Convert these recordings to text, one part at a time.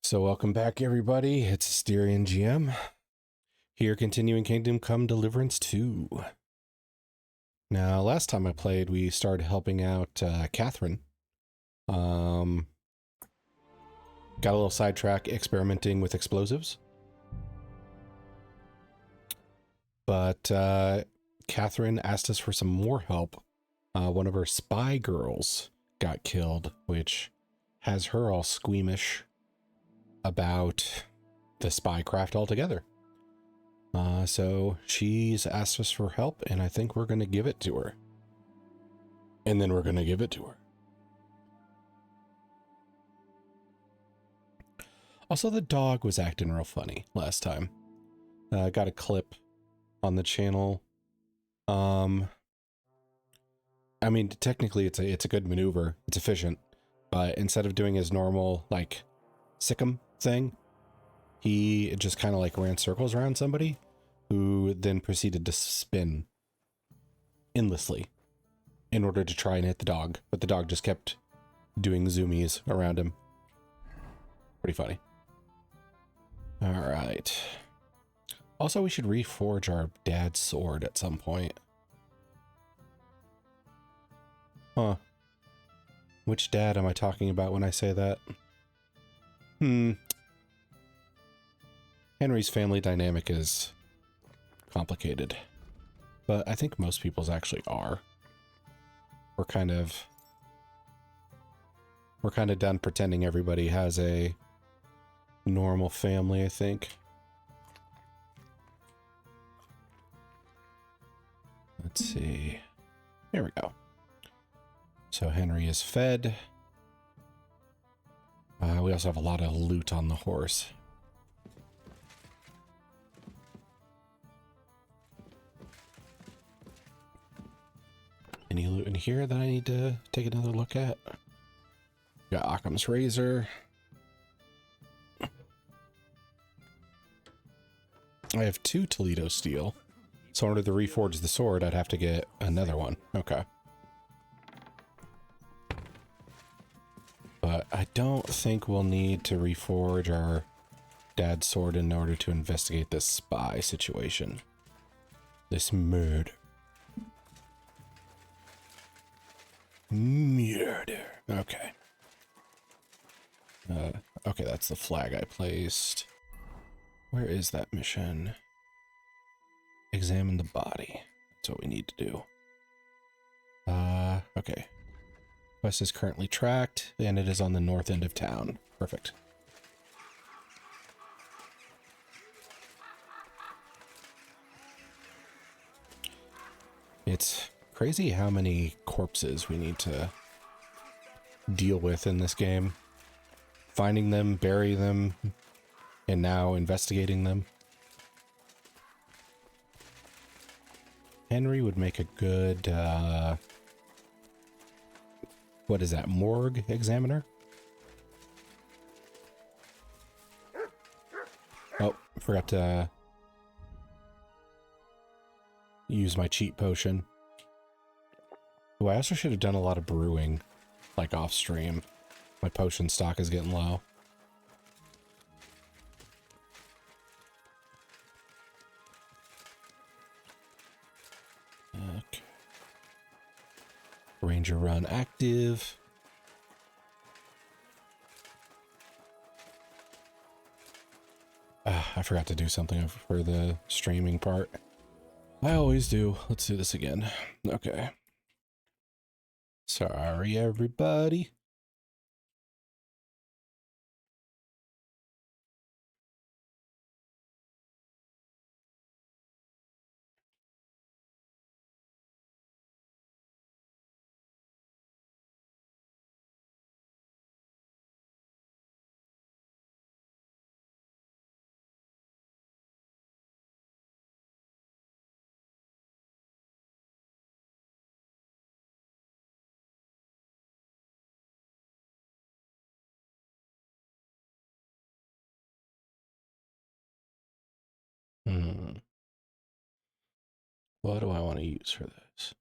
So welcome back, everybody. It's AsterionGM here, continuing Kingdom Come Deliverance 2. Now, last time I played, we started helping out Catherine. Got a little sidetrack experimenting with explosives. But Catherine asked us for some more help. One of her spy girls got killed, which has her all squeamish about the spy craft altogether. So she's asked us for help, and I think we're going to give it to her. And then we're going to give it to her. Also, the dog was acting real funny last time. I got a clip on the channel. I mean, technically it's a good maneuver. It's efficient. But instead of doing his normal, like, sick'em thing, he just kind of like ran circles around somebody, who then proceeded to spin endlessly in order to try and hit the dog, but the dog just kept doing zoomies around him. Pretty funny. All right. Also, we should reforge our dad's sword at some point. Huh. Which dad am I talking about when I say that? Henry's family dynamic is complicated, but I think most people's actually are. We're kind of done pretending everybody has a normal family, I think. Let's see. Here we go. So Henry is fed. We also have a lot of loot on the horse. Any loot in here that I need to take another look at? Got Occam's razor. I have 2 Toledo steel. So in order to reforge the sword, I'd have to get another one. Okay. But I don't think we'll need to reforge our dad's sword in order to investigate this spy situation. This murder. Okay. Okay, that's the flag I placed. Where is that mission? Examine the body. That's what we need to do. Okay. Quest is currently tracked, and it is on the north end of town. Perfect. It's crazy how many corpses we need to deal with in this game. Finding them, bury them, and now investigating them. Henry would make a good, what is that, morgue examiner? Oh, forgot to use my cheat potion. Oh, I also should have done a lot of brewing, like off stream. My potion stock is getting low. Okay. Ranger run active. I forgot to do something for the streaming part. I always do. Let's do this again. Okay. Sorry, everybody. What do I want to use for this?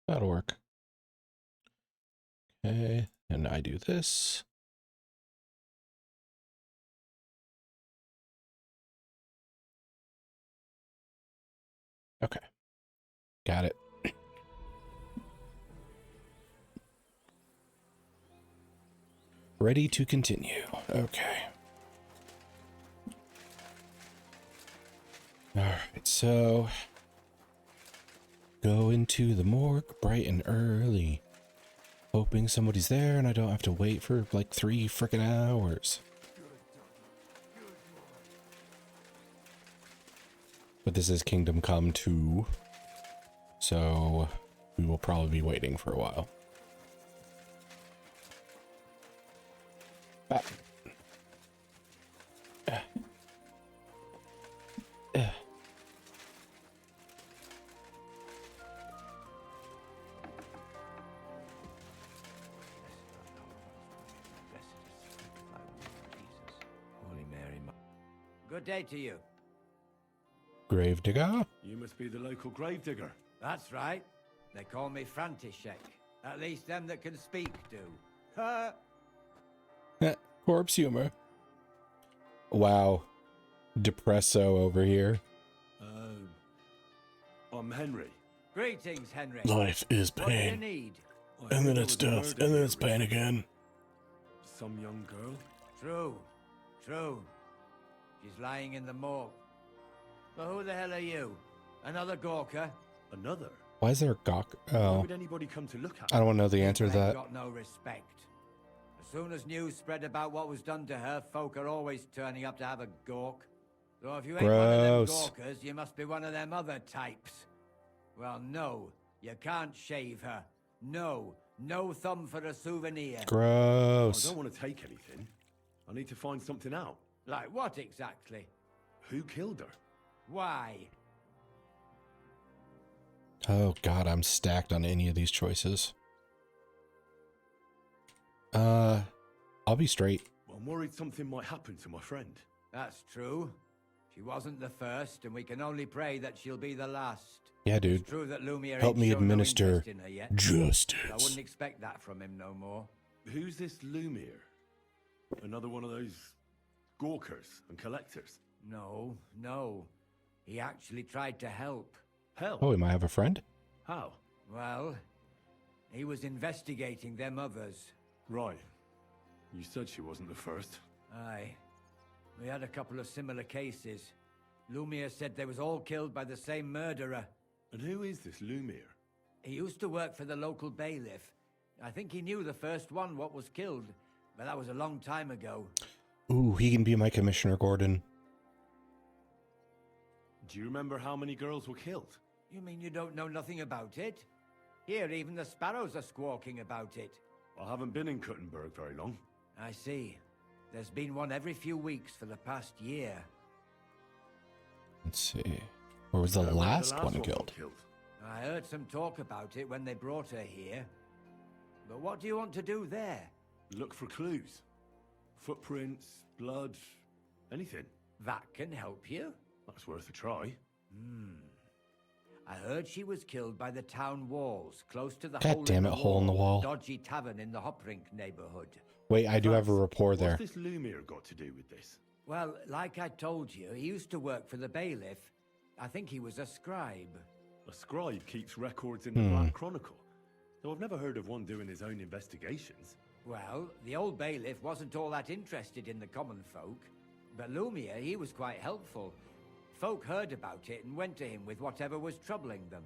That'll work. Okay, and I do this. Okay, got it. Ready to continue. Okay. All right, so go into the morgue bright and early, hoping somebody's there and I don't have to wait for like 3 freaking hours. But this is Kingdom Come 2, so we will probably be waiting for a while. Back. Good day to you. Gravedigger? You must be the local gravedigger. That's right. They call me František. At least them that can speak do. Corpse humor. Wow. Depresso over here. I'm Henry. Greetings, Henry. Life is What do you pain. need? And then it's death. And then it's pain again. Some young girl? True. True. She's lying in the morgue. But who the hell are you? Another Gawker? Another? Why is there a gawk? Why Oh. would anybody come to look at I don't want to know the answer to They've that. got no respect. As soon as news spread about what was done to her, folk are always turning up to have a gawk. So if you ain't one of them Gross. gawkers, you must be one of them other types. Well, no, you can't shave her. No, no thumb for a souvenir. I Gross. don't want to take anything. I need to find something out. Like what exactly? Who killed her? Why? Oh god, I'm stacked on any of these choices. I'll be straight. I'm worried something might happen to my friend. That's true. She wasn't the first, and we can only pray that she'll be the last. Yeah, dude. It's true that Lumiere Help ain't me shown no administer interest in her yet. I justice. wouldn't expect that from him no more. Who's this Lumiere? Another one of those gawkers and collectors? No, no. He actually tried to help. Hell, Oh, we might have a friend? how? Well, he was investigating them others. Right. You said she wasn't the first. Aye. We had a couple of similar cases. Lumiere said they was all killed by the same murderer. And who is this Lumiere? He used to work for the local bailiff. I think he knew the first one what was killed, but that was a long time ago. Ooh, he can be my Commissioner Gordon. Do you remember how many girls were killed? You mean you don't know nothing about it? Here, even the sparrows are squawking about it. I haven't been in Kuttenberg very long. I see. There's been one every few weeks for the past year. Let's see. Where was the Where last got one killed? I heard some talk about it when they brought her here. But what do you want to do there? Look for clues. Footprints, blood, anything. That can help you? That's worth a try. I heard she was killed by the town walls, close to the God damn it, hole in the wall. Dodgy tavern in the Hoprink neighborhood. Wait, I do have a Vance, rapport there. What's this Lumiere got to do with this? Well, like I told you, he used to work for the bailiff. I think he was a scribe. A scribe keeps records in the Black Chronicle, though I've never heard of one doing his own investigations. Well, the old bailiff wasn't all that interested in the common folk. But Lumiere, he was quite helpful. Folk heard about it and went to him with whatever was troubling them.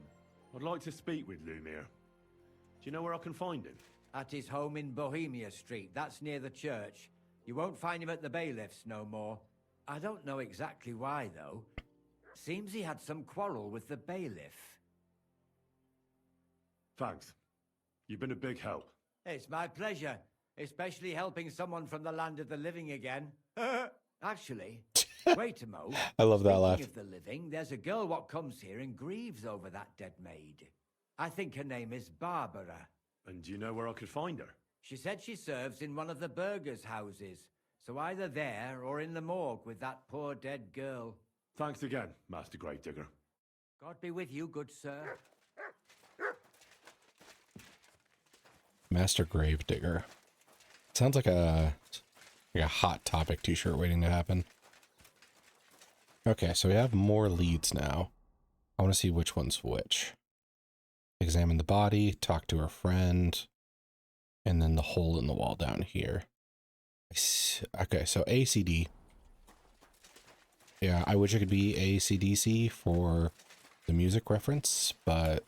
I'd like to speak with Lumiere. Do you know where I can find him? At his home in Bohemia Street, that's near the church. You won't find him at the bailiff's no more. I don't know exactly why, though. Seems he had some quarrel with the bailiff. Thanks. You've been a big help. It's my pleasure, especially helping someone from the land of the living again. Actually, wait a mo. I love that laugh. Speaking of the living, there's a girl what comes here and grieves over that dead maid. I think her name is Barbara. And do you know where I could find her? She said she serves in one of the burgers' houses, so either there or in the morgue with that poor dead girl. Thanks again, Master Gravedigger. God be with you, good sir. Master Gravedigger. Sounds like a Hot Topic t-shirt waiting to happen. Okay, so we have more leads now. I want to see which one's which. Examine the body, talk to her friend, and then the hole in the wall down here. Okay, so ACD. Yeah, I wish it could be ACDC for the music reference, but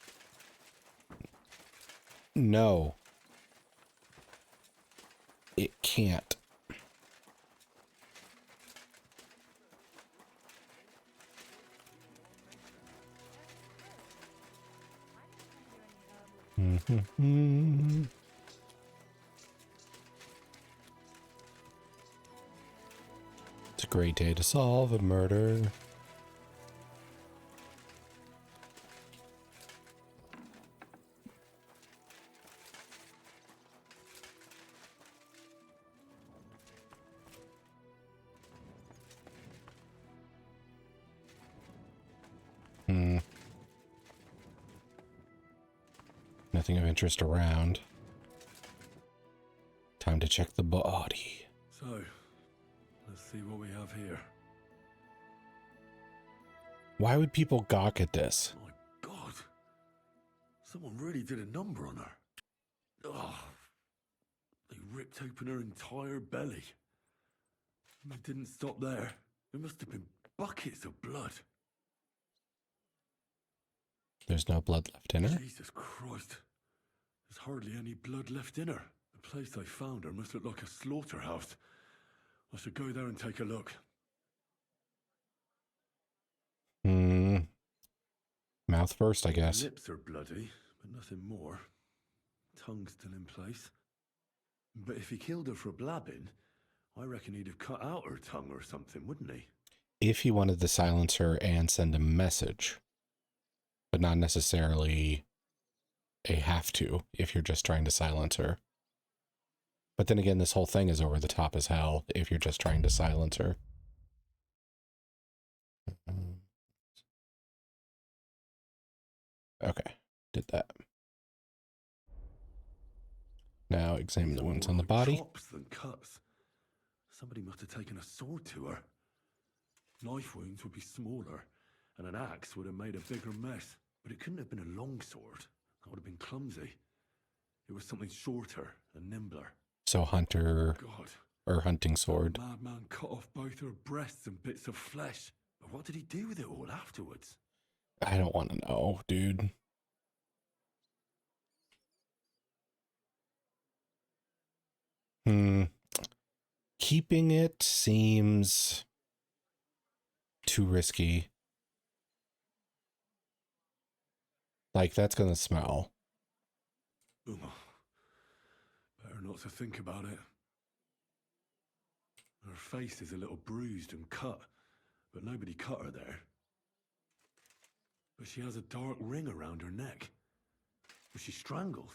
no. It can't. It's a great day to solve a murder. Nothing of interest around. Time to check the body. So, let's see what we have here. Why would people gawk at this? My God. Someone really did a number on her. Oh, they ripped open her entire belly. And they didn't stop there. There must have been buckets of blood. There's no blood left in her? Jesus Christ. There's hardly any blood left in her. The place I found her must look like a slaughterhouse. I should go there and take a look. Mouth first, I guess. Lips are bloody, but nothing more. Tongue still in place. But if he killed her for blabbing, I reckon he'd have cut out her tongue or something, wouldn't he? If he wanted to silence her and send a message, but not necessarily a have to if you're just trying to silence her. But then again, this whole thing is over the top as hell if you're just trying to silence her. Okay, did that. Now examine the wounds on the body. Chops than cuts. Somebody must have taken a sword to her. Knife wounds would be smaller, and an axe would have made a bigger mess. But it couldn't have been a long sword. That would have been clumsy. It was something shorter and nimbler. So hunter, God. or hunting sword. The madman cut off both her breasts and bits of flesh. But what did he do with it all afterwards? I don't want to know, dude. Keeping it seems too risky. Like, that's gonna smell. Better not to think about it. Her face is a little bruised and cut, but nobody cut her there. But she has a dark ring around her neck. Was she strangled?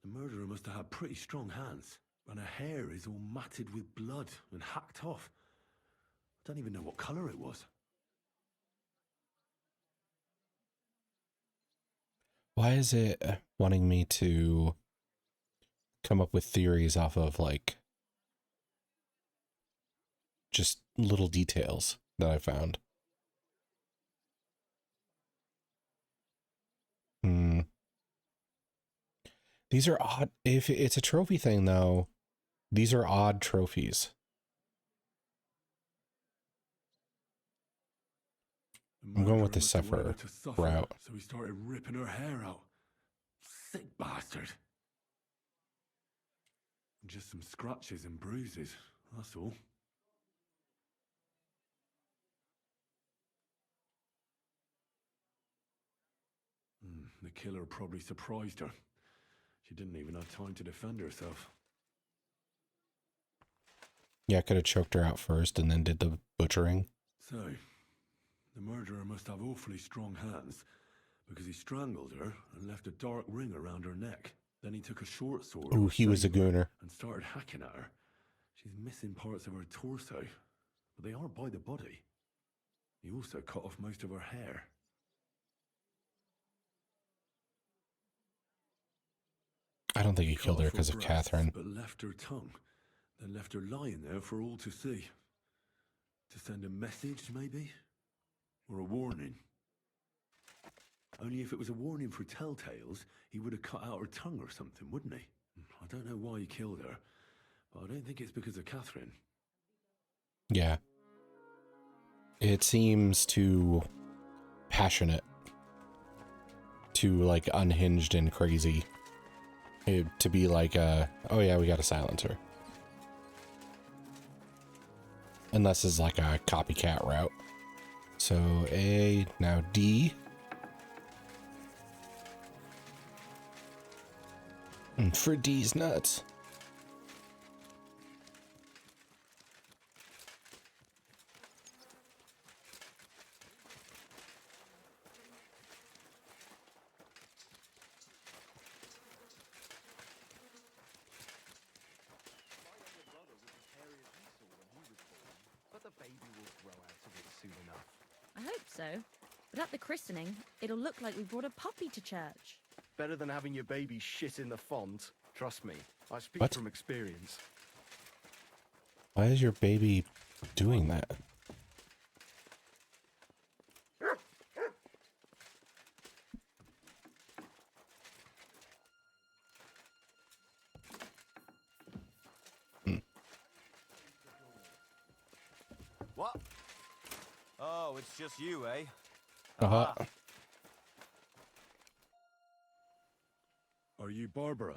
The murderer must have had pretty strong hands, and her hair is all matted with blood and hacked off. I don't even know what color it was. Why is it wanting me to come up with theories off of, like, just little details that I found? These are odd. If it's a trophy thing, though, these are odd trophies. I'm going with the Sephiroth route. So he started ripping her hair out. Sick bastard. Just some scratches and bruises, that's all. The killer probably surprised her. She didn't even have time to defend herself. Yeah, I could have choked her out first and then did the butchering. So, the murderer must have awfully strong hands, because he strangled her and left a dark ring around her neck. Then he took a short sword. Ooh, he was a gooner. And started hacking at her. She's missing parts of her torso, but they aren't by the body. He also cut off most of her hair. I don't think he killed her Cut off because of breasts, Catherine. but left her tongue. Then left her lying there for all to see. To send a message, maybe? Or a warning? Only if it was a warning for telltales, he would have cut out her tongue or something, wouldn't he? I don't know why he killed her, but I don't think it's because of Catherine. Yeah. It seems too passionate, too like unhinged and crazy to be like, oh yeah, we gotta silence her. Unless it's like a copycat route. So A, now D. And for D's nuts. I hope so. But at the christening, it'll look like we brought a puppy to church. Better than having your baby shit in the font. Trust me, I speak What? from experience. Why is your baby doing that? What? Oh, it's just you, eh? Uh-huh. Are you Barbara?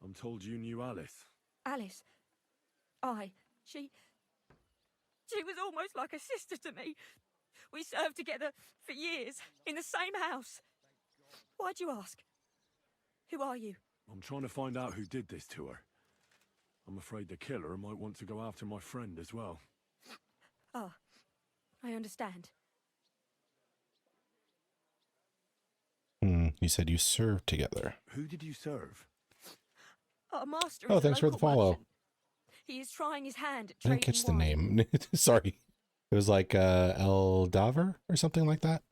I'm told you knew Alice. Alice. She was almost like a sister to me. We served together for years, in the same house. Why'd you ask? Who are you? I'm trying to find out who did this to her. I'm afraid the killer might want to go after my friend as well. Ah, I understand. You said you served together. Who did you serve? Our master Oh, is a thanks for the local follow. merchant. He is trying his hand at I didn't trading catch the wine. name. Sorry. It was like El Daver or something like that.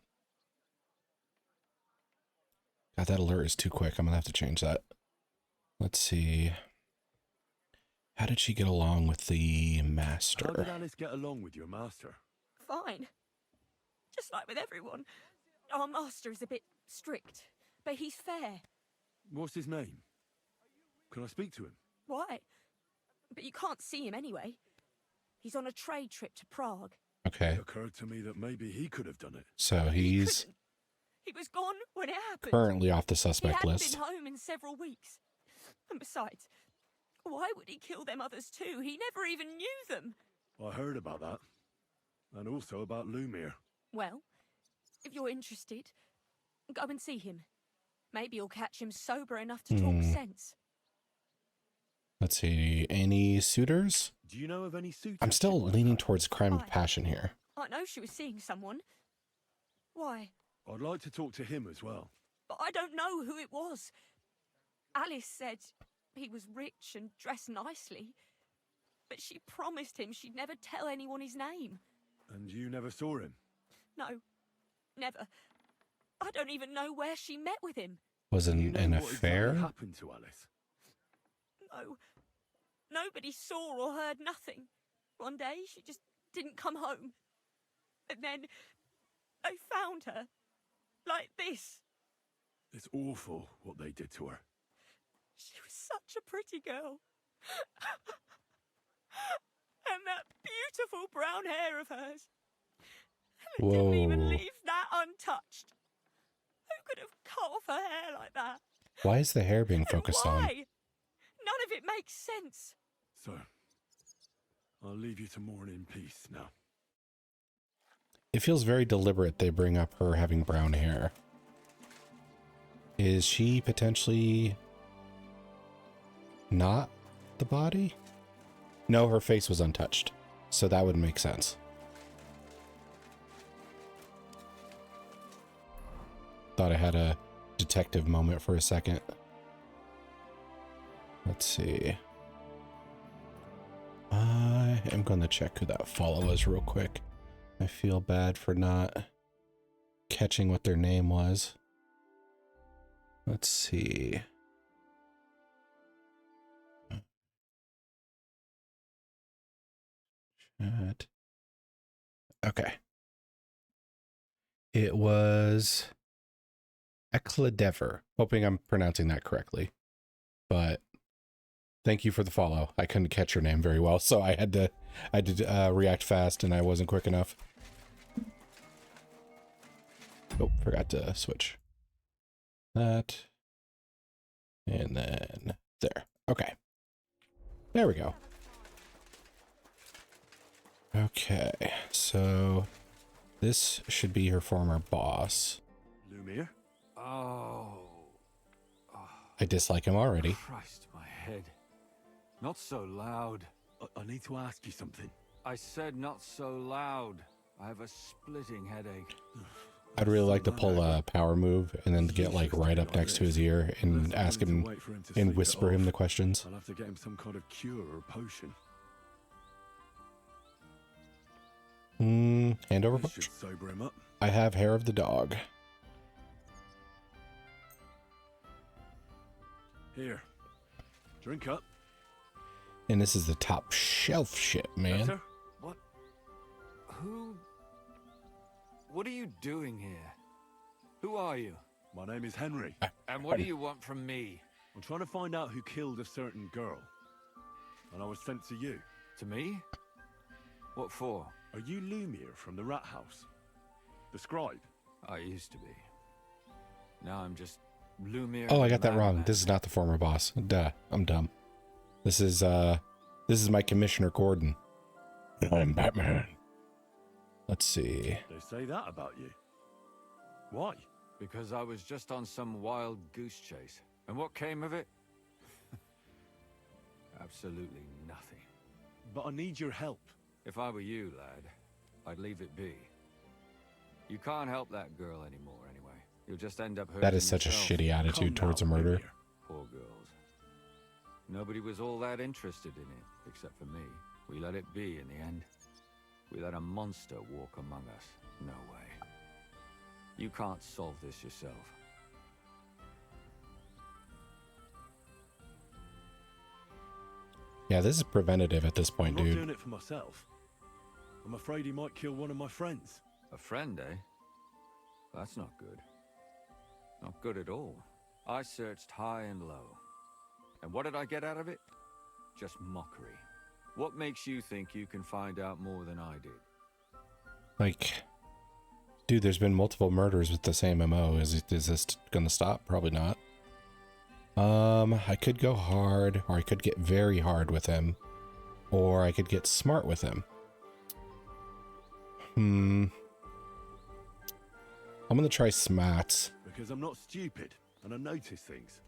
God, that alert is too quick. I'm going to have to change that. Let's see. How did she get along with the How did master? Alice get along with your master? Fine. Just like with everyone. Our master is a bit strict, but he's fair. What's his name? Can I speak to him? Why? But you can't see him anyway. He's on a trade trip to Prague. Okay. It occurred to me that maybe he could have done it. So He he's couldn't. He was gone when it happened. currently off the He suspect hadn't list. been home in several weeks. And besides, why would he kill them others too? He never even knew them. I heard about that. And also about Lumir. Well, if you're interested, go and see him. Maybe you'll catch him sober enough to talk sense. Let's see. Any suitors? Do you know of any suitors? I'm still she might leaning have? towards crime of Why? passion here. I know she was seeing someone. Why? I'd like to talk to him as well. But I don't know who it was. Alice said he was rich and dressed nicely. But she promised him she'd never tell anyone his name. And you never saw him? No, never. I don't even know where she met with him. Was Do you an, know an what exactly affair? happened to Alice? No. Nobody saw or heard nothing. One day, she just didn't come home. And then, they found her. Like this. It's awful what they did to her. She was such a pretty girl. And that beautiful brown hair of hers. And they didn't even Whoa. leave that untouched. Who could have cut off her hair like that? Why is the hair being And focused why? on? None of it makes sense. So, I'll leave you to mourn in peace now. It feels very deliberate they bring up her having brown hair. Is she potentially not the body? No, her face was untouched, so that would make sense. Thought I had a detective moment for a second. Let's see. I am going to check who that follow is real quick. I feel bad for not catching what their name was. Let's see. Okay. It was Ecladever. Hoping I'm pronouncing that correctly. But thank you for the follow. I couldn't catch your name very well, so I had to react fast and I wasn't quick enough. Oh, forgot to switch. That. And then there. Okay. There we go. Okay, so this should be her former boss. Lumiere? Oh. I dislike him already. Christ, my head. Not so loud. I need to ask you something. I said not so loud. I have a splitting headache. I'd really like to pull a power move and then get like right up next to his ear and ask him and whisper him the questions. I'll have to get him some kind of cure or potion. Hand over This push. should sober him up. I have hair of the dog. Here. Drink up. And this is the top shelf shit, man. Better? What? Who? What are you doing here? Who are you? My name is Henry. And what do you want from me? I'm trying to find out who killed a certain girl. And I was sent to you. To me? What for? Are you Lumiere from the Rat House? The scribe? I used to be. Now I'm just Lumiere. Oh, I got that wrong. This is not the former boss. Duh, I'm dumb. This is my Commissioner Gordon. I'm Batman. Let's see. They say that about you. Why? Because I was just on some wild goose chase. And what came of it? Absolutely nothing. But I need your help. If I were you, lad, I'd leave it be. You can't help that girl anymore, anyway. You'll just end up hurting That is such yourself. a shitty attitude towards a murder. Lumiere. Poor girls. Nobody was all that interested in it, except for me. We let it be in the end. We let a monster walk among us. No way. You can't solve this yourself. Yeah, this is preventative at this I'm point, not dude. doing it for myself. I'm afraid he might kill one of my friends. A friend, eh? That's not good. Not good at all. I searched high and low. And what did I get out of it? Just mockery. What makes you think you can find out more than I did? Like, dude, there's been multiple murders with the same MO. Is this gonna stop? Probably not. I could go hard, or I could get very hard with him, or I could get smart with him. I'm gonna try smarts. Because I'm not stupid, and I notice things.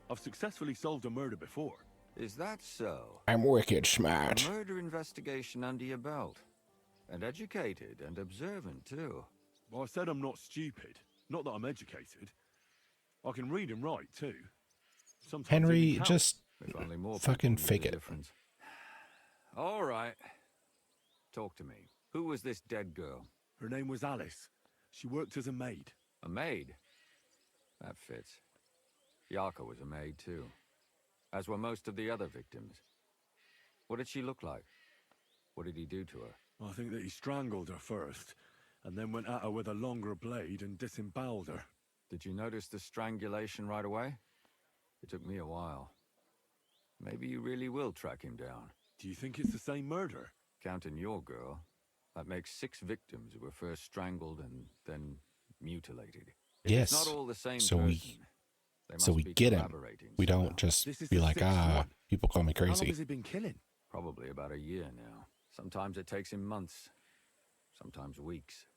I've successfully solved a murder before. Is that so? I'm wicked A smart. murder investigation under your belt. And educated and observant, too. Well, I said I'm not stupid. Not that I'm educated. I can read and write, too. Sometimes Henry, even count. just If only more fucking people knew fake the it. difference. All right. Talk to me. Who was this dead girl? Her name was Alice. She worked as a maid. A maid? That fits. Yarka was a maid, too. As were most of the other victims. What did she look like? What did he do to her? I think that he strangled her first, and then went at her with a longer blade and disemboweled her. Did you notice the strangulation right away? It took me a while. Maybe you really will track him down. Do you think it's the same murder? Counting your girl, that makes 6 victims who were first strangled and then mutilated. If Yes. It's not all the same So person. we- They So must we be get him. collaborating We somehow. don't just This is be the like, 6th one. people call me How long crazy. has he been killing? Probably about a year now. Sometimes it takes him months. Sometimes weeks.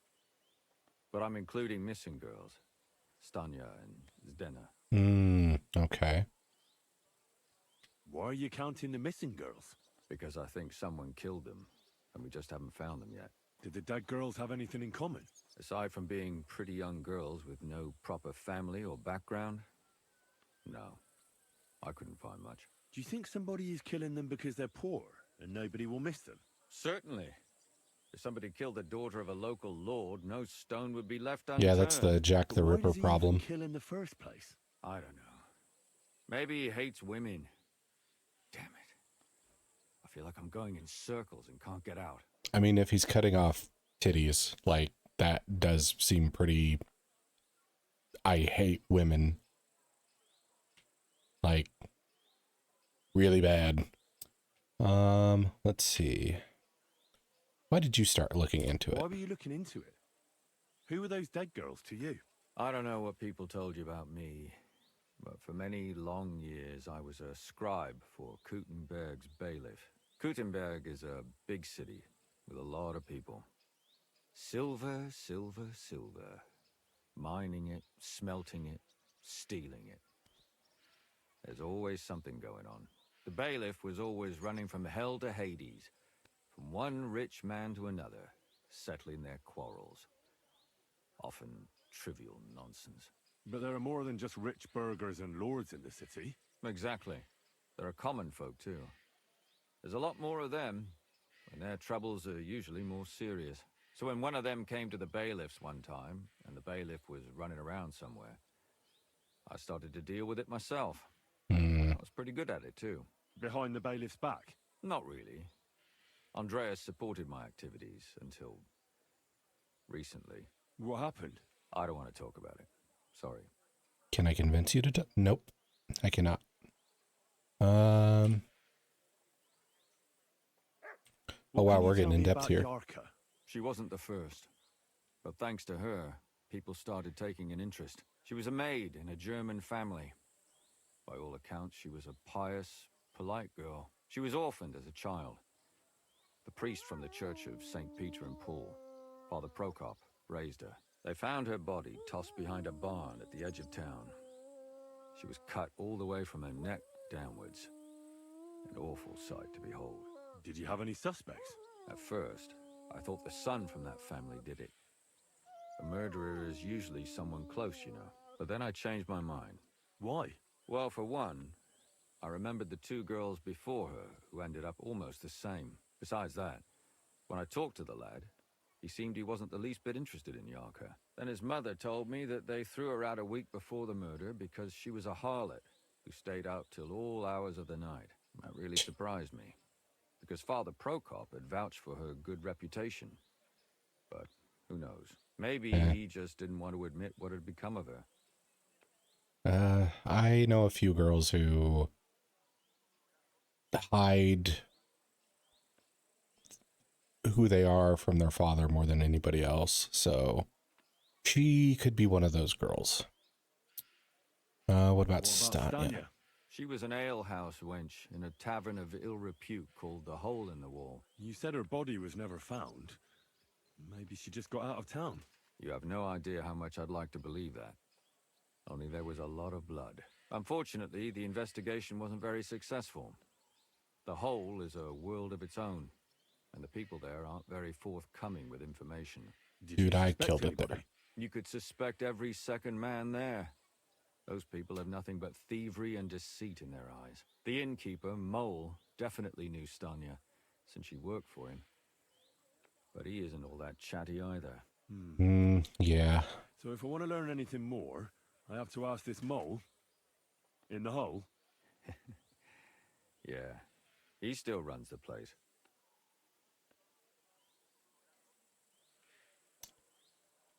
But I'm including missing girls. Stanya and Zdena. Okay. Why are you counting the missing girls? Because I think someone killed them. And we just haven't found them yet. Did the dead girls have anything in common? Aside from being pretty young girls with no proper family or background, no. I couldn't find much. Do you think somebody is killing them because they're poor and nobody will miss them? Certainly. If somebody killed the daughter of a local lord, no stone would be left unturned. Yeah, that's the Jack the But why Ripper does he problem. even kill in the first place? I don't know. Maybe he hates women. Damn it. I feel like I'm going in circles and can't get out. I mean, if he's cutting off titties, like, that does seem pretty... I hate women. Like, really bad. Let's see. Why did you start looking into Why it? were you looking into it? Who were those dead girls to you? I don't know what people told you about me, but for many long years I was a scribe for Kuttenberg's bailiff. Kuttenberg is a big city with a lot of people. Silver, silver, silver. Mining it, smelting it, stealing it. There's always something going on. The bailiff was always running from hell to Hades, from one rich man to another, settling their quarrels. Often trivial nonsense. But there are more than just rich burghers and lords in the city. Exactly. There are common folk, too. There's a lot more of them, and their troubles are usually more serious. So when one of them came to the bailiff's one time, and the bailiff was running around somewhere, I started to deal with it myself. I was pretty good at it, too. Behind the bailiff's back. Not really. Andreas supported my activities until... recently. What happened? I don't want to talk about it. Sorry. Can I convince you to... Nope, I cannot. Oh, wow, we're getting in depth here. Yarka? She wasn't the first. But thanks to her, people started taking an interest. She was a maid in a German family. By all accounts, she was a pious, polite girl. She was orphaned as a child. The priest from the Church of St. Peter and Paul, Father Prokop, raised her. They found her body tossed behind a barn at the edge of town. She was cut all the way from her neck downwards. An awful sight to behold. Did you have any suspects? At first, I thought the son from that family did it. A murderer is usually someone close, you know. But then I changed my mind. Why? Well, for one, I remembered the two girls before her who ended up almost the same. Besides that, when I talked to the lad, he seemed he wasn't the least bit interested in Yarka. Then his mother told me that they threw her out a week before the murder because she was a harlot who stayed out till all hours of the night. That really surprised me, because Father Prokop had vouched for her good reputation. But who knows? Maybe he just didn't want to admit what had become of her. I know a few girls who hide who they are from their father more than anybody else, so she could be one of those girls. What about Stanya? She was an alehouse wench in a tavern of ill repute called the Hole in the Wall. You said her body was never found. Maybe she just got out of town. You have no idea how much I'd like to believe that. Only there was a lot of blood. Unfortunately, the investigation wasn't very successful. The Hole is a world of its own, and the people there aren't very forthcoming with information. Dude, I killed it there. You could suspect every second man there. Those people have nothing but thievery and deceit in their eyes. The innkeeper, Mole, definitely knew Stanya, since she worked for him. But he isn't all that chatty either. Yeah. So if I want to learn anything more, I have to ask this mole in the hole. Yeah, he still runs the place.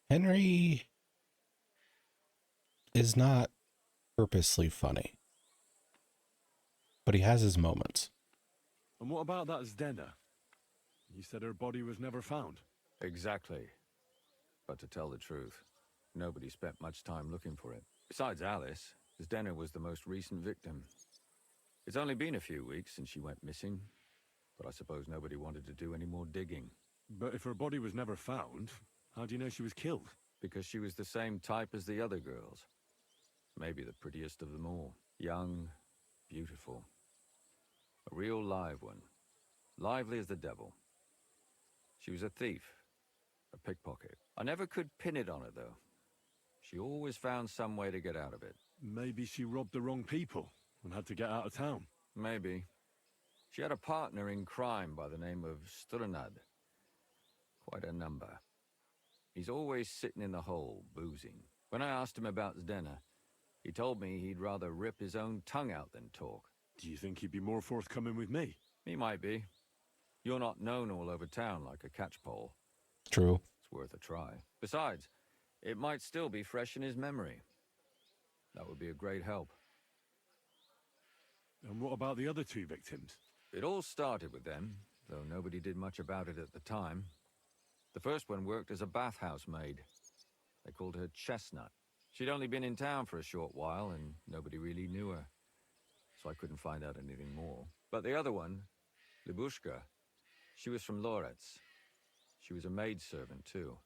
Henry is not purposely funny, but he has his moments. And what about that Zdena? You said her body was never found. Exactly. But to tell the truth, nobody spent much time looking for it. Besides Alice, Zdena was the most recent victim. It's only been a few weeks since she went missing, but I suppose nobody wanted to do any more digging. But if her body was never found, how do you know she was killed? Because she was the same type as the other girls. Maybe the prettiest of them all. Young, beautiful. A real live one. Lively as the devil. She was a thief. A pickpocket. I never could pin it on her, though. She always found some way to get out of it. Maybe she robbed the wrong people and had to get out of town. Maybe. She had a partner in crime by the name of Strunad. Quite a number. He's always sitting in the hole, boozing. When I asked him about Zdena, he told me he'd rather rip his own tongue out than talk. Do you think he'd be more forthcoming with me? He might be. You're not known all over town like a catchpole. True. It's worth a try. Besides, it might still be fresh in his memory. That would be a great help. And what about the other two victims? It all started with them, though nobody did much about it at the time. The first one worked as a bathhouse maid. They called her Chestnut. She'd only been in town for a short while, and nobody really knew her. So I couldn't find out anything more. But the other one, Libushka, she was from Loretz. She was a maidservant, too.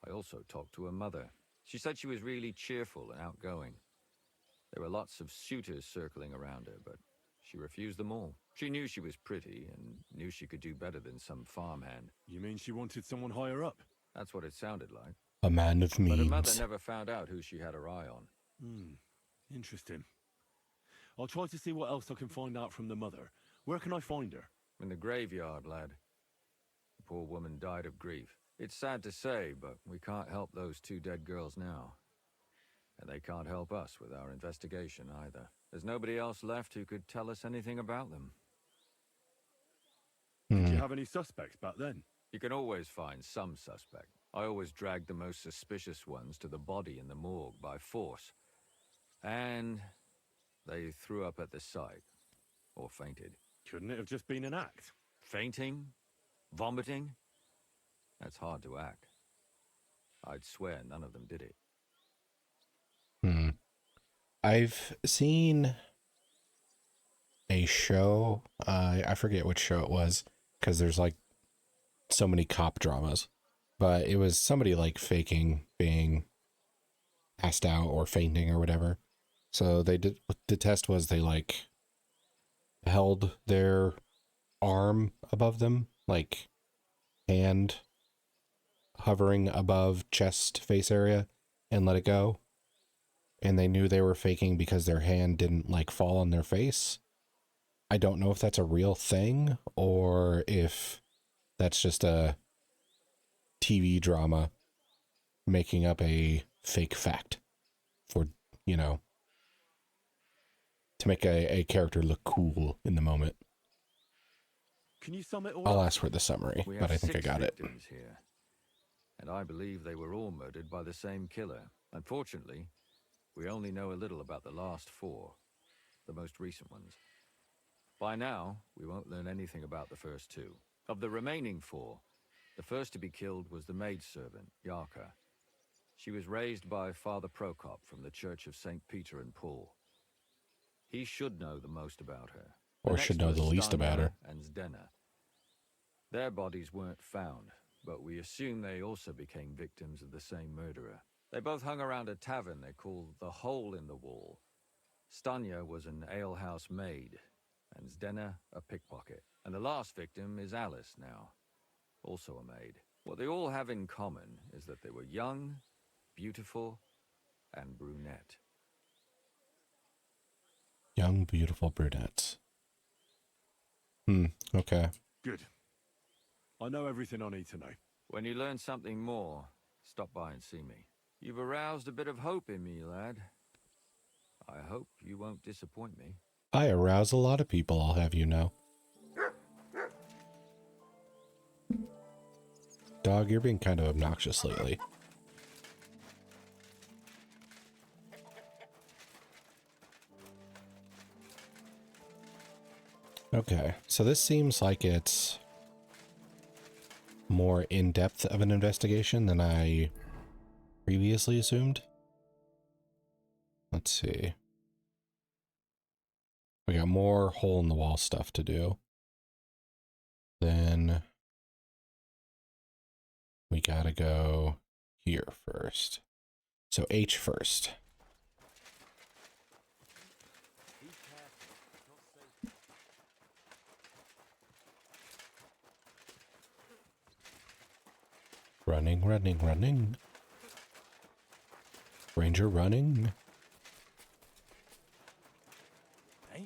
I also talked to her mother. She said she was really cheerful and outgoing. There were lots of suitors circling around her, but she refused them all. She knew she was pretty and knew she could do better than some farmhand. You mean she wanted someone higher up? That's what it sounded like. A man of But her mother means. never found out who she had her eye on. Interesting. I'll try to see what else I can find out from the mother. Where can I find her? In the graveyard, lad. The poor woman died of grief. It's sad to say, but we can't help those two dead girls now. And they can't help us with our investigation either. There's nobody else left who could tell us anything about them. Did you have any suspects back then? You can always find some suspect. I always dragged the most suspicious ones to the body in the morgue by force. And they threw up at the sight. Or fainted. Couldn't it have just been an act? Fainting? Vomiting? That's hard to act. I'd swear none of them did it. I've seen a show, I forget which show it was, because there's like so many cop dramas, but it was somebody like faking being passed out or fainting or whatever. So they did, the test was they like held their arm above them, like hand hovering above chest face area, and let it go. And they knew they were faking because their hand didn't like fall on their face. I don't know if that's a real thing or if that's just a TV drama making up a fake fact for, you know, to make a character look cool in the moment. Can you sum it all I'll up? ask for the summary, We but have I think I 6 got it. victims here, and I believe they were all murdered by the same killer. Unfortunately, we only know a little about the last 4, the most recent ones. By now, we won't learn anything about the first 2. Of the remaining 4, the first to be killed was the maidservant, Yarka. She was raised by Father Prokop from the Church of St. Peter and Paul. He should know the most about her. Or should know the least about her. And Zdena. Their bodies weren't found, but we assume they also became victims of the same murderer. They both hung around a tavern they called the Hole in the Wall. Stanya was an alehouse maid, and Zdena a pickpocket. And the last victim is Alice now, also a maid. What they all have in common is that they were young, beautiful, and brunette. Young, beautiful brunettes. Okay. Good. I know everything I need to know. When you learn something more, stop by and see me. You've aroused a bit of hope in me, lad. I hope you won't disappoint me. I arouse a lot of people, I'll have you know. Dog, you're being kind of obnoxious lately. Okay, so this seems like it's more in-depth of an investigation than I previously assumed. Let's see. We got more hole-in-the-wall stuff to do. Then we gotta go here first. So H first. Running, running, running. Ranger running. Hey,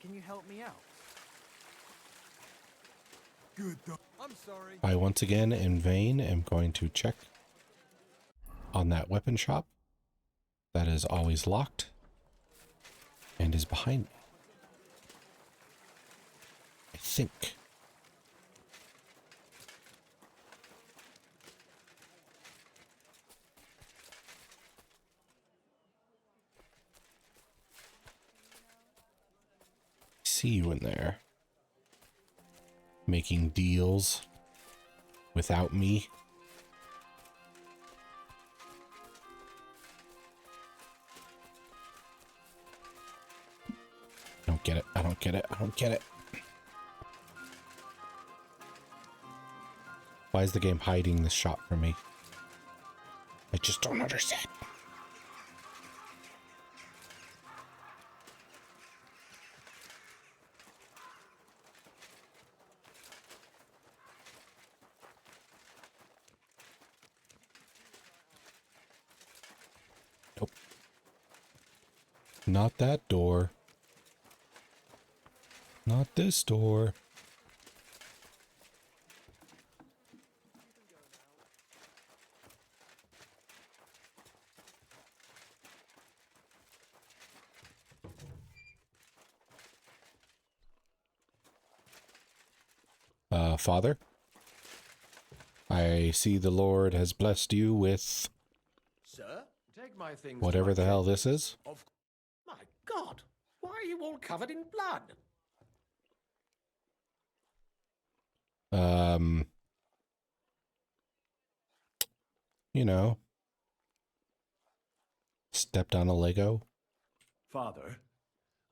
can you help me out? Good. I'm sorry. I once again, in vain, am going to check on that weapon shop. That is always locked and is behind me. think. See you in there. Making deals without me. I don't get it. I don't get it. I don't get it. Why is the game hiding this shot from me? I just don't understand. Nope. Not that door. Not this door. Father, I see the Lord has blessed you with Sir, take my things. whatever the hell this is. My God, why are you all covered in blood? You know, stepped on a Lego. Father,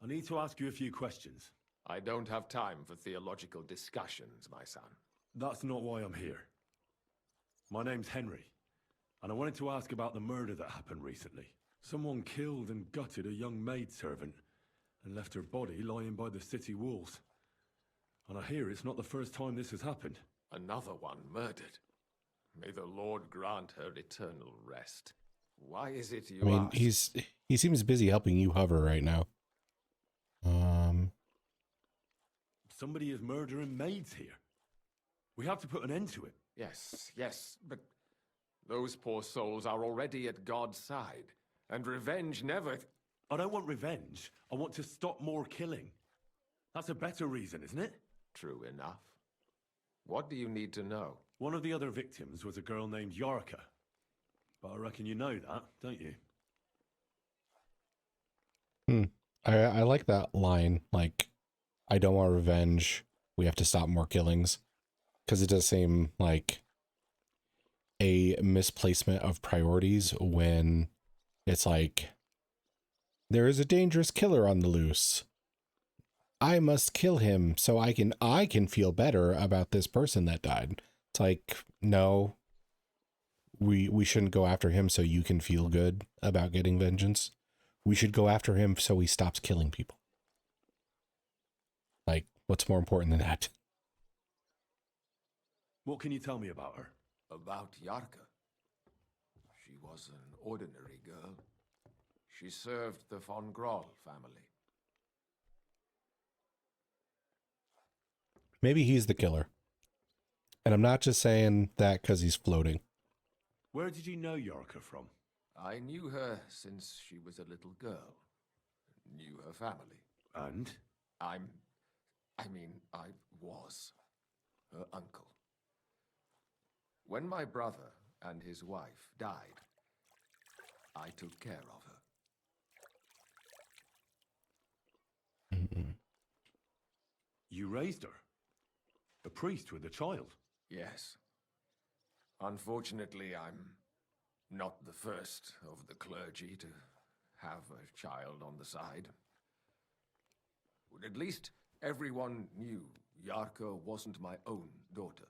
I need to ask you a few questions. I don't have time for theological discussions, my son. That's not why I'm here. My name's Henry, and I wanted to ask about the murder that happened recently. Someone killed and gutted a young maidservant and left her body lying by the city walls. And I hear it's not the first time this has happened. Another one murdered. May the Lord grant her eternal rest. Why is it you I mean, ask? he seems busy helping you hover right now. Somebody is murdering maids here. We have to put an end to it. Yes, but those poor souls are already at God's side, and revenge never... I don't want revenge. I want to stop more killing. That's a better reason, isn't it? True enough. What do you need to know? One of the other victims was a girl named Yarka. But I reckon you know that, don't you? I like that line, like, I don't want revenge, we have to stop more killings. Because it does seem like a misplacement of priorities when it's like, there is a dangerous killer on the loose. I must kill him so I can feel better about this person that died. It's like, no, we shouldn't go after him so you can feel good about getting vengeance. We should go after him so he stops killing people. Like, what's more important than that? What can you tell me about her? About Yarka. She was an ordinary girl. She served the von Groll family. Maybe he's the killer. And I'm not just saying that because he's floating. Where did you know Yarka from? I knew her since she was a little girl. Knew her family. And? I was her uncle. When my brother and his wife died, I took care of her. You raised her? A priest with a child? Yes. Unfortunately, I'm not the first of the clergy to have a child on the side. But at least everyone knew Yarka wasn't my own daughter.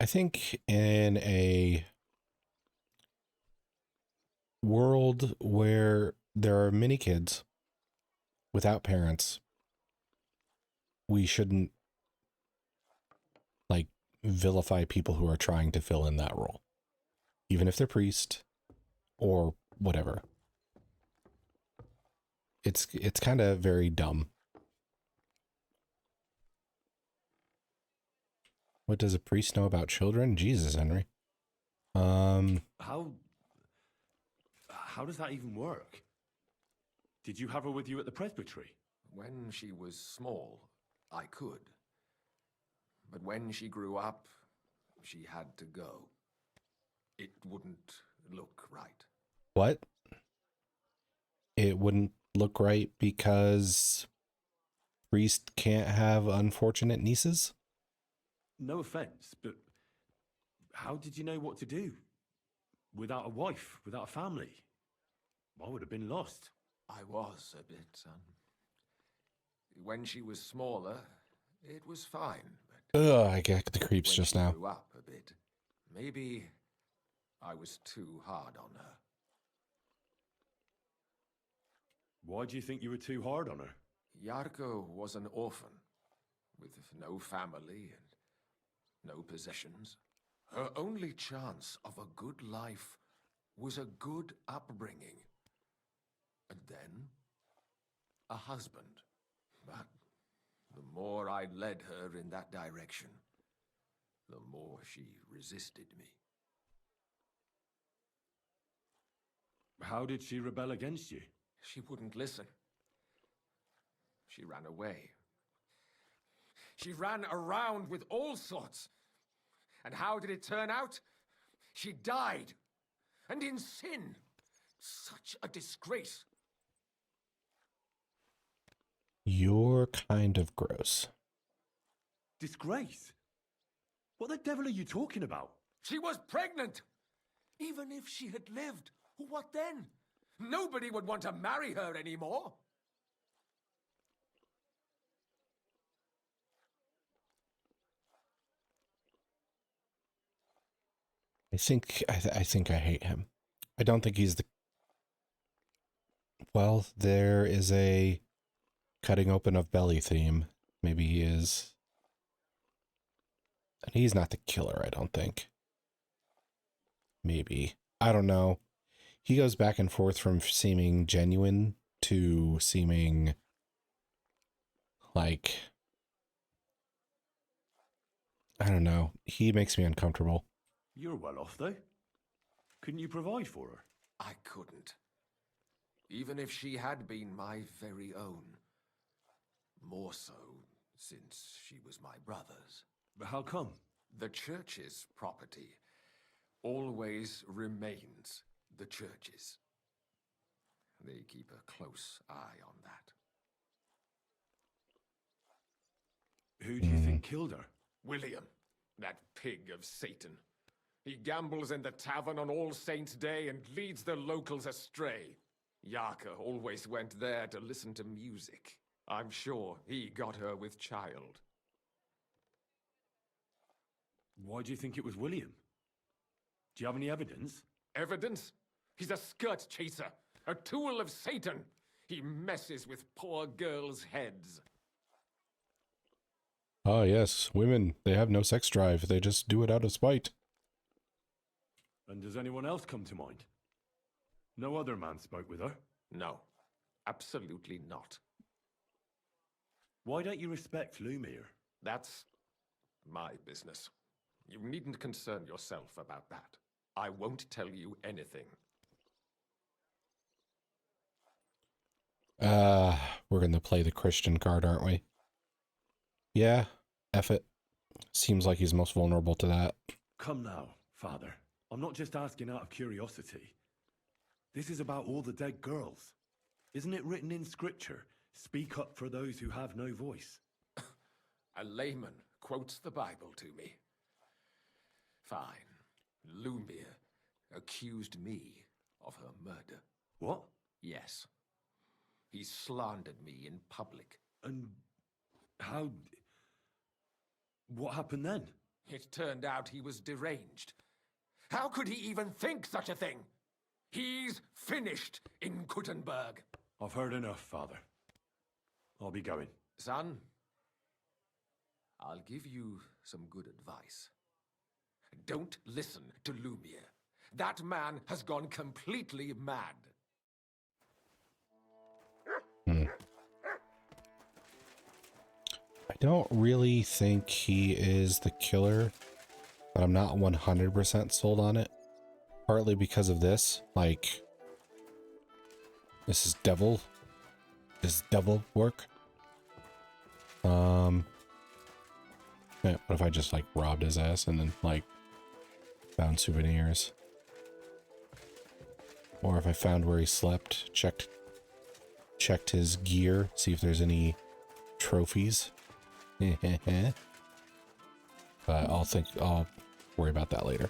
I think in a world where there are many kids without parents, we shouldn't like vilify people who are trying to fill in that role, even if they're priest or whatever. It's kind of very dumb. What does a priest know about children? Jesus, Henry. How does that even work? Did you have her with you at the presbytery? When she was small, I could. But when she grew up, she had to go. It wouldn't look right. What? It wouldn't look right because priest can't have unfortunate nieces? No offense, but how did you know what to do? Without a wife, without a family? I would have been lost. I was a bit, son. When she was smaller, it was fine. But Ugh, I get the creeps when just she now. grew up a bit, maybe I was too hard on her. Why do you think you were too hard on her? Yarko was an orphan, with no family and no possessions. Her only chance of a good life was a good upbringing. And then, a husband. But the more I led her in that direction, the more she resisted me. How did she rebel against you? She wouldn't listen. She ran away. She ran around with all sorts. And how did it turn out? She died. And in sin. Such a disgrace. You're kind of gross. Disgrace? What the devil are you talking about? She was pregnant. Even if she had lived, what then? Nobody would want to marry her anymore. I think I hate him. I don't think he's the... Well, there is a cutting open of belly theme. Maybe he is. And he's not the killer, I don't think. Maybe. I don't know. He goes back and forth from seeming genuine to seeming like... I don't know. He makes me uncomfortable. You're well off, though. Couldn't you provide for her? I couldn't. Even if she had been my very own. More so, since she was my brother's. But how come? The church's property always remains the church's. They keep a close eye on that. Who do you think killed her? William, that pig of Satan. He gambles in the tavern on All Saints' Day and leads the locals astray. Yarka always went there to listen to music. I'm sure he got her with child. Why do you think it was William? Do you have any evidence? Evidence? He's a skirt chaser, a tool of Satan. He messes with poor girls' heads. Ah, yes. Women, they have no sex drive. They just do it out of spite. And does anyone else come to mind? No other man spoke with her? No, absolutely not. Why don't you respect Lumiere? That's my business. You needn't concern yourself about that. I won't tell you anything. We're gonna play the Christian card, aren't we? Yeah, F it. Seems like he's most vulnerable to that. Come now, Father. I'm not just asking out of curiosity. This is about all the dead girls. Isn't it written in Scripture? Speak up for those who have no voice. A layman quotes the Bible to me. Fine. Lumiere accused me of her murder. What? Yes. He slandered me in public. And how... What happened then? It turned out he was deranged. How could he even think such a thing? He's finished in Kuttenberg. I've heard enough, Father. I'll be going. Son, I'll give you some good advice. Don't listen to Lumiere. That man has gone completely mad. I don't really think he is the killer, but I'm not 100% sold on it. Partly because of this, like, this is devil work. Yeah, what if I just like robbed his ass and then like found souvenirs? Or if I found where he slept, checked his gear, see if there's any trophies. But I'll worry about that later.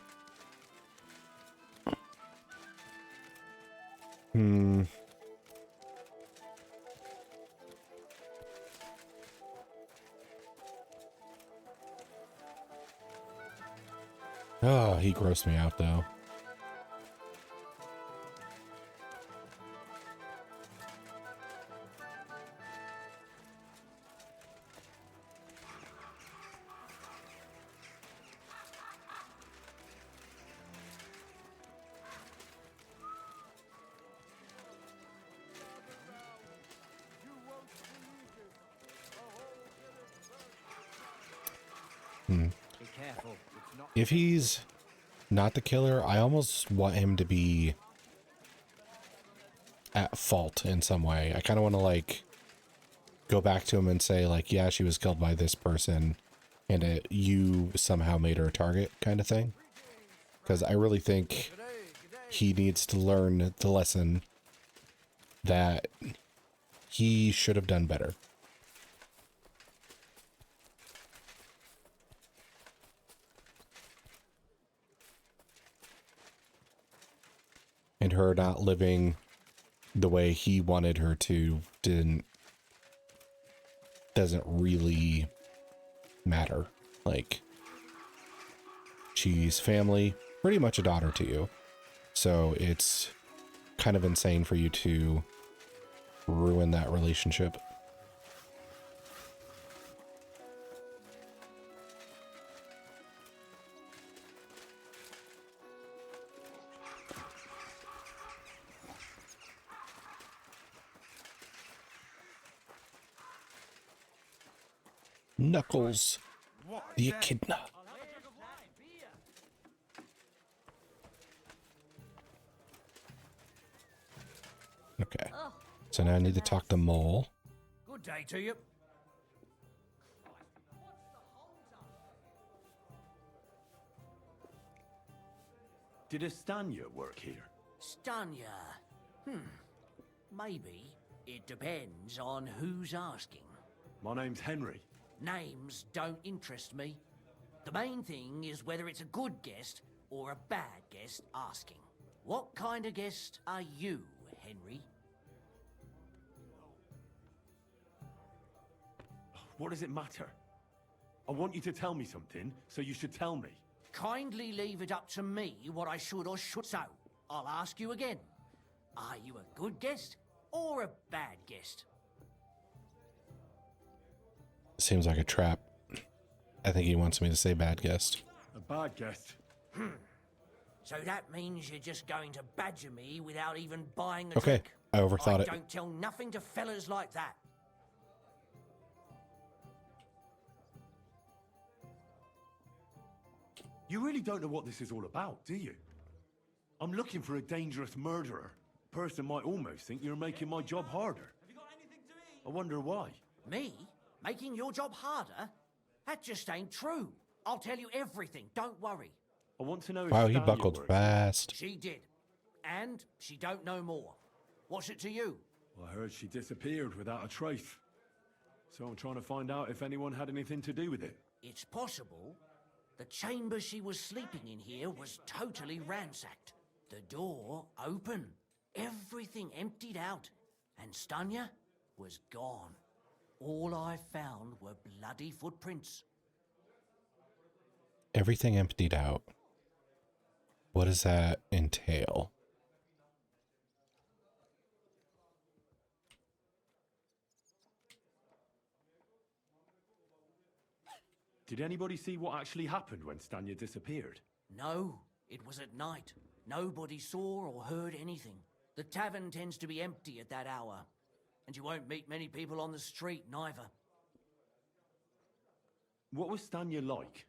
Oh, he grossed me out though. Be careful. It's not If he's not the killer, I almost want him to be at fault in some way. I kind of want to like go back to him and say like, yeah, she was killed by this person and you somehow made her a target kind of thing. Because I really think he needs to learn the lesson that he should have done better. And her not living the way he wanted her to doesn't really matter. Like, she's family, pretty much a daughter to you. So it's kind of insane for you to ruin that relationship. Knuckles, the echidna. Okay, so now I need to talk to Mole. Good day to you. Did Estania work here? Stanya. Maybe. It depends on who's asking. My name's Henry. Names don't interest me. The main thing is whether it's a good guest or a bad guest asking. What kind of guest are you, Henry? What does it matter? I want you to tell me something, so you should tell me. Kindly leave it up to me what I should or should. So, I'll ask you again. Are you a good guest or a bad guest? Seems like a trap. I think he wants me to say bad guest. A bad guest. So that means you're just going to badger me without even buying a Okay, drink? I overthought it. Don't tell nothing to fellas like that. You really don't know what this is all about, do you? I'm looking for a dangerous murderer. Person might almost think you're making my job harder. Have you got anything to eat? I wonder why. Me? Making your job harder? That just ain't true. I'll tell you everything, don't worry. I want to know if Wow, he Stania buckled works fast. She did. And she don't know more. What's it to you? here. Well, I heard she disappeared without a trace. So I'm trying to find out if anyone had anything to do with it. It's possible. The chamber she was sleeping in here was totally ransacked. The door open. Everything emptied out. And Stanya was gone. All I found were bloody footprints. Everything emptied out. What does that entail? Did anybody see what actually happened when Stania disappeared? No, it was at night. Nobody saw or heard anything. The tavern tends to be empty at that hour. And you won't meet many people on the street, neither. What was Stania like?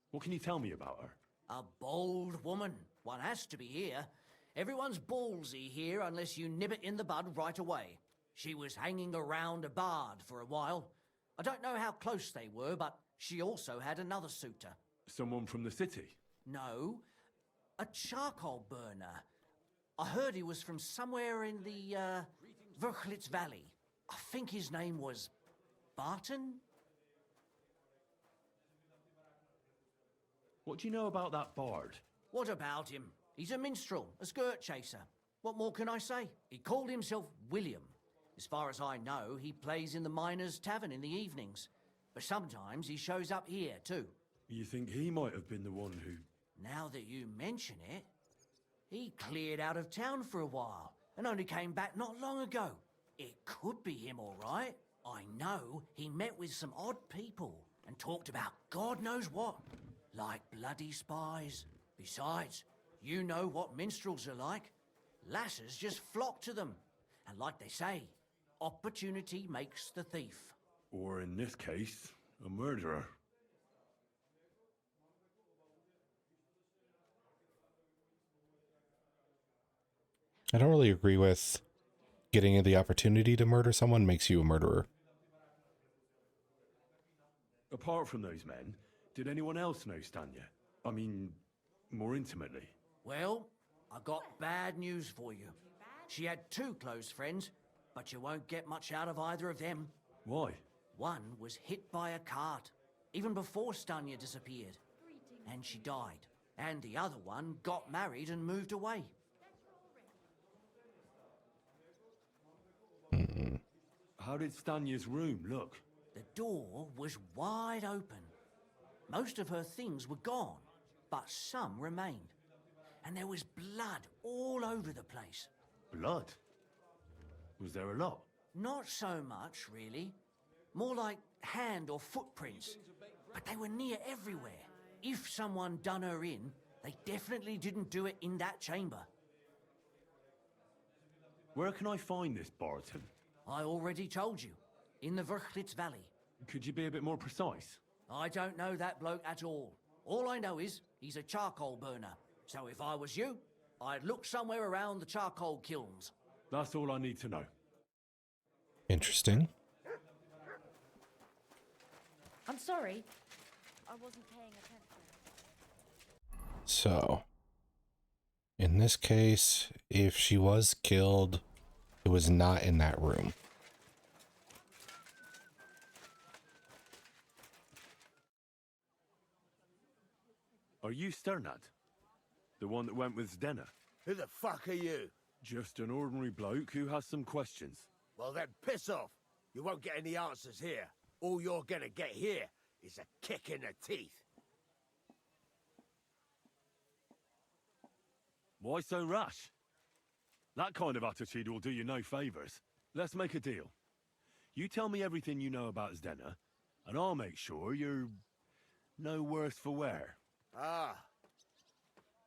What can you tell me about her? A bold woman. One has to be here. Everyone's ballsy here unless you nib it in the bud right away. She was hanging around a bard for a while. I don't know how close they were, but she also had another suitor. Someone from the city? No, a charcoal burner. I heard he was from somewhere in the, Verchlitz Valley. I think his name was Barton? What do you know about that bard? What about him? He's a minstrel, a skirt chaser. What more can I say? He called himself William. As far as I know, he plays in the Miners' Tavern in the evenings. But sometimes he shows up here, too. You think he might have been the one who... Now that you mention it, he cleared out of town for a while and only came back not long ago. It could be him, all right. I know he met with some odd people and talked about God knows what, like bloody spies. Besides, you know what minstrels are like. Lasses just flock to them. And like they say, opportunity makes the thief. Or in this case, a murderer. I don't really agree with getting the opportunity to murder someone makes you a murderer. Apart from those men, did anyone else know Stanya? I mean, more intimately. Well, I got bad news for you. She had 2 close friends, but you won't get much out of either of them. Why? One was hit by a cart, even before Stanya disappeared, and she died. And the other one got married and moved away. How did Stanya's room look? The door was wide open. Most of her things were gone, but some remained. And there was blood all over the place. Blood? Was there a lot? Not so much, really. More like hand or footprints. But they were near everywhere. If someone done her in, they definitely didn't do it in that chamber. Where can I find this Barton? I already told you. In the Verchlitz Valley. Could you be a bit more precise? I don't know that bloke at all. All I know is he's a charcoal burner. So if I was you, I'd look somewhere around the charcoal kilns. That's all I need to know. Interesting. I'm sorry. I wasn't paying attention. So, in this case, if she was killed, it was not in that room. Are you Sternad? The one that went with Zdenna? Who the fuck are you? Just an ordinary bloke who has some questions. Well then, piss off. You won't get any answers here. All you're gonna get here is a kick in the teeth. Why so rash? That kind of attitude will do you no favours. Let's make a deal. You tell me everything you know about Zdenna, and I'll make sure you're no worse for wear. Ah.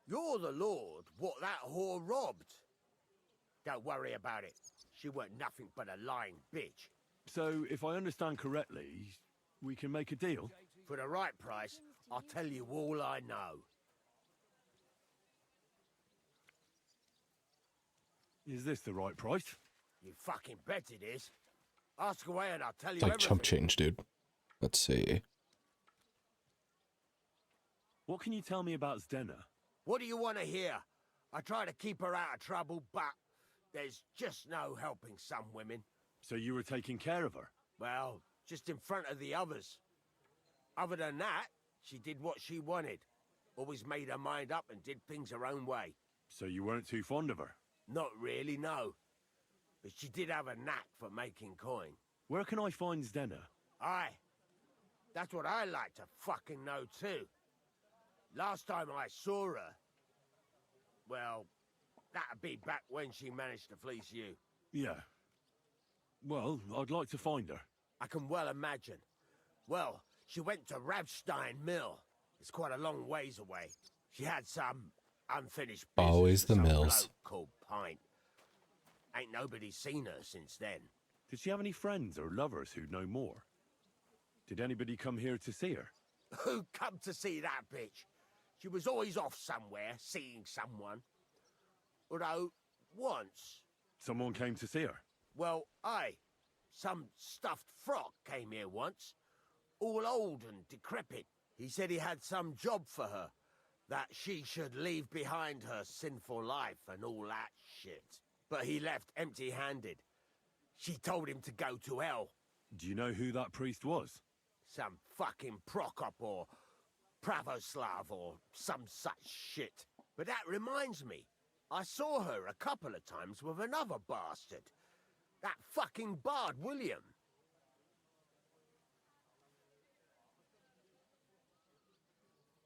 You're the lord what that whore robbed. Don't worry about it. She weren't nothing but a lying bitch. So, if I understand correctly, we can make a deal? For the right price, I'll tell you all I know. Is this the right price? You fucking bet it is. Ask away and I'll tell you It's like everything. chump change, dude. Let's see. What can you tell me about Zdenna? What do you want to hear? I try to keep her out of trouble, but there's just no helping some women. So you were taking care of her? Well, just in front of the others. Other than that, she did what she wanted. Always made her mind up and did things her own way. So you weren't too fond of her? Not really, no. But she did have a knack for making coin. Where can I find Zdenna? Aye. That's what I like to fucking know too. Last time I saw her... Well, that'd be back when she managed to fleece you. Yeah. Well, I'd like to find her. I can well imagine. Well, she went to Rabstein Mill. It's quite a long ways away. She had some unfinished business Always with the some mills. bloke called Pint. Ain't nobody seen her since then. Did she have any friends or lovers who'd know more? Did anybody come here to see her? Who come to see that bitch? She was always off somewhere, seeing someone. Although, once... Someone came to see her? Well, aye. Some stuffed frog came here once, all old and decrepit. He said he had some job for her, that she should leave behind her sinful life and all that shit. But he left empty-handed. She told him to go to hell. Do you know who that priest was? Some fucking Prokop or Pravoslav or some such shit. But that reminds me, I saw her a couple of times with another bastard. That fucking bard, William.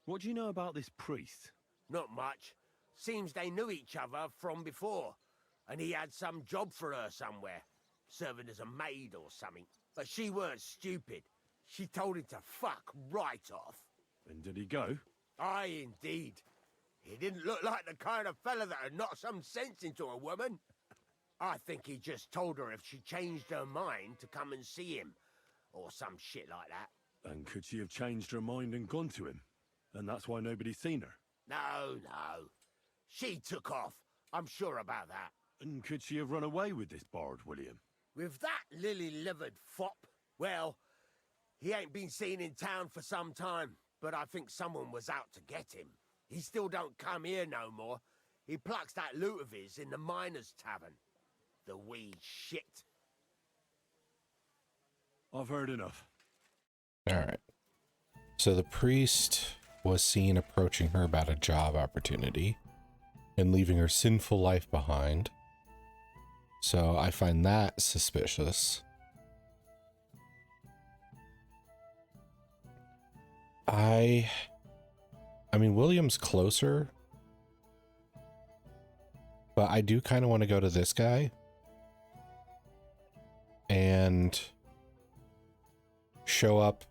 What do you know about this priest? Not much. Seems they knew each other from before. And he had some job for her somewhere. Serving as a maid or something. But she weren't stupid. She told him to fuck right off. And did he go? Aye, indeed. He didn't look like the kind of fella that would knock some sense into a woman. I think he just told her if she changed her mind to come and see him. Or some shit like that. And could she have changed her mind and gone to him? And that's why nobody's seen her? No. She took off. I'm sure about that. And could she have run away with this bard, William? With that lily-livered fop? Well, he ain't been seen in town for some time, but I think someone was out to get him. He still don't come here no more. He plucks that loot of his in the miners' tavern. The wee shit. I've heard enough. All right. So the priest was seen approaching her about a job opportunity and leaving her sinful life behind. So I find that suspicious. I mean, William's closer, but I do kind of want to go to this guy and show up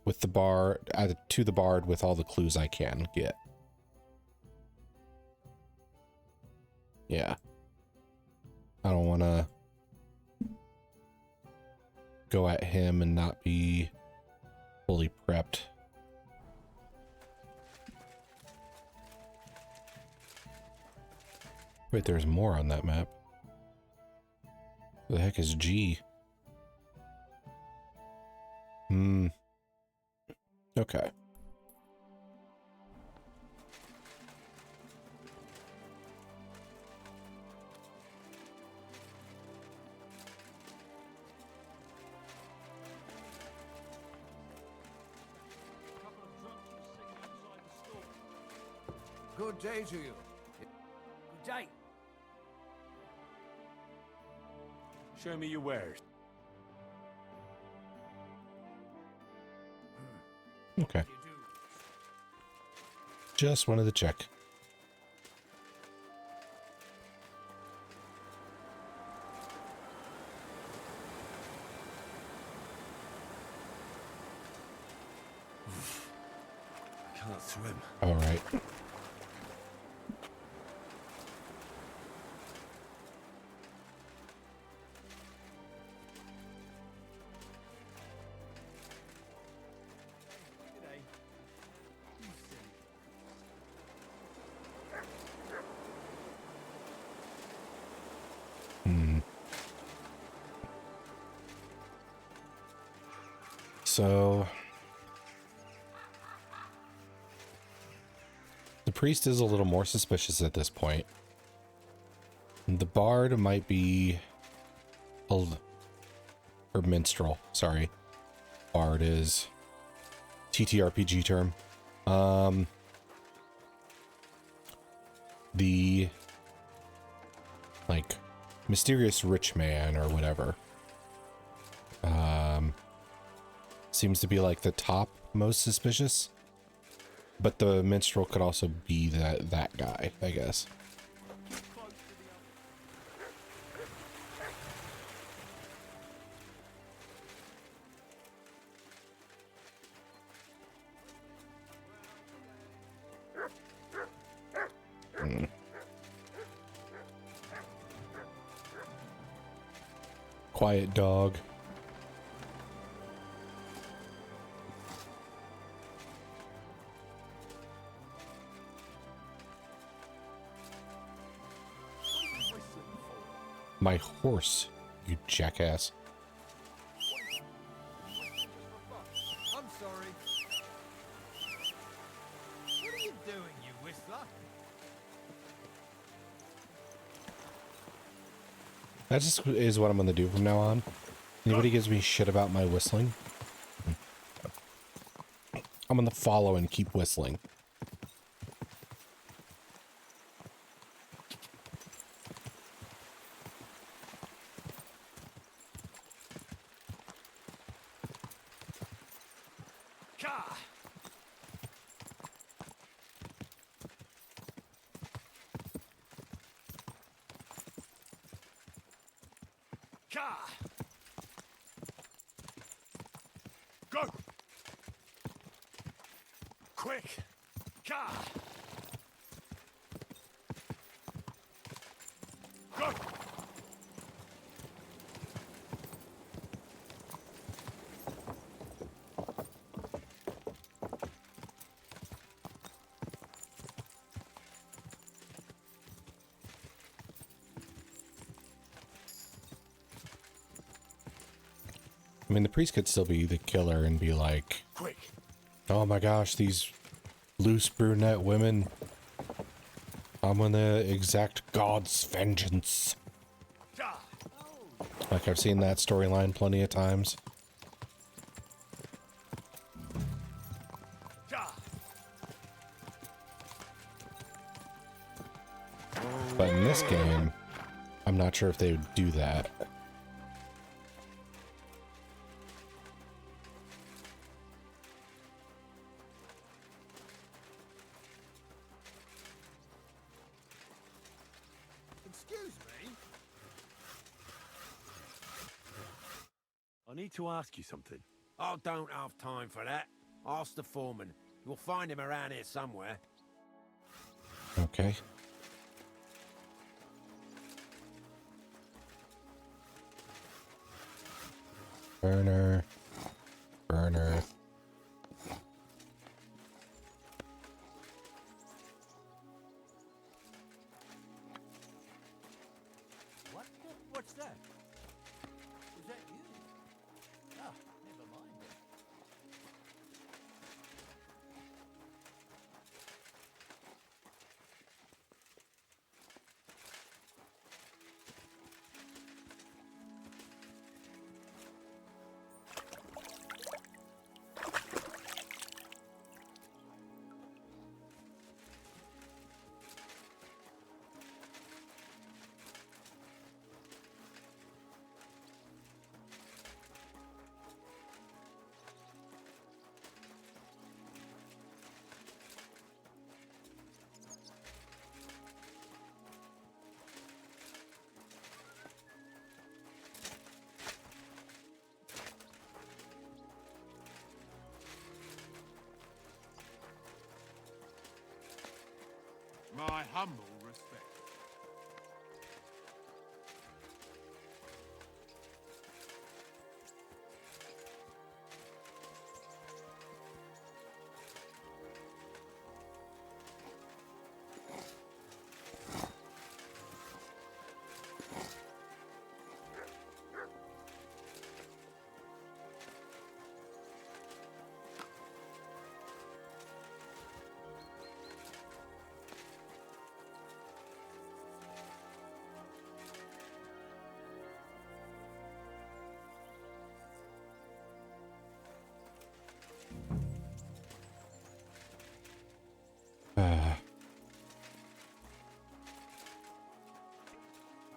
with the bar to the bard with all the clues I can get. Yeah. I don't want to go at him and not be fully prepped. Wait, there's more on that map. Who the heck is G? Okay. Good day to you. Good day. Show me your wares. Okay. Just wanted to check. I can't swim. All right. So the priest is a little more suspicious at this point. The bard might be or minstrel, sorry. Bard is TTRPG term. The like mysterious rich man or whatever. Seems to be like the top most suspicious, but the minstrel could also be that guy, I guess. Quiet dog. My horse, you jackass. That just is what I'm going to do from now on. Anybody gives me shit about my whistling, I'm going to follow and keep whistling. Go! Quick! Ka! Go! I mean, the priest could still be the killer and be like, Quick! oh my gosh, these loose brunette women. I'm gonna exact God's vengeance. Like, I've seen that storyline plenty of times. But in this game, I'm not sure if they would do that. Excuse me? I need to ask you something. I don't have time for that. Ask the foreman. You'll find him around here somewhere. Okay. Burner. Burner. What's that? Was that you? Ah, never mind then. My humble respect.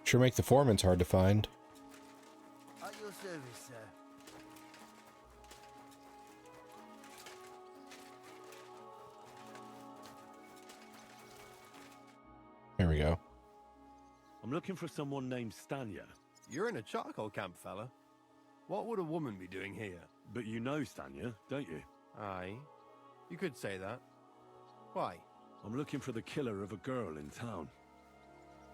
Sure make the foreman's hard to find. At your service, sir. There we go. I'm looking for someone named Stanya. You're in a charcoal camp, fella. What would a woman be doing here? But you know Stanya, don't you? Aye. You could say that. Why? I'm looking for the killer of a girl in town.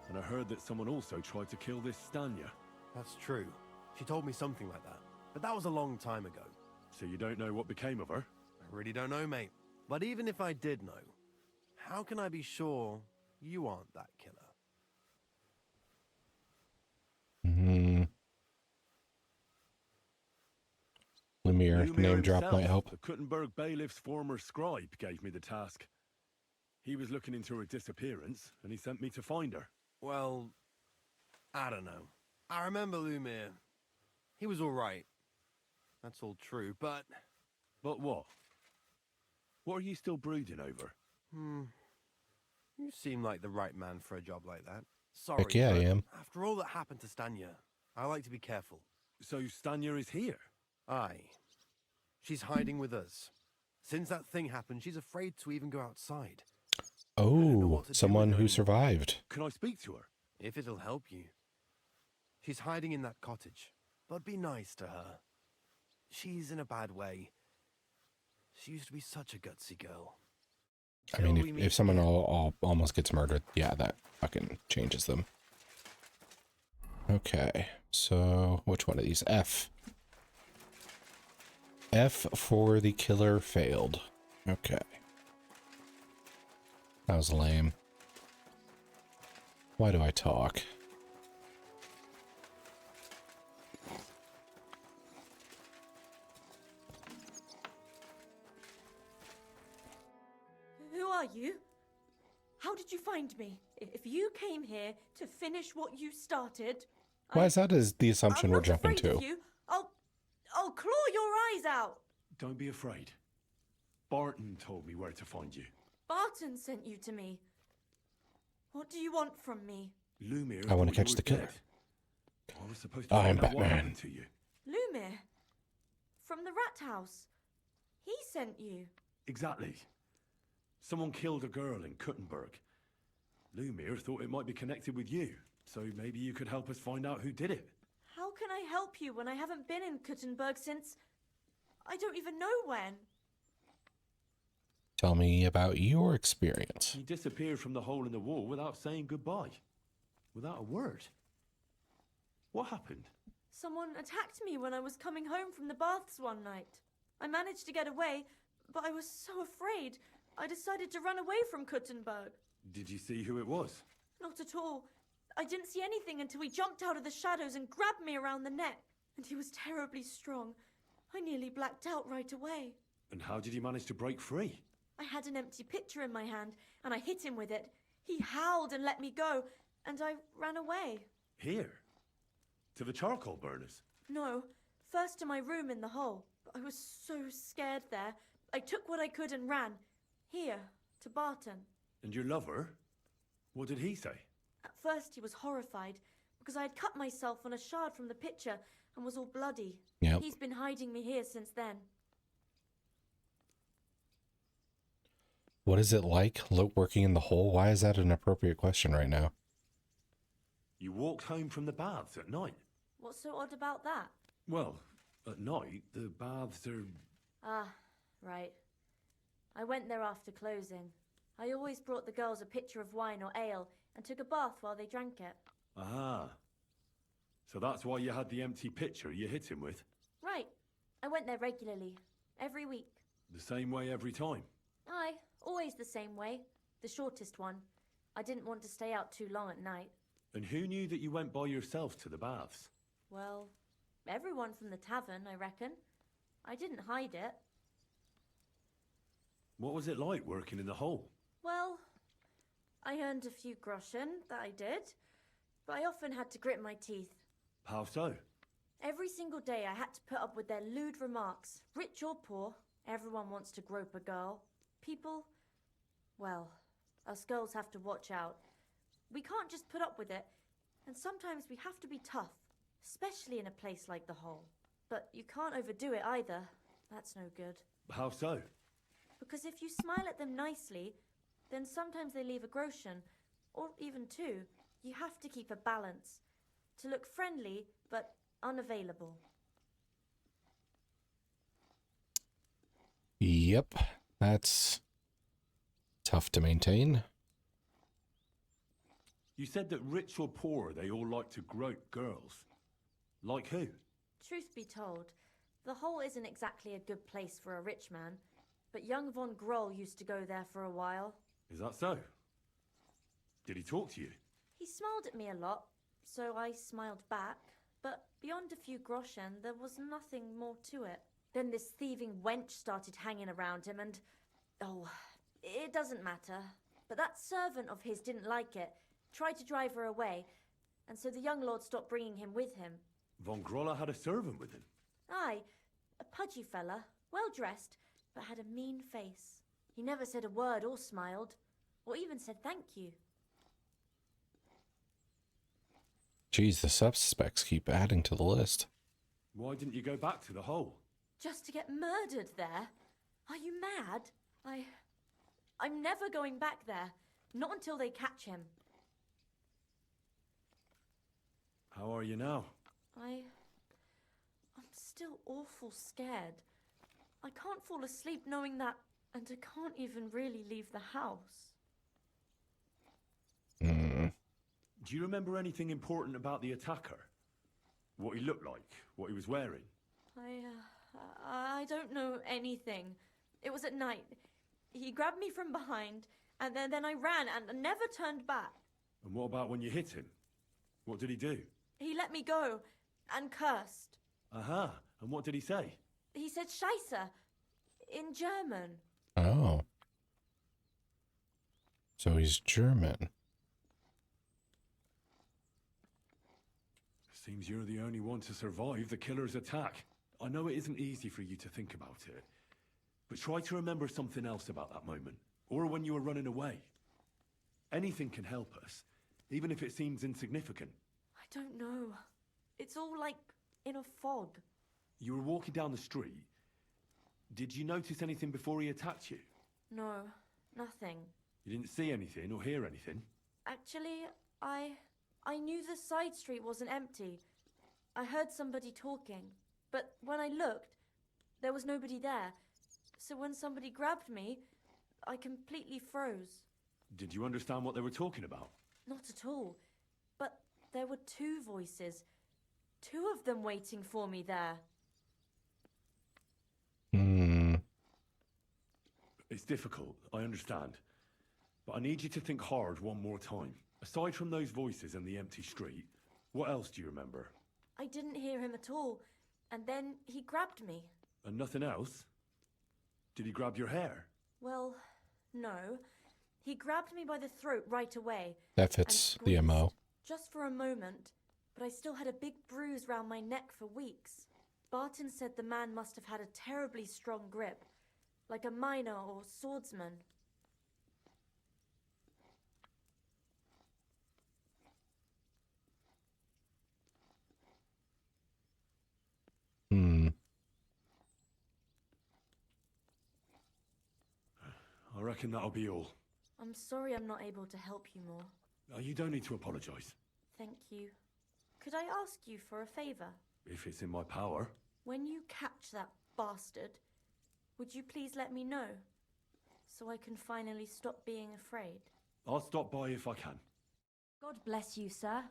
And I heard that someone also tried to kill this Stanya. That's true. She told me something like that. But that was a long time ago. So you don't know what became of her? I really don't know, mate. But even if I did know, how can I be sure you aren't that killer? Lemire, Lumir name drop himself, might help. The Kuttenberg bailiff's former scribe gave me the task. He was looking into her disappearance, and he sent me to find her. Well, I don't know. I remember Lumir. He was all right. That's all true, but... But what? What are you still brooding over? You seem like the right man for a job like that. Sorry, Heck yeah, I but am. after all that happened to Stanya, I like to be careful. So Stanya is here? Aye. She's hiding with us. Since that thing happened, she's afraid to even go outside. Oh, someone who survived. Can I speak to her? If it'll help you. She's hiding in that cottage, but be nice to her. She's in a bad way. She used to be such a gutsy girl. I mean, if someone almost gets murdered, yeah, that fucking changes them. Okay, so which one of these? F. F for the killer failed. Okay. That was lame. Why do I talk? Who are you? How did you find me? If you came here to finish what you started... Why is that the assumption we're jumping to? I'll claw your eyes out. Don't be afraid. Barton told me where to find you. Barton sent you to me. What do you want from me? Lumir, I want to thought you catch were the killer. dead. I was supposed to I'm find out what Batman. happened to you. Lumir? From the rat house. He sent you. Exactly. Someone killed a girl in Kuttenberg. Lumir thought it might be connected with you, so maybe you could help us find out who did it. How can I help you when I haven't been in Kuttenberg since... I don't even know when. Tell me about your experience. You disappeared from the hole in the wall without saying goodbye. Without a word. What happened? Someone attacked me when I was coming home from the baths one night. I managed to get away, but I was so afraid. I decided to run away from Kuttenberg. Did you see who it was? Not at all. I didn't see anything until he jumped out of the shadows and grabbed me around the neck. And he was terribly strong. I nearly blacked out right away. And how did you manage to break free? I had an empty pitcher in my hand, and I hit him with it. He howled and let me go, and I ran away. Here? To the charcoal burners? No, first to my room in the hole. But I was so scared there. I took what I could and ran. Here, to Barton. And your lover? What did he say? At first he was horrified, because I had cut myself on a shard from the pitcher and was all bloody. Yep. He's been hiding me here since then. What is it like working in the hole? Why is that an appropriate question right now? You walked home from the baths at night? What's so odd about that? Well, at night, the baths are... Ah, right. I went there after closing. I always brought the girls a pitcher of wine or ale and took a bath while they drank it. Ah. So that's why you had the empty pitcher you hit him with? Right. I went there regularly. Every week. The same way every time? Aye, always the same way. The shortest one. I didn't want to stay out too long at night. And who knew that you went by yourself to the baths? Well, everyone from the tavern, I reckon. I didn't hide it. What was it like working in the hole? Well, I earned a few groschen, that I did. But I often had to grit my teeth. How so? Every single day I had to put up with their lewd remarks. Rich or poor, everyone wants to grope a girl. People, well, us girls have to watch out. We can't just put up with it, and sometimes we have to be tough, especially in a place like the hole. But you can't overdo it either. That's no good. How so? Because if you smile at them nicely, then sometimes they leave a groschen, or even two. You have to keep a balance. To look friendly, but unavailable. Yep, that's tough to maintain. You said that rich or poor, they all like to grope girls. Like who? Truth be told, the hole isn't exactly a good place for a rich man, but young von Groll used to go there for a while. Is that so? Did he talk to you? He smiled at me a lot, so I smiled back, but beyond a few groschen, there was nothing more to it. Then this thieving wench started hanging around him and... oh, it doesn't matter. But that servant of his didn't like it, tried to drive her away, and so the young lord stopped bringing him with him. Von Grolla had a servant with him. Aye, a pudgy fella, well dressed, but had a mean face. He never said a word or smiled, or even said thank you. Geez, the suspects keep adding to the list. Why didn't you go back to the hole? Just to get murdered there? Are you mad? I'm never going back there. Not until they catch him. How are you now? I'm still awful scared. I can't fall asleep knowing that, and I can't even really leave the house. Do you remember anything important about the attacker? What he looked like? What he was wearing? I don't know anything. It was at night. He grabbed me from behind, and then I ran and never turned back. And what about when you hit him? What did he do? He let me go and cursed. Aha, and what did he say? He said Scheisse in German. Oh. So he's German. Seems you're the only one to survive the killer's attack. I know it isn't easy for you to think about it, but try to remember something else about that moment, or when you were running away. Anything can help us, even if it seems insignificant. I don't know. It's all like in a fog. You were walking down the street. Did you notice anything before he attacked you? No, nothing. You didn't see anything or hear anything? Actually, I knew the side street wasn't empty. I heard somebody talking, but when I looked, there was nobody there. So when somebody grabbed me, I completely froze. Did you understand what they were talking about? Not at all. But there were two voices. Two of them waiting for me there. It's difficult, I understand. But I need you to think hard one more time. Aside from those voices and the empty street, what else do you remember? I didn't hear him at all, and then he grabbed me. And nothing else? Did he grab your hair? Well, no. He grabbed me by the throat right away. That fits the MO. Just for a moment, but I still had a big bruise round my neck for weeks. Barton said the man must have had a terribly strong grip, like a miner or swordsman. I reckon that'll be all. I'm sorry I'm not able to help you more. You don't need to apologize. Thank you. Could I ask you for a favor? If it's in my power. When you catch that bastard, would you please let me know? So I can finally stop being afraid. I'll stop by if I can. God bless you, sir.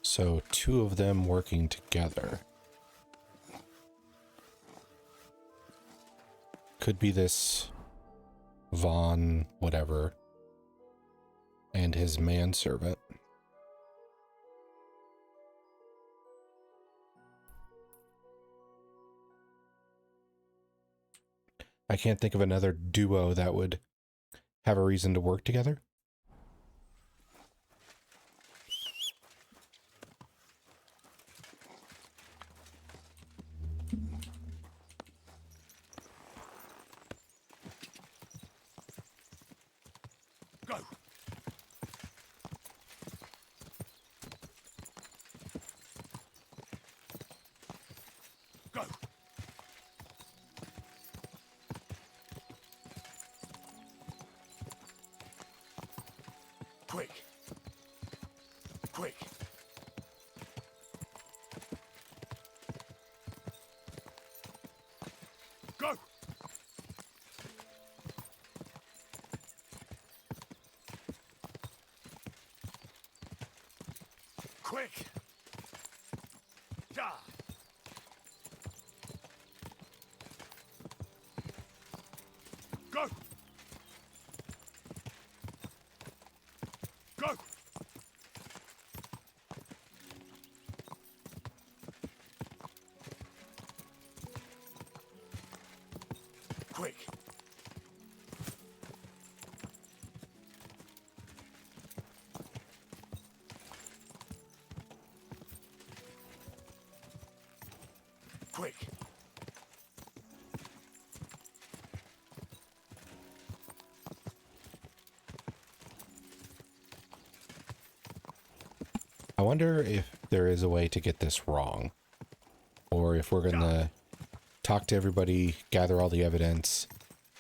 So two of them working together. Could be this Von whatever and his manservant. I can't think of another duo that would have a reason to work together. Go! Go! Quick! Quick! Go! Quick! Da! Go! Go! Quick! I wonder if there is a way to get this wrong. Or if we're going to talk to everybody, gather all the evidence,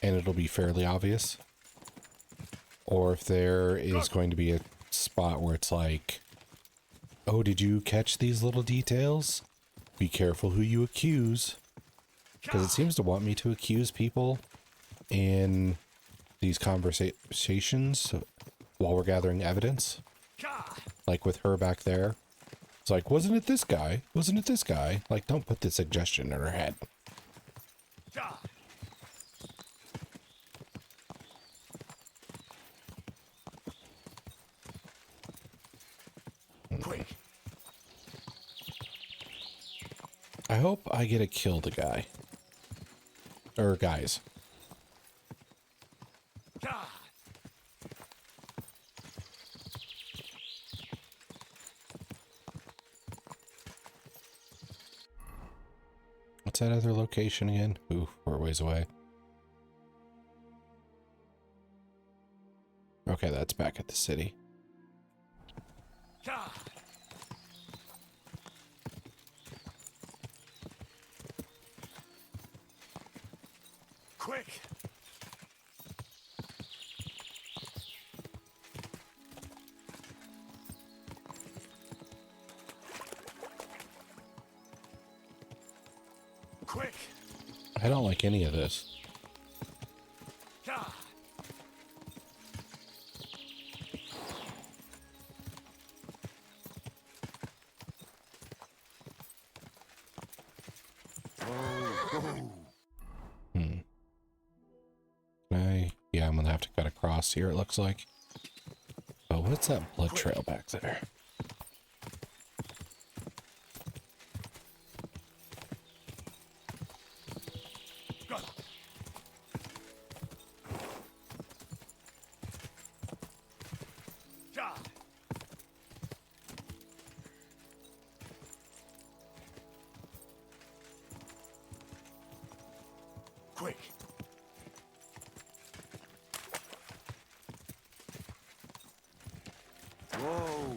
and it'll be fairly obvious. Or if there is going to be a spot where it's like, oh, did you catch these little details? Be careful who you accuse. Because it seems to want me to accuse people in these conversations while we're gathering evidence. Like with her back there. It's like, wasn't it this guy? Wasn't it this guy? Like, don't put the suggestion in her head. Quick. I hope I get to kill the guy. Or guys. What's that other location again? Ooh, we're a ways away. Okay, that's back at the city. Quick. Quick. I don't like any of this. Yeah, I'm gonna have to cut across here, it looks like. Oh, what's that blood trail back there? Quick. Whoa.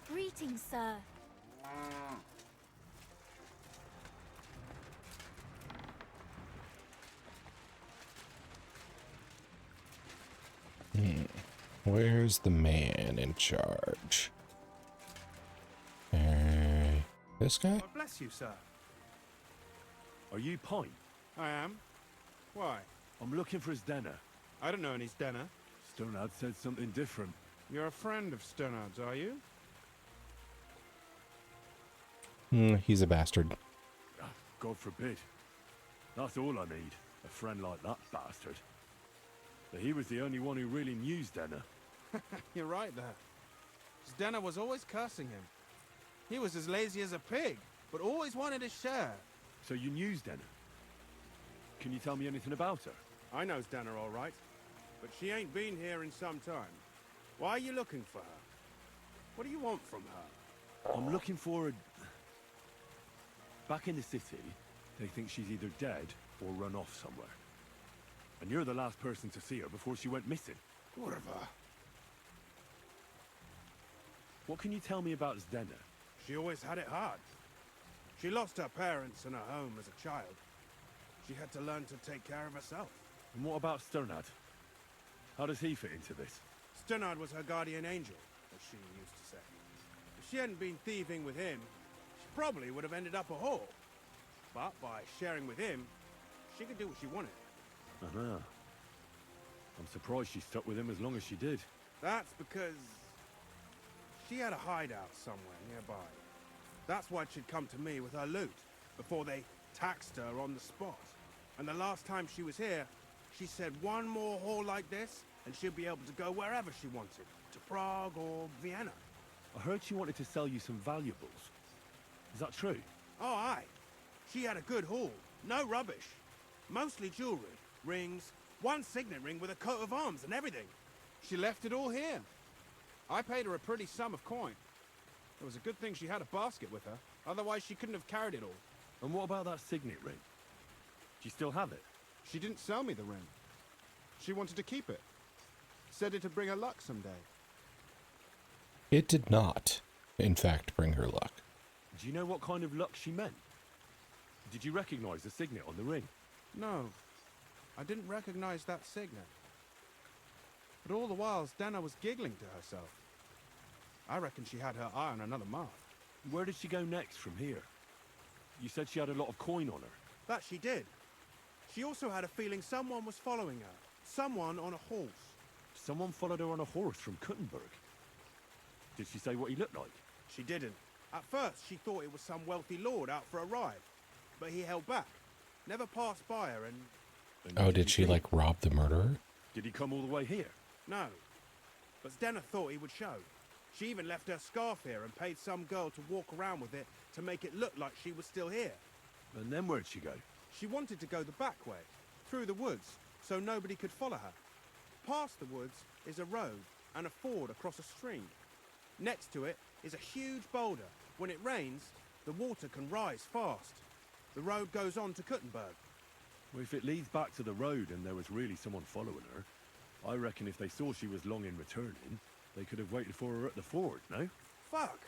Greetings, sir. Where's the man in charge? This guy? God bless you, sir. Are you Pine? I am. Why? I'm looking for his denner. I don't know any Stenner. Sternad said something different. You're a friend of Sternard's, are you? He's a bastard. God forbid. That's all I need. A friend like that bastard. But he was the only one who really knew Stenner. You're right there. Stenner was always cursing him. He was as lazy as a pig, but always wanted his share. So you knew Stenner? Can you tell me anything about her? I know Stenner all right, but she ain't been here in some time. Why are you looking for her? What do you want from her? I'm looking for her... Back in the city, they think she's either dead or run off somewhere. And you're the last person to see her before she went missing. Whatever. What can you tell me about Zdenna? She always had it hard. She lost her parents and her home as a child. She had to learn to take care of herself. And what about Sternad? How does he fit into this? Sternard was her guardian angel, as she used to say. If she hadn't been thieving with him, she probably would have ended up a whore. But by sharing with him, she could do what she wanted. Uh-huh. I'm surprised she stuck with him as long as she did. That's because she had a hideout somewhere nearby. That's why she'd come to me with her loot, before they taxed her on the spot. And the last time she was here, she said one more haul like this, and she'd be able to go wherever she wanted, to Prague or Vienna. I heard she wanted to sell you some valuables. Is that true? Oh, aye. She had a good haul. No rubbish. Mostly jewelry, rings, one signet ring with a coat of arms and everything. She left it all here. I paid her a pretty sum of coin. It was a good thing she had a basket with her. Otherwise, she couldn't have carried it all. And what about that signet ring? Do you still have it? She didn't sell me the ring. She wanted to keep it. Said it'd bring her luck someday. It did not, in fact, bring her luck. Do you know what kind of luck she meant? Did you recognize the signet on the ring? No, I didn't recognize that signet. But all the while, Dana was giggling to herself. I reckon she had her eye on another mark. Where did she go next from here? You said she had a lot of coin on her. That she did. She also had a feeling someone was following her. Someone on a horse. Someone followed her on a horse from Kuttenberg. Did she say what he looked like? She didn't. At first, she thought it was some wealthy lord out for a ride. But he held back. Never passed by her and... Oh, did she, like, rob the murderer? Did he come all the way here? No. But Stena thought he would show. She even left her scarf here and paid some girl to walk around with it to make it look like she was still here. And then where'd she go? She wanted to go the back way, through the woods, so nobody could follow her. Past the woods is a road and a ford across a stream. Next to it is a huge boulder. When it rains, the water can rise fast. The road goes on to Kuttenberg. Well, if it leads back to the road and there was really someone following her, I reckon if they saw she was long in returning, they could have waited for her at the ford, no? Fuck!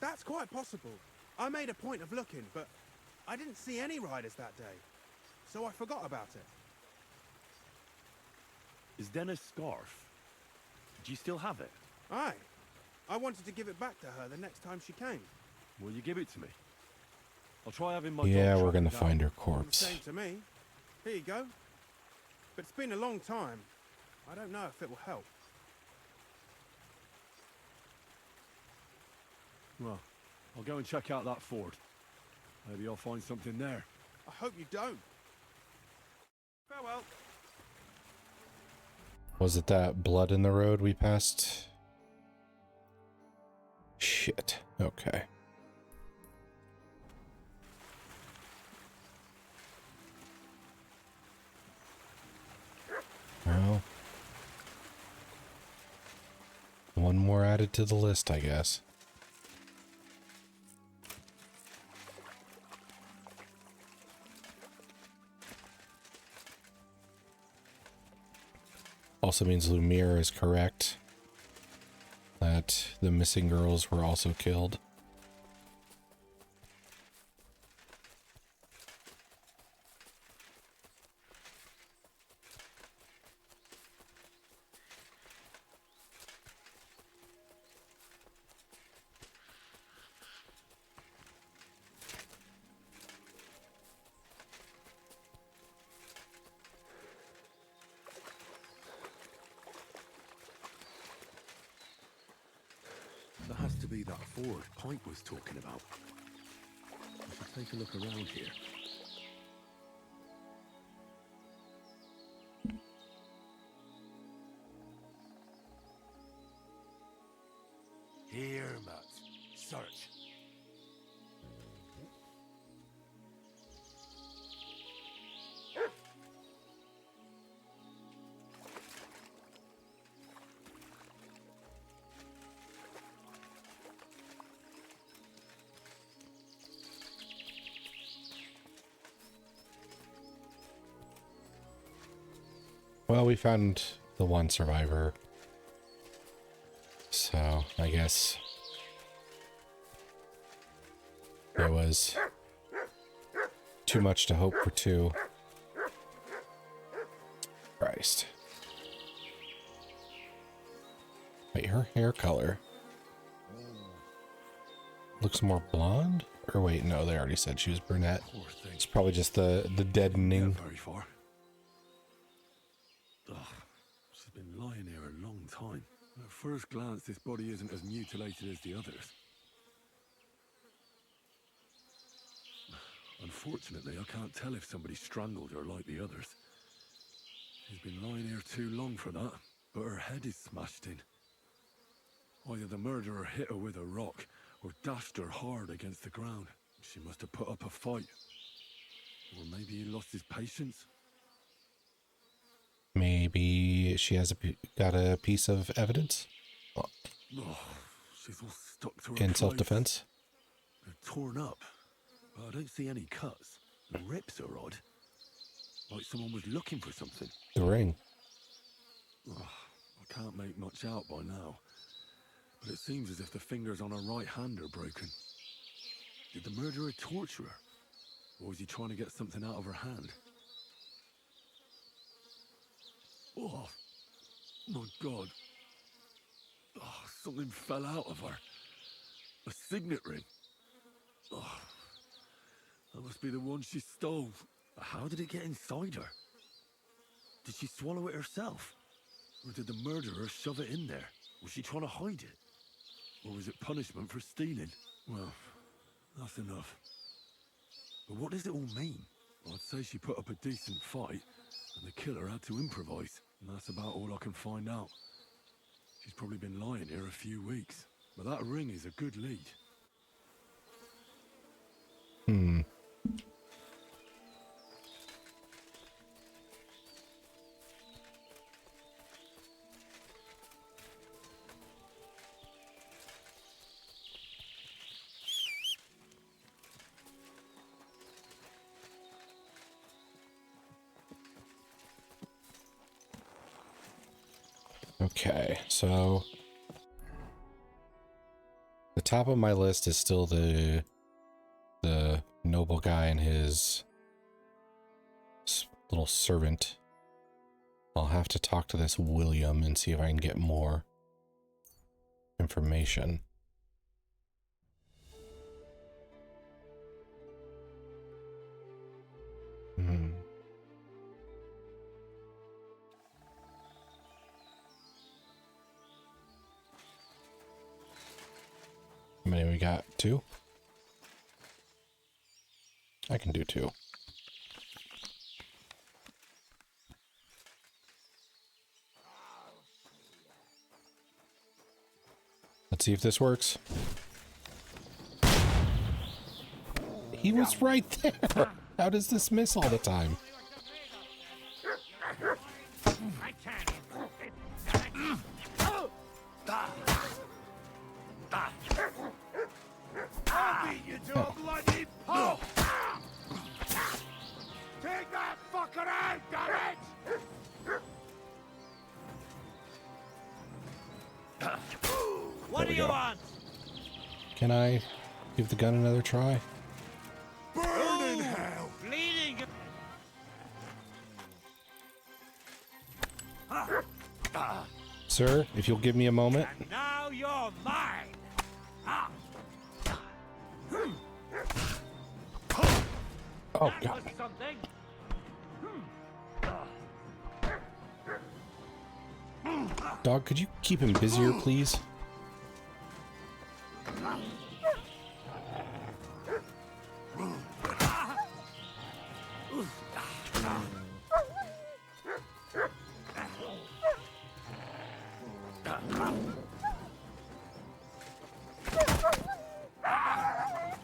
That's quite possible. I made a point of looking, but I didn't see any riders that day, so I forgot about it. Is Denna's scarf? Do you still have it? Aye. I wanted to give it back to her the next time she came. Will you give it to me? I'll try having my Yeah, dog we're gonna track it down. find her corpse. Same to me. Here you go. But it's been a long time. I don't know if it will help. Well, I'll go and check out that ford. Maybe I'll find something there. I hope you don't. Farewell. Was it that blood in the road we passed? Shit. Okay. Well, one more added to the list, I guess. Also means Lumiere is correct that the missing girls were also killed. That has to be that ford Pike was talking about. I should take a look around here. Here, Matt. Search. Well, we found the one survivor. So, I guess there was too much to hope for two. Christ. Wait, her hair color looks more blonde? Or wait, no, they already said she was brunette. It's probably just the deadening. Not very far. Ugh, she's been lying here a long time. At first glance, this body isn't as mutilated as the others. Unfortunately, I can't tell if somebody strangled her like the others. She's been lying here too long for that, but her head is smashed in. Either the murderer hit her with a rock, or dashed her hard against the ground. She must have put up a fight. Or maybe he lost his patience. Maybe she has got a piece of evidence Oh, she's all stuck to her in clothes. self-defense. They're torn up, but I don't see any cuts. The rips are odd. Like someone was looking for something. The ring. Oh, I can't make much out by now. But it seems as if the fingers on her right hand are broken. Did the murderer torture her? Or was he trying to get something out of her hand? Oh, my God. Oh, something fell out of her. A signet ring. Oh, that must be the one she stole. How did it get inside her? Did she swallow it herself? Or did the murderer shove it in there? Was she trying to hide it? Or was it punishment for stealing? Well, that's enough. But what does it all mean? I'd say she put up a decent fight, and the killer had to improvise. And that's about all I can find out. She's probably been lying here a few weeks. But that ring is a good lead. Okay, so the top of my list is still the noble guy and his little servant. I'll have to talk to this William and see if I can get more information. How many we got? 2? I can do 2. Let's see if this works. He was right there. How does this miss all the time? I'll beat you to a bloody pulp! Take that fucker out, damn it! What do you want? Can I give the gun another try? Burn in hell! Bleeding! Sir, if you'll give me a moment. And now you're mine! Oh, God. Something. Dog, could you keep him busier, please?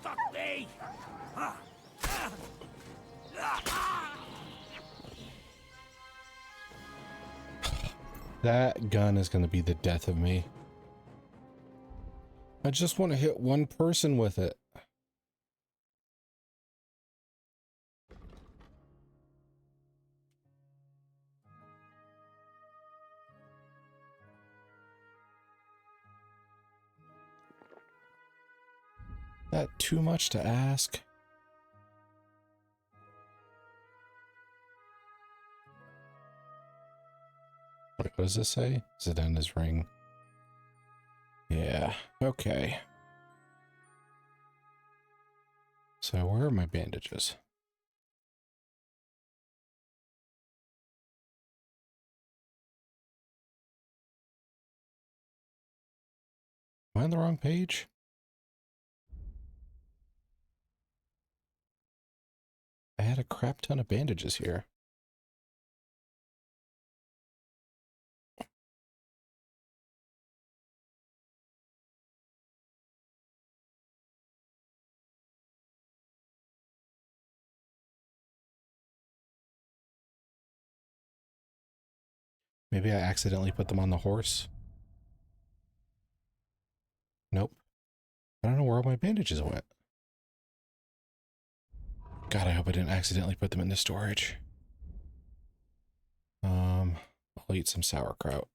Fuck me! That gun is going to be the death of me. I just want to hit one person with it. That too much to ask? What does this say? Is it on his ring? Yeah, okay. So where are my bandages? Am I on the wrong page? I had a crap ton of bandages here. Maybe I accidentally put them on the horse. Nope. I don't know where all my bandages went. God, I hope I didn't accidentally put them into storage. I'll eat some sauerkraut.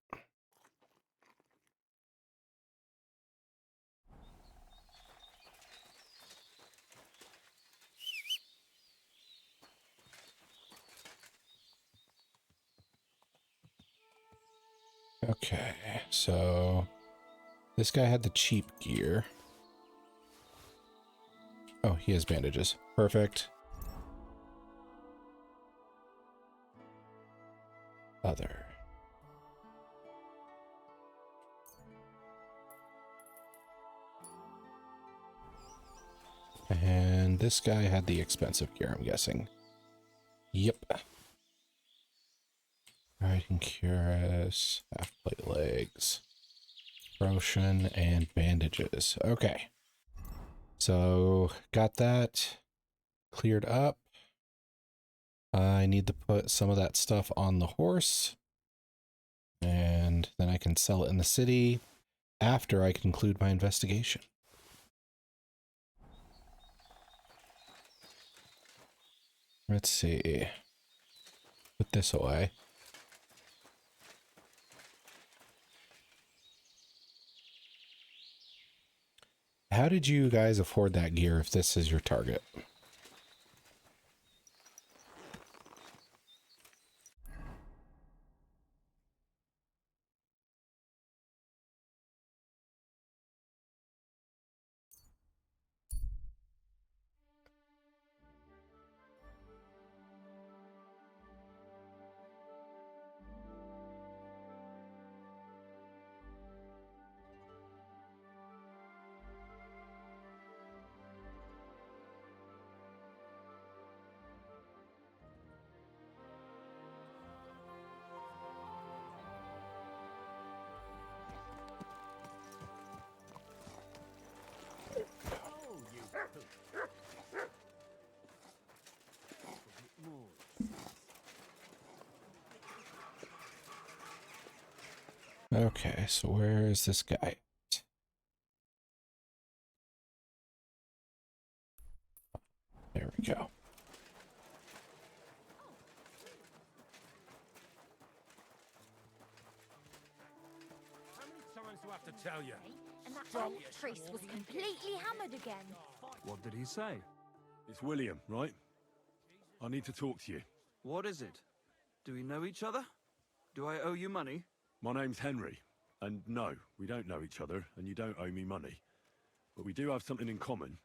Okay, so this guy had the cheap gear. Oh, he has bandages. Perfect. Other. And this guy had the expensive gear, I'm guessing. Yep. Riding cuirass, half plate legs, potion, and bandages. Okay. So, got that cleared up. I need to put some of that stuff on the horse. And then I can sell it in the city after I conclude my investigation. Let's see. Put this away. How did you guys afford that gear if this is your target? Okay, so where is this guy? There we go. How many times do I have to tell you? And that old priest was completely hammered again. What did he say? It's William, right? I need to talk to you. What is it? Do we know each other? Do I owe you money? My name's Henry, and no, we don't know each other, and you don't owe me money. But we do have something in common.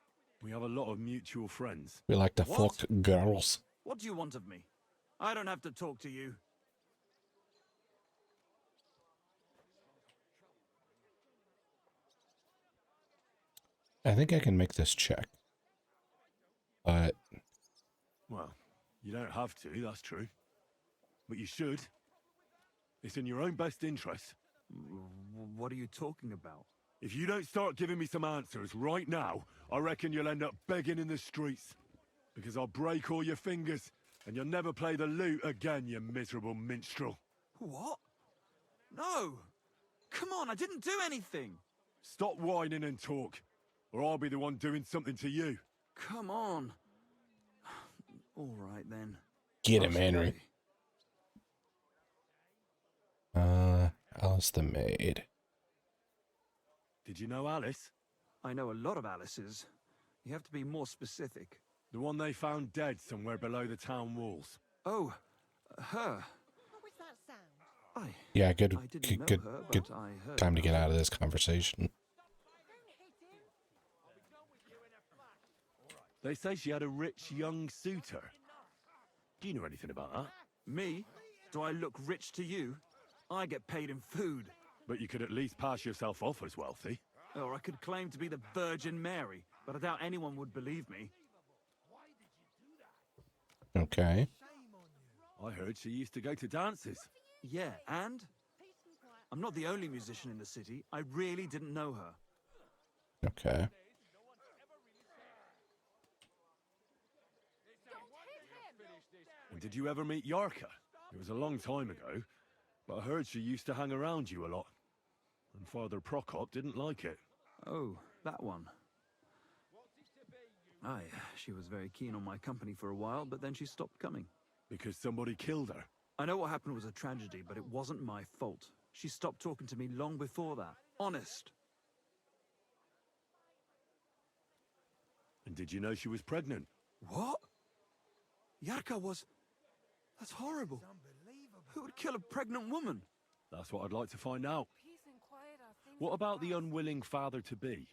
We have a lot of mutual friends. We like to What? fuck girls. What do you want of me? I don't have to talk to you. I think I can make this check. But Well, you don't have to, that's true. But you should. It's in your own best interest. What are you talking about? If you don't start giving me some answers right now, I reckon you'll end up begging in the streets. Because I'll break all your fingers, and you'll never play the lute again, you miserable minstrel. What? No! Come on, I didn't do anything! Stop whining and talk, or I'll be the one doing something to you. Come on. All right, then. get him, Henry. Alice the maid. Did you know Alice? I know a lot of Alices. You have to be more specific. The one they found dead somewhere below the town walls. Oh, her. Yeah, good Her, time to get out of this conversation. They say she had a rich young suitor. Do you know anything about that? Me? Do I look rich to you? I get paid in food. But you could at least pass yourself off as wealthy. Or I could claim to be the Virgin Mary, but I doubt anyone would believe me. Okay. I heard she used to go to dances. Yeah, and? I'm not the only musician in the city. I really didn't know her. Okay. And did you ever meet Yarka? It was a long time ago, but I heard she used to hang around you a lot. And Father Prokop didn't like it. Oh, that one. Aye, she was very keen on my company for a while, but then she stopped coming. Because somebody killed her? I know what happened was a tragedy, but it wasn't my fault. She stopped talking to me long before that. Honest. And did you know she was pregnant? What? Yarka was... That's horrible. Who would kill a pregnant woman? That's what I'd like to find out. What about the unwilling father-to-be?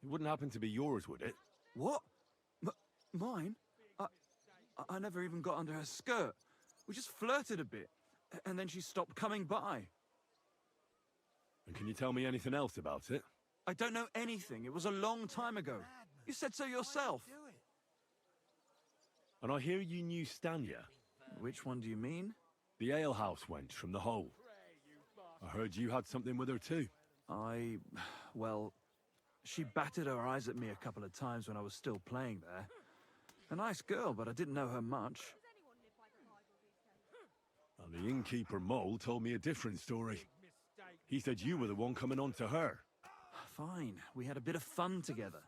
It wouldn't happen to be yours, would it? What? Mine? I never even got under her skirt. We just flirted a bit, and then she stopped coming by. And can you tell me anything else about it? I don't know anything. It was a long time ago. You said so yourself. And I hear you knew Stanya. Which one do you mean? The alehouse wench from the hole. I heard you had something with her too. Well, she batted her eyes at me a couple of times when I was still playing there. A nice girl, but I didn't know her much. And the innkeeper Mole told me a different story. He said you were the one coming on to her. Fine, we had a bit of fun together.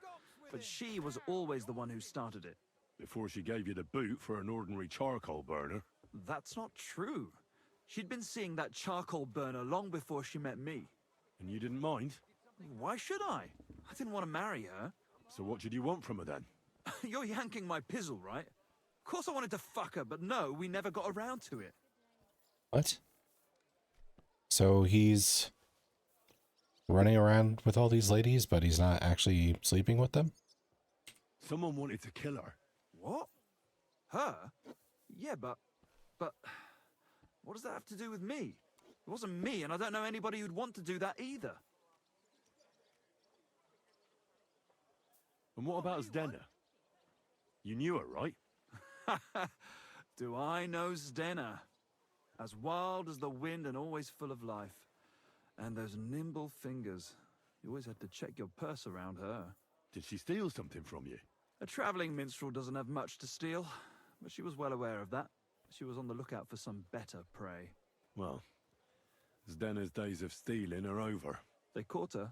But she was always the one who started it. Before she gave you the boot for an ordinary charcoal burner. That's not true. She'd been seeing that charcoal burner long before she met me. And you didn't mind? Why should I? I didn't want to marry her. So what did you want from her then? You're yanking my pizzle, right? Of course I wanted to fuck her, but no, we never got around to it. What? So he's running around with all these ladies, but he's not actually sleeping with them? Someone wanted to kill her. What? Her? Yeah, but what does that have to do with me? It wasn't me, and I don't know anybody who'd want to do that either. And what about Zdena? You knew her, right? Do I know Zdena? As wild as the wind and always full of life. And those nimble fingers. You always had to check your purse around her. Did she steal something from you? A traveling minstrel doesn't have much to steal, but she was well aware of that. She was on the lookout for some better prey. Well, Zdena's days of stealing are over. They caught her.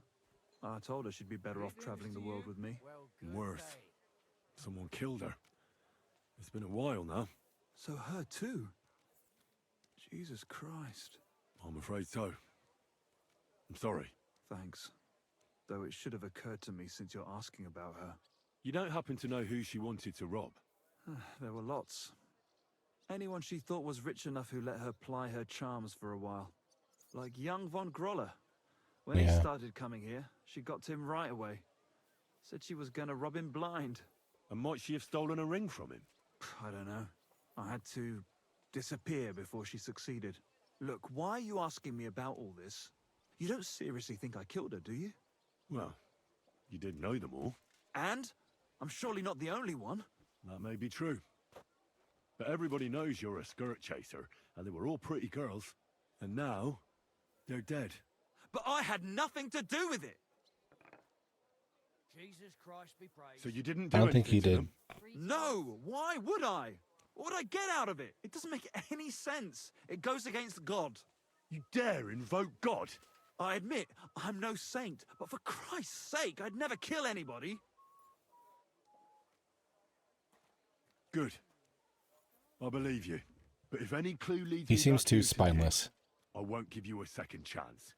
I told her she'd be better off traveling the world with me. Worse. Someone killed her. It's been a while now. So her too? Jesus Christ. I'm afraid so. I'm sorry. Thanks. Though it should have occurred to me since you're asking about her. You don't happen to know who she wanted to rob? There were lots. Anyone she thought was rich enough who let her ply her charms for a while. Like young von Groller. When he started coming here, she got to him right away. Said she was gonna rob him blind. And might she have stolen a ring from him? I don't know. I had to disappear before she succeeded. Look, why are you asking me about all this? You don't seriously think I killed her, do you? Well, you did know them all. And? I'm surely not the only one. That may be true. But everybody knows you're a skirt chaser, and they were all pretty girls. And now, they're dead. But I had nothing to do with it! Jesus Christ be praised. So you didn't do I don't think he anything to did. them? No! Why would I? What would I get out of it? It doesn't make any sense. It goes against God. You dare invoke God? I admit, I'm no saint, but for Christ's sake, I'd never kill anybody. Good. I believe you. But if any clue leads He me seems back too to spineless. I won't give you a second chance.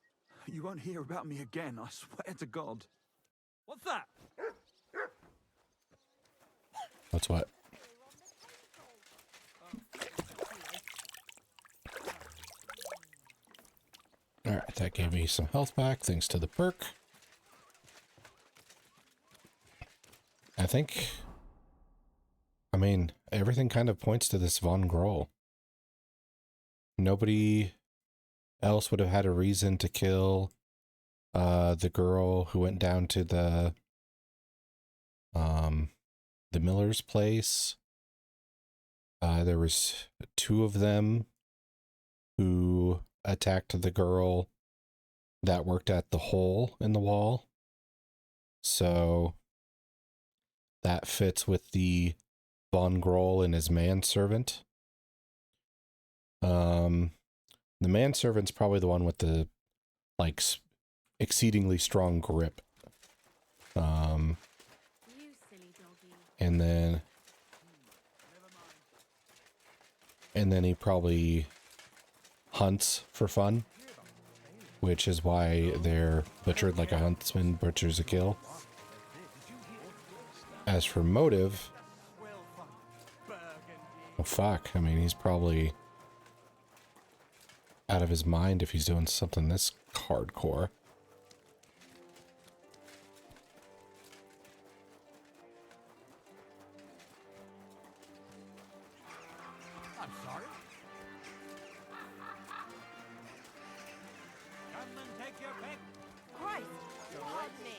You won't hear about me again, I swear to God. What's that? That's what? Alright, that gave me some health back thanks to the perk. I mean, everything kind of points to this Von Groll. Nobody else would have had a reason to kill the girl who went down to the miller's place. There was two of them who attacked the girl that worked at the hole in the wall. So that fits with the Von Groll and his manservant. The manservant's probably the one with the like exceedingly strong grip. You silly doggy. And then he probably hunts for fun, which is why they're butchered like a huntsman butchers a kill. As for motive, well, fuck, I mean, he's probably out of his mind if he's doing something this hardcore. I'm sorry. Come and take your pick. Christ, pardon me.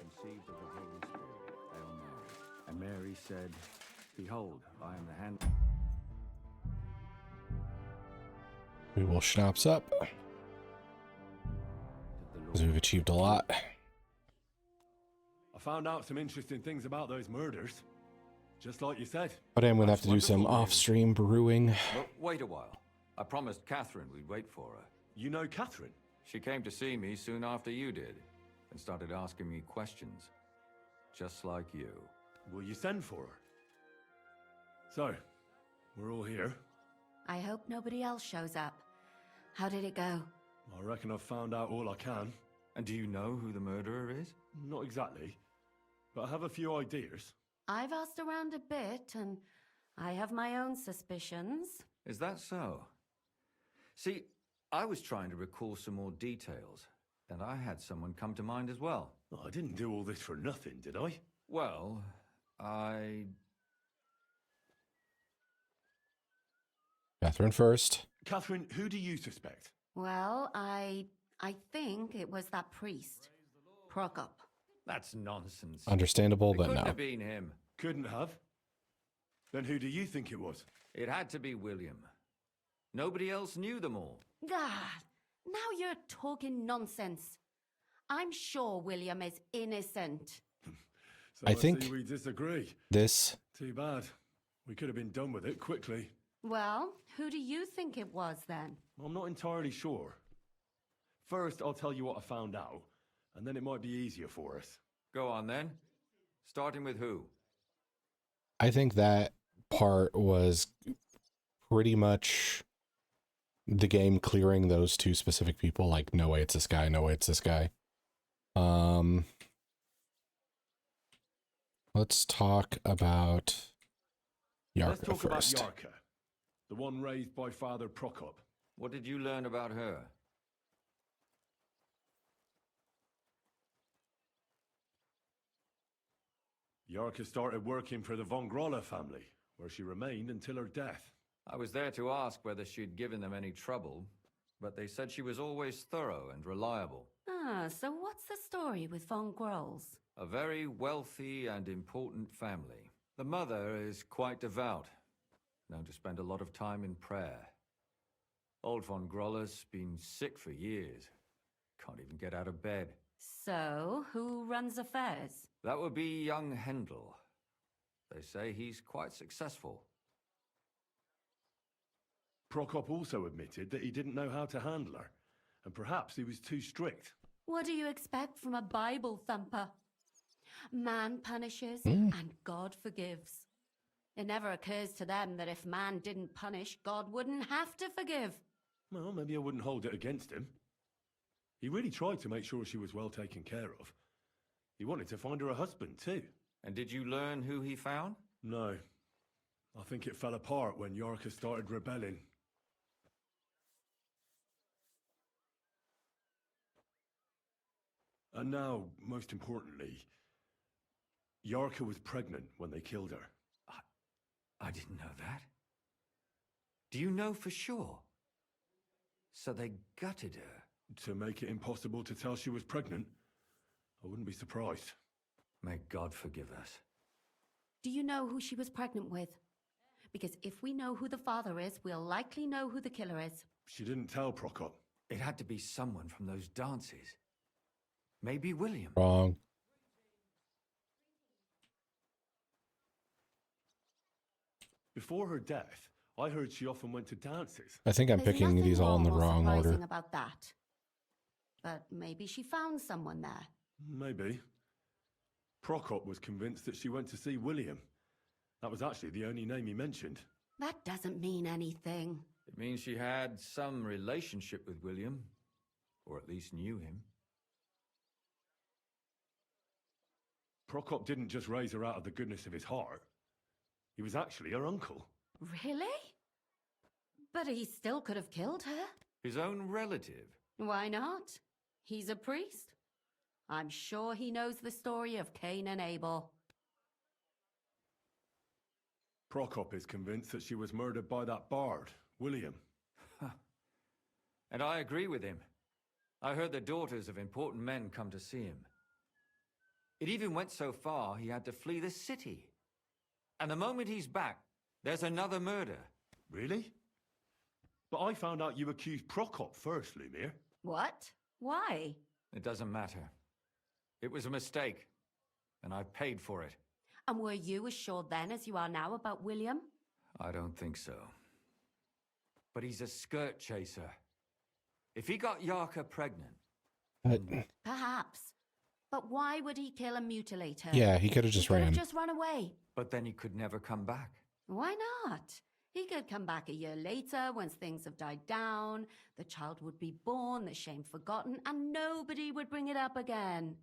Conceived of the Holy Spirit, Hail Mary. And Mary said, Behold, I am the hand. We will schnapps up, because we've achieved a lot. I found out some interesting things about those murders. Just like you said. But I'm going to have That's to do some wonderful. off-stream brewing. But wait a while. I promised Catherine we'd wait for her. You know Catherine? She came to see me soon after you did, and started asking me questions. Just like you. Will you send for her? So, we're all here. I hope nobody else shows up. How did it go? I reckon I've found out all I can. And do you know who the murderer is? Not exactly, but I have a few ideas. I've asked around a bit, and I have my own suspicions. Is that so? See, I was trying to recall some more details, and I had someone come to mind as well. Oh, I didn't do all this for nothing, did I? Well, Catherine first. Catherine, who do you suspect? Well, I think it was that priest, Prokop. That's nonsense. Understandable, It but couldn't no. have been him. Couldn't have? Then who do you think it was? It had to be William. Nobody else knew them all. God, now you're talking nonsense. I'm sure William is innocent. So I think see we disagree. this... Too bad. We could have been done with it quickly. Well, who do you think it was then? I'm not entirely sure. First, I'll tell you what I found out, and then it might be easier for us. Go on then. Starting with who? I think that part was pretty much the game clearing those two specific people. Like, no way it's this guy, no way it's this guy. Let's talk about Let's Yarka talk first. about Yarka, the one raised by Father Prokop. What did you learn about her? Yarka started working for the von Groller family, where she remained until her death. I was there to ask whether she'd given them any trouble, but they said she was always thorough and reliable. Ah, so what's the story with Von Grolls? A very wealthy and important family. The mother is quite devout, known to spend a lot of time in prayer. Old von Groller's been sick for years. Can't even get out of bed. So, who runs affairs? That would be young Hendel. They say he's quite successful. Prokop also admitted that he didn't know how to handle her, and perhaps he was too strict. What do you expect from a Bible thumper? Man punishes and God forgives. It never occurs to them that if man didn't punish, God wouldn't have to forgive. Well, maybe I wouldn't hold it against him. He really tried to make sure she was well taken care of. He wanted to find her a husband, too. And did you learn who he found? No. I think it fell apart when Yarka started rebelling. And now, most importantly, Yarka was pregnant when they killed her. I didn't know that. Do you know for sure? So they gutted her. To make it impossible to tell she was pregnant? I wouldn't be surprised. May God forgive us. Do you know who she was pregnant with? Because if we know who the father is, we'll likely know who the killer is. She didn't tell Prokop. It had to be someone from those dances. Maybe William. Wrong. Before her death, I heard she often went to dances. I think I'm There's picking nothing these all in the or wrong surprising order. about that. But maybe she found someone there. Maybe. Prokop was convinced that she went to see William. That was actually the only name he mentioned. That doesn't mean anything. It means she had some relationship with William, or at least knew him. Prokop didn't just raise her out of the goodness of his heart. He was actually her uncle. Really? But he still could have killed her. His own relative. Why not? He's a priest. I'm sure he knows the story of Cain and Abel. Prokop is convinced that she was murdered by that bard, William. And I agree with him. I heard the daughters of important men come to see him. It even went so far he had to flee the city. And the moment he's back, there's another murder. Really? But I found out you accused Prokop first, Lumir. What? Why? It doesn't matter. It was a mistake, and I paid for it. And were you as sure then as you are now about William? I don't think so. But he's a skirt chaser. If he got Yarka pregnant... Perhaps. But why would he kill and mutilate her? Yeah, he could have just ran. Just run away. But then he could never come back. Why not? He could come back a year later once things have died down, the child would be born, the shame forgotten, and nobody would bring it up again.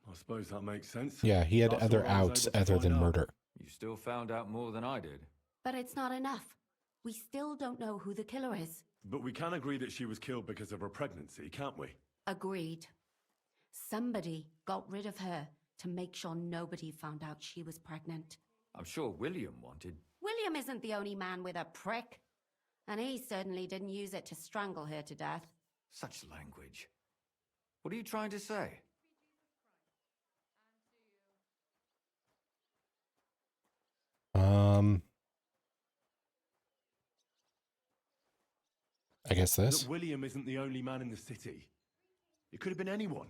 I suppose that makes sense. Yeah, he had That's other what I was outs able to other find than out. murder. You still found out more than I did. But it's not enough. We still don't know who the killer is. But we can agree that she was killed because of her pregnancy, can't we? Agreed. Somebody got rid of her to make sure nobody found out she was pregnant. I'm sure William wanted... William isn't the only man with a prick. And he certainly didn't use it to strangle her to death. Such language. What are you trying to say? I guess this. That William isn't the only man in the city. It could have been anyone.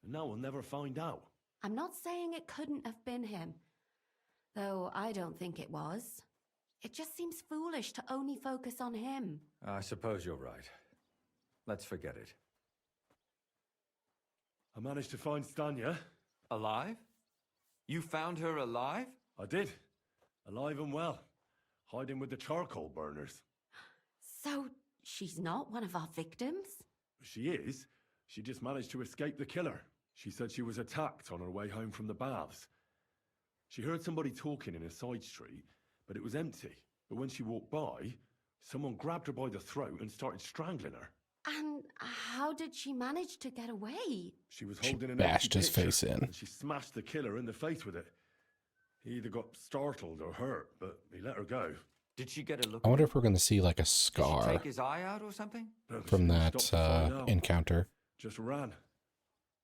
And now we'll never find out. I'm not saying it couldn't have been him. Though I don't think it was. It just seems foolish to only focus on him. I suppose you're right. Let's forget it. I managed to find Stanya. Alive? You found her alive? I did. Alive and well. Hiding with the charcoal burners. So, she's not one of our victims? She is. She just managed to escape the killer. She said she was attacked on her way home from the baths. She heard somebody talking in a side street, but it was empty. But when she walked by, someone grabbed her by the throat and started strangling her. And how did she manage to get away? She was holding an bashed empty his pitcher, face in. and she smashed the killer in the face with it. He either got startled or hurt, but he let her go. Did she get a look? I wonder if we're going to see like a Did she scar take his eye out or something? No, she from didn't that stop to find out. encounter. Just ran.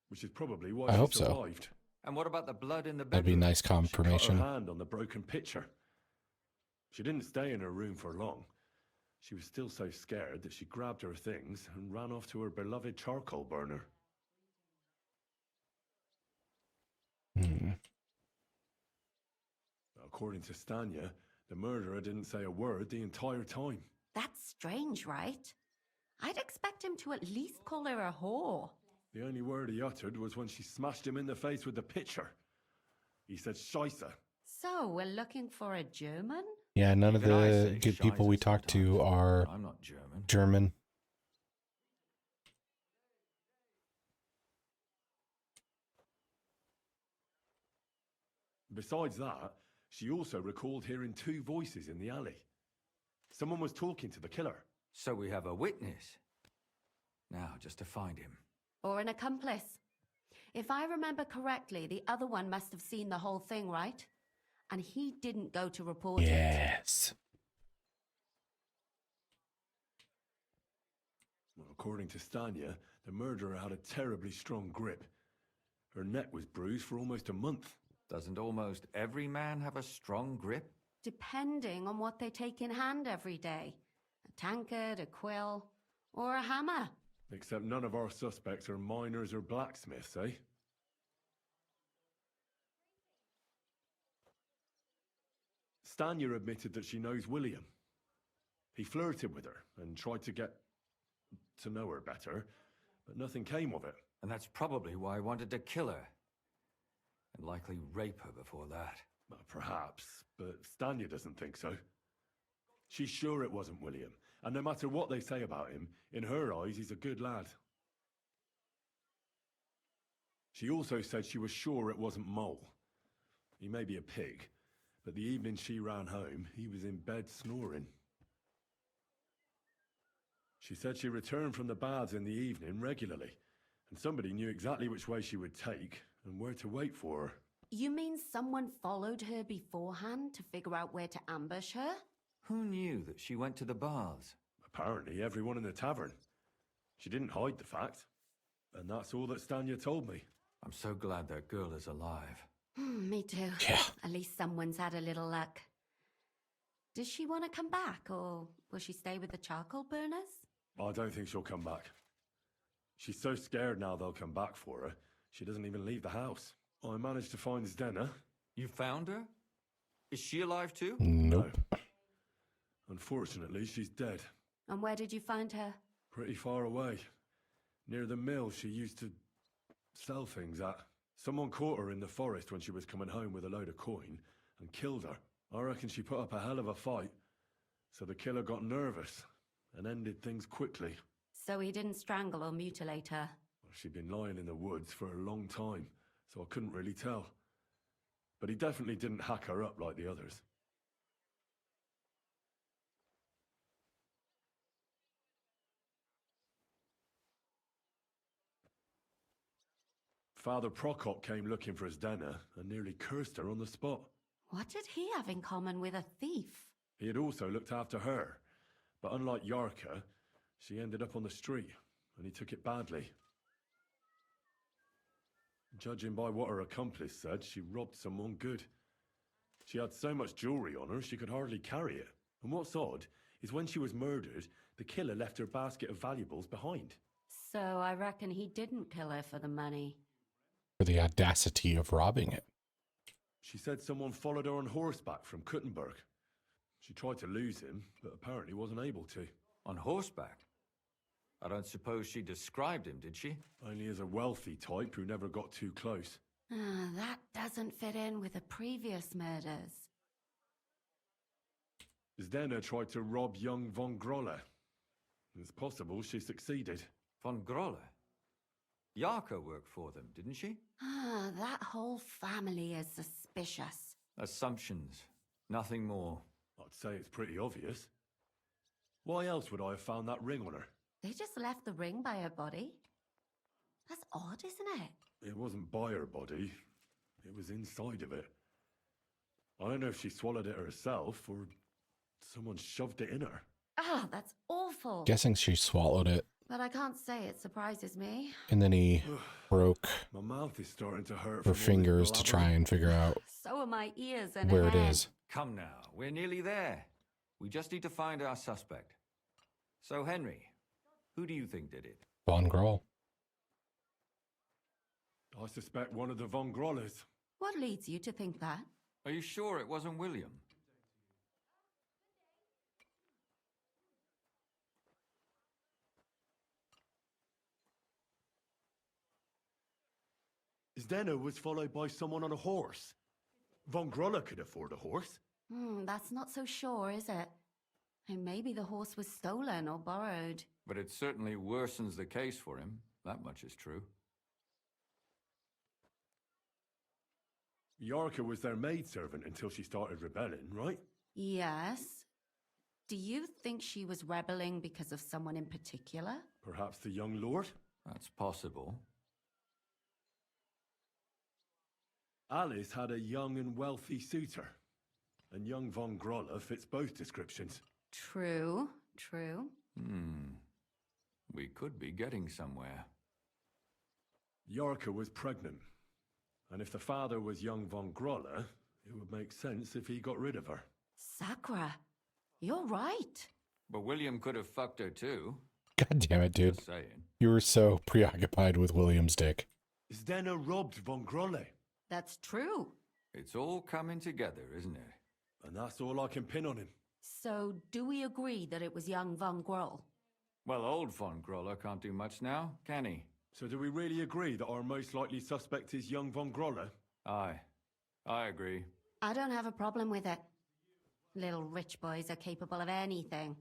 Which is probably why I she hope so. survived. And what about the blood in the bedroom? That'd be nice She cut confirmation. her hand on the broken pitcher. She didn't stay in her room for long. She was still so scared that she grabbed her things and ran off to her beloved charcoal burner. According to Stanya, the murderer didn't say a word the entire time. That's strange, right? I'd expect him to at least call her a whore. The only word he uttered was when she smashed him in the face with the pitcher. He said Scheisse. So, we're looking for a German? Yeah, none of Even I the say good people we Scheisse talked to sometimes. are I'm not German. German. Besides that, she also recalled hearing two voices in the alley. Someone was talking to the killer. So we have a witness. Now, just to find him. Or an accomplice. If I remember correctly, the other one must have seen the whole thing, right? And he didn't go to report it. Yes. Well, according to Stanya, the murderer had a terribly strong grip. Her neck was bruised for almost a month. Doesn't almost every man have a strong grip? Depending on what they take in hand every day. A tankard, a quill, or a hammer. Except none of our suspects are miners or blacksmiths, eh? Stanya admitted that she knows William. He flirted with her and tried to get to know her better, but nothing came of it. And that's probably why I wanted to kill her. And likely rape her before that. Well, perhaps, but Stanya doesn't think so. She's sure it wasn't William, and no matter what they say about him, in her eyes he's a good lad. She also said she was sure it wasn't Mole. He may be a pig, but the evening she ran home, he was in bed snoring. She said she returned from the baths in the evening regularly, and somebody knew exactly which way she would take and where to wait for her. You mean someone followed her beforehand to figure out where to ambush her? Who knew that she went to the baths? Apparently everyone in the tavern. She didn't hide the fact, and that's all that Stanya told me. I'm so glad that girl is alive. Me too. Yeah. At least someone's had a little luck. Does she want to come back, or will she stay with the charcoal burners? I don't think she'll come back. She's so scared now they'll come back for her, she doesn't even leave the house. I managed to find Zdena. You found her? Is she alive too? Nope. No. Unfortunately, she's dead. And where did you find her? Pretty far away. Near the mill she used to sell things at. Someone caught her in the forest when she was coming home with a load of coin and killed her. I reckon she put up a hell of a fight. So the killer got nervous and ended things quickly. So he didn't strangle or mutilate her? Well, she'd been lying in the woods for a long time, so I couldn't really tell. But he definitely didn't hack her up like the others. Father Prokop came looking for Zdena and nearly cursed her on the spot. What did he have in common with a thief? He had also looked after her, but unlike Yarka, she ended up on the street, and he took it badly. Judging by what her accomplice said, she robbed someone good. She had so much jewelry on her, she could hardly carry it. And what's odd is when she was murdered, the killer left her basket of valuables behind. So I reckon he didn't kill her for the money. For the audacity of robbing it. She said someone followed her on horseback from Kuttenberg. She tried to lose him, but apparently wasn't able to. On horseback? I don't suppose she described him, did she? Only as a wealthy type who never got too close. That doesn't fit in with the previous murders. Zdena tried to rob young von Grolle. It's possible she succeeded. Von Grolle? Yarka worked for them, didn't she? That whole family is suspicious. Assumptions. Nothing more. I'd say it's pretty obvious. Why else would I have found that ring on her? They just left the ring by her body? That's odd, isn't it? It wasn't by her body. It was inside of it. I don't know if she swallowed it herself or someone shoved it in her. Oh, that's awful. Guessing she swallowed it. But I can't say it surprises me. And then he broke My mouth is starting to hurt. her fingers to try and figure out So are my ears and where it head. is. Come now, we're nearly there. We just need to find our suspect. So, Henry, who do you think did it? Von Groll. I suspect one of the von Grolles. What leads you to think that? Are you sure it wasn't William? Zdena was followed by someone on a horse. Von Grolle could afford a horse. That's not so sure, is it? And maybe the horse was stolen or borrowed. But it certainly worsens the case for him. That much is true. Yarka was their maidservant until she started rebelling, right? Yes. Do you think she was rebelling because of someone in particular? Perhaps the young lord? That's possible. Alice had a young and wealthy suitor. And young von Grolle fits both descriptions. True, true. We could be getting somewhere. Yarka was pregnant, And if the father was young von Groller, it would make sense if he got rid of her. Sakura, you're right. But William could have fucked her too. God damn it, dude. Just saying. You were so preoccupied with William's dick. Zdena robbed von Grolle. That's true. It's all coming together, isn't it? And that's all I can pin on him. So, do we agree that it was young Von Groll? Well, old von Groller can't do much now, can he? So do we really agree that our most likely suspect is young von Groller? Aye. I agree. I don't have a problem with it. Little rich boys are capable of anything.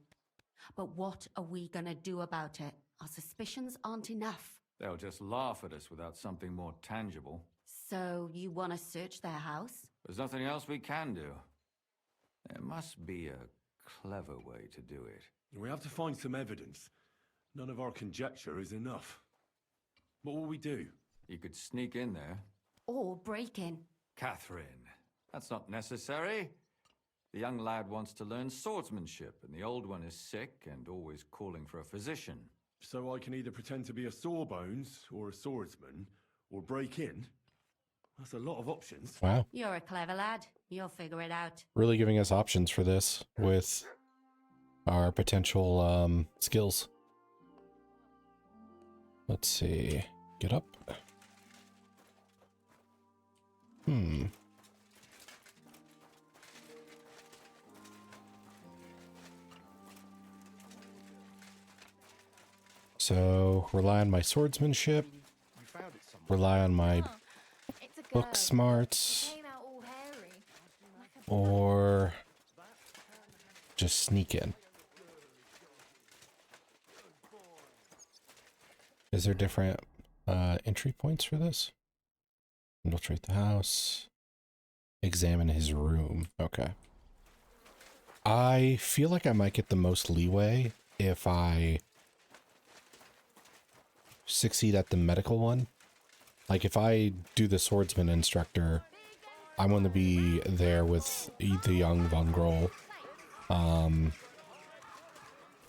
But what are we gonna do about it? Our suspicions aren't enough. They'll just laugh at us without something more tangible. So, you want to search their house? There's nothing else we can do. There must be a clever way to do it. We have to find some evidence. None of our conjecture is enough. What will we do? You could sneak in there. Or break in. Catherine, that's not necessary. The young lad wants to learn swordsmanship, and the old one is sick and always calling for a physician. So I can either pretend to be a sawbones or a swordsman, or break in? That's a lot of options. Wow. You're a clever lad. You'll figure it out. Really giving us options for this with our potential skills. Let's see. Get up. So, rely on my swordsmanship. Rely on my book smarts. Or just sneak in. Is there different entry points for this? Infiltrate the house. Examine his room. Okay. I feel like I might get the most leeway if I succeed at the medical one. Like if I do the swordsman instructor, I'm going to be there with the young Von Groll. And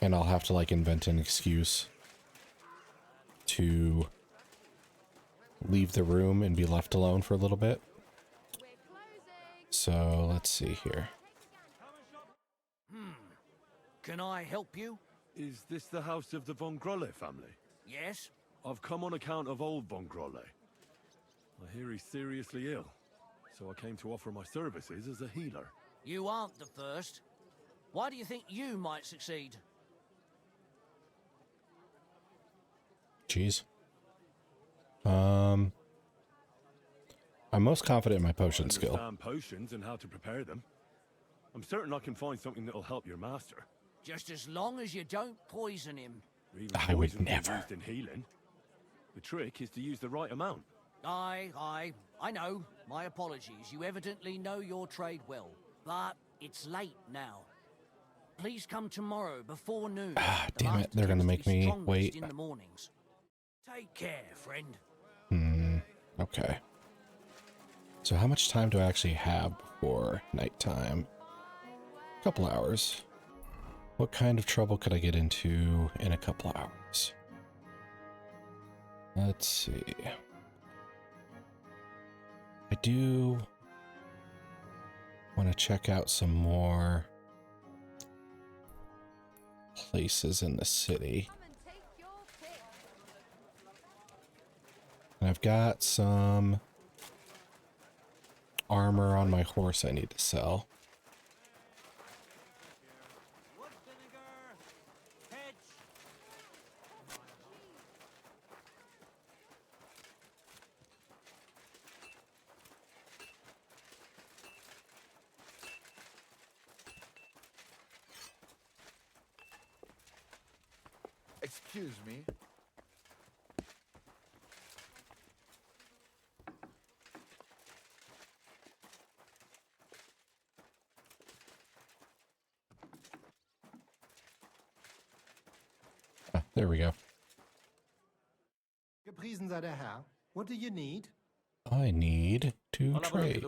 I'll have to like invent an excuse to leave the room and be left alone for a little bit. So let's see here. Can I help you? Is this the house of the von Grolle family? Yes? I've come on account of old von Grolle. I hear he's seriously ill, so I came to offer my services as a healer. You aren't the first. Why do you think you might succeed? Jeez. I'm most confident in my potion skill. I understand potions and how to prepare them. I'm certain I can find something that'll help your master. Just as long as you don't poison him. I would never. Used in healing. The trick is to use the right amount. I know. My apologies. You evidently know your trade well. But it's late now. Please come tomorrow before noon. Ah, damn it. They're going to make me wait. In the mornings. Take care, friend. Okay. So how much time do I actually have before nighttime? A couple hours. What kind of trouble could I get into in a couple hours? Let's see. I do want to check out some more places in the city. And I've got some armor on my horse I need to sell. Excuse me. Ah, there we go. Gepriesen sei der Herr. What do you need? I need to trade.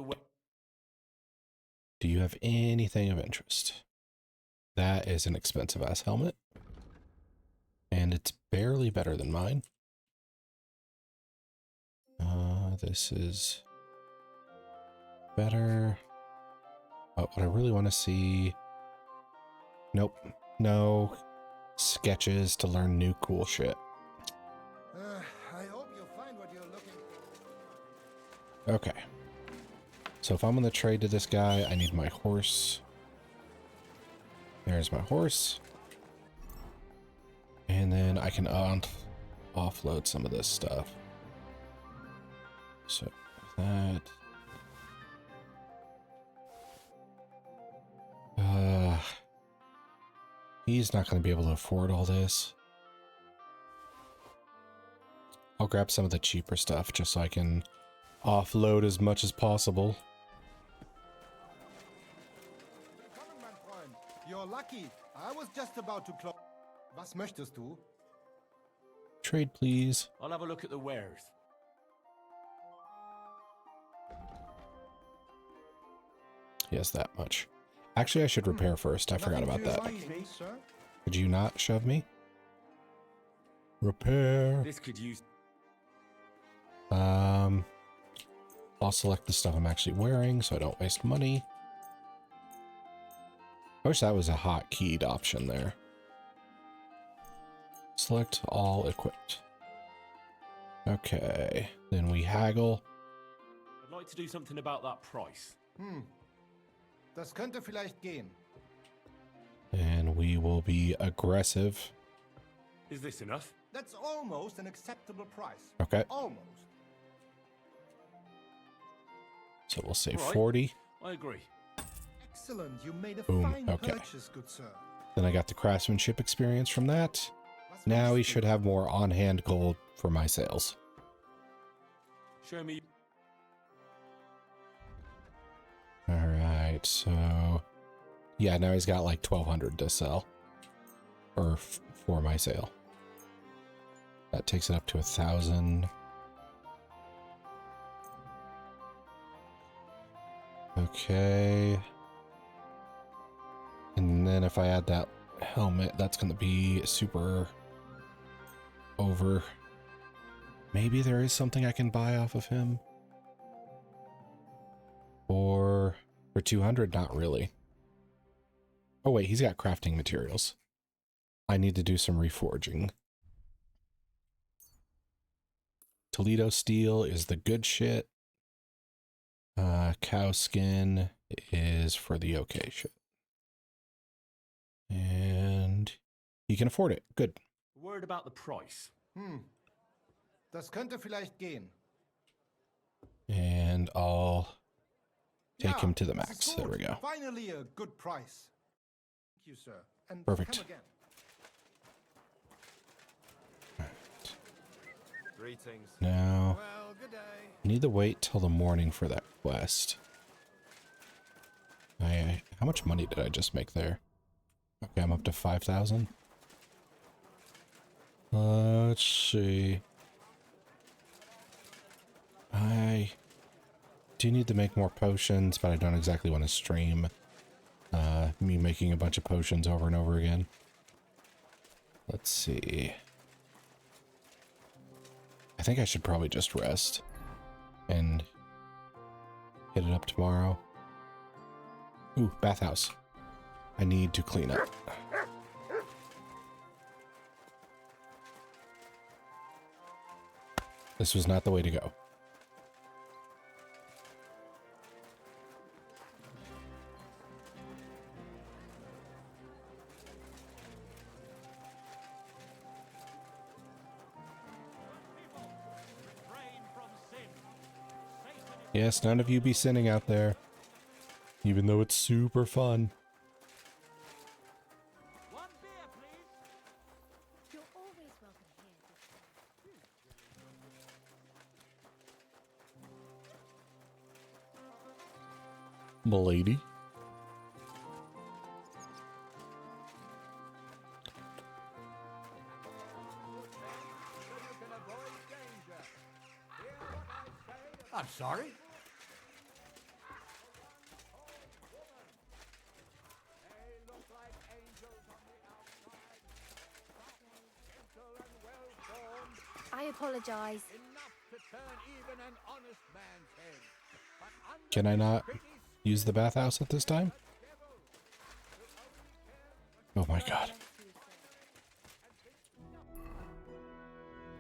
Do you have anything of interest? That is an expensive ass helmet. And it's barely better than mine. This is better. But what I really want to see... Nope. No sketches to learn new cool shit. I hope you'll find what you're looking for. Okay. So if I'm going to trade to this guy, I need my horse. There's my horse. And then I can offload some of this stuff. So that... he's not going to be able to afford all this. I'll grab some of the cheaper stuff just so I can offload as much as possible. Willkommen, mein Freund. You're lucky. I was just about to close. Was möchtest du? Trade, please. I'll have a look at the wares. He has that much. Actually, I should repair first. I forgot about that. Could you not shove me? Repair. This could use... I'll select the stuff I'm actually wearing so I don't waste money. I wish that was a hotkeyed option there. Select all equipped. Okay, then we haggle. I'd like to do something about that price. Das könnte vielleicht gehen. And we will be aggressive. Is this enough? That's almost an acceptable price. Okay. Almost. So we'll say Right. 40. I agree. Excellent. You made a Boom. fine Okay. purchase, good sir. Then I got the craftsmanship experience from that. Now we should have more on-hand gold for my sales. Show me. Alright, so... yeah, now he's got like 1,200 to sell. Or for my sale. That takes it up to 1,000. Okay. And then if I add that helmet, that's going to be super over. Maybe there is something I can buy off of him. Or for 200, not really. Oh wait, he's got crafting materials. I need to do some reforging. Toledo steel is the good shit. Cow skin is for the okay shit. And he can afford it. Good. Worried about the price. Das könnte vielleicht gehen. And I'll take him to the this is max. good. There we go. Finally a good price. Thank you, sir. And Perfect. come again. Greetings. Now, Well, good day. I need to wait till the morning for that quest. How much money did I just make there? Okay, I'm up to 5,000. Let's see. I do need to make more potions, but I don't exactly want to stream me making a bunch of potions over and over again. Let's see. I think I should probably just rest and hit it up tomorrow. Ooh, bathhouse. I need to clean up. This was not the way to go. Yes, none of you be sinning out there. Even though it's super fun. You're always welcome here. Milady. I'm sorry. I apologize. Enough to turn even an honest man's head. Can I not use the bathhouse at this time? Oh my god.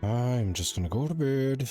I'm just gonna go to bed.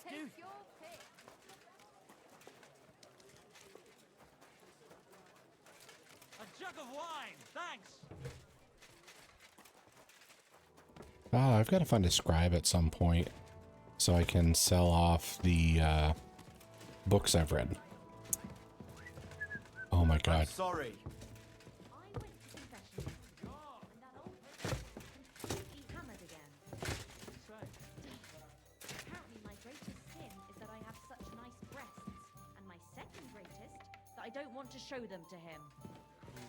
Take your pick. A jug of wine, thanks. Ah, I've got to find a scribe at some point so I can sell off the books I've read. Oh my god. Sorry. I don't want to show them to him.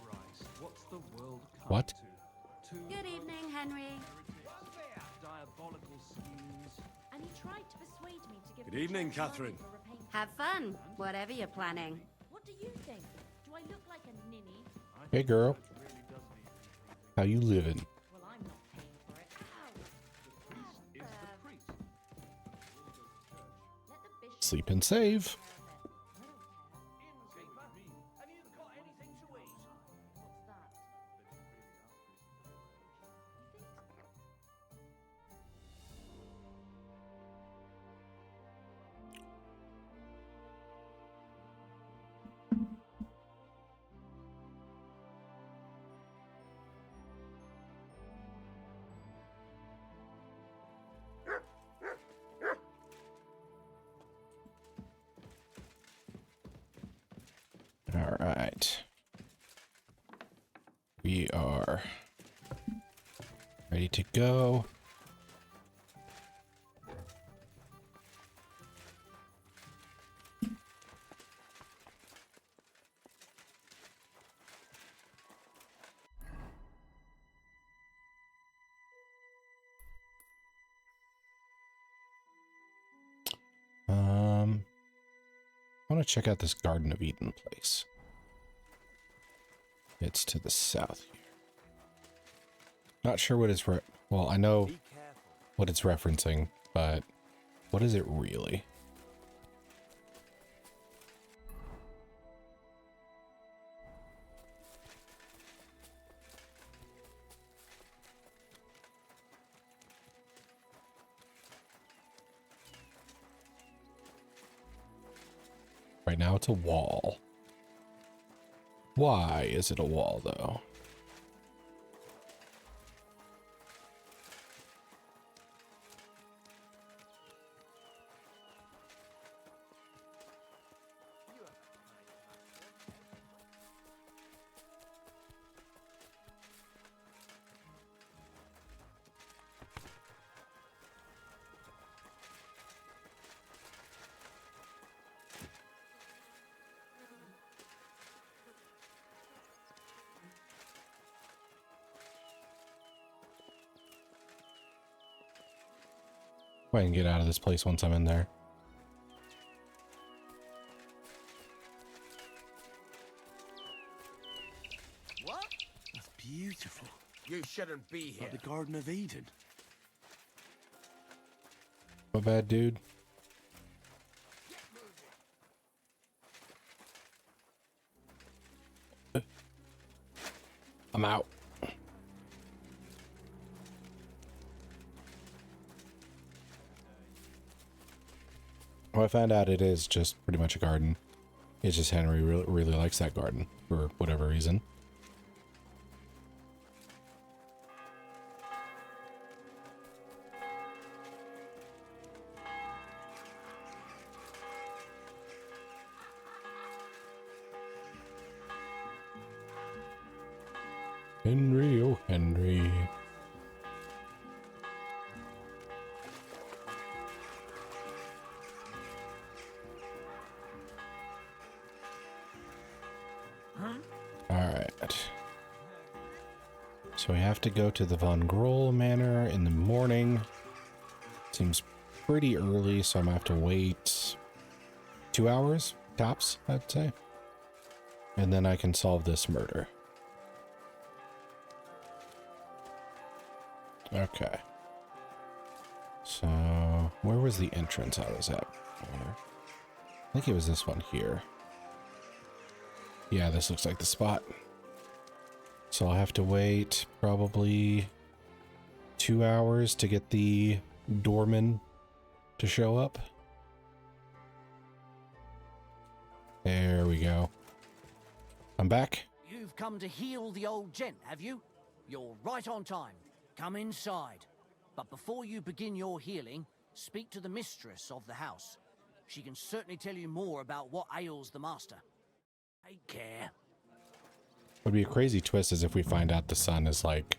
Christ, what's the world come What? to? Good evening, Henry. Diabolical schemes. And he tried to persuade me to give Good evening, Catherine. Have fun, whatever you're planning. What do you think? Do I look like a ninny? Hey girl. How you living? Well, I'm not paying for it. Ow! Sleep and save. All right. We are ready to go. I want to check out this Garden of Eden place. It's to the south here. Not sure what it's well, I know what it's referencing, but what is it really? Right now it's a wall. Why is it a wall, though? I can get out of this place once I'm in there. What? That's beautiful. You shouldn't be here. Like the Garden of Eden. My bad, dude. I'm out. Well, I found out it is just pretty much a garden. It's just Henry really likes that garden for whatever reason. Henry, oh Henry. Alright. So we have to go to the Von Groll Manor in the morning. Seems pretty early, so I'm gonna have to wait 2 hours, tops, I'd say. And then I can solve this murder. Okay. So, where was the entrance I was at? I think it was this one here. Yeah, this looks like the spot. So I'll have to wait probably 2 hours to get the doorman to show up. There we go. I'm back. You've come to heal the old gent, have you? You're right on time. Come inside. But before you begin your healing, speak to the mistress of the house. She can certainly tell you more about what ails the master. Take care. Would be a crazy twist is if we find out the son is like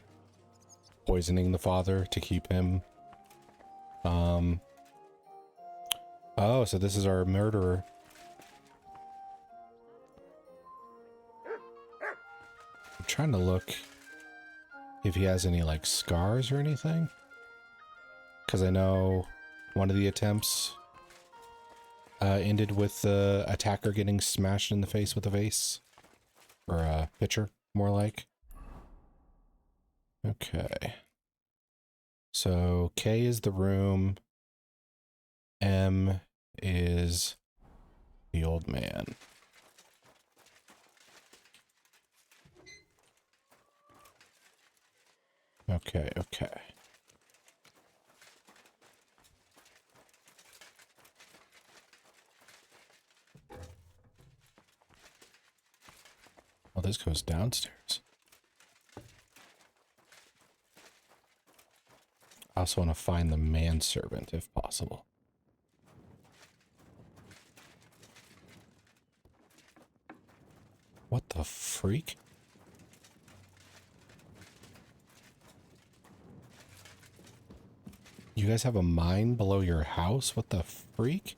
poisoning the father to keep him. Oh, so this is our murderer. I'm trying to look if he has any like scars or anything. Because I know one of the attempts ended with the attacker getting smashed in the face with a vase. Or a pitcher, more like. Okay. So K is the room. M is the old man. Okay, okay. Well, this goes downstairs. I also want to find the manservant if possible. What the freak? You guys have a mine below your house? What the freak?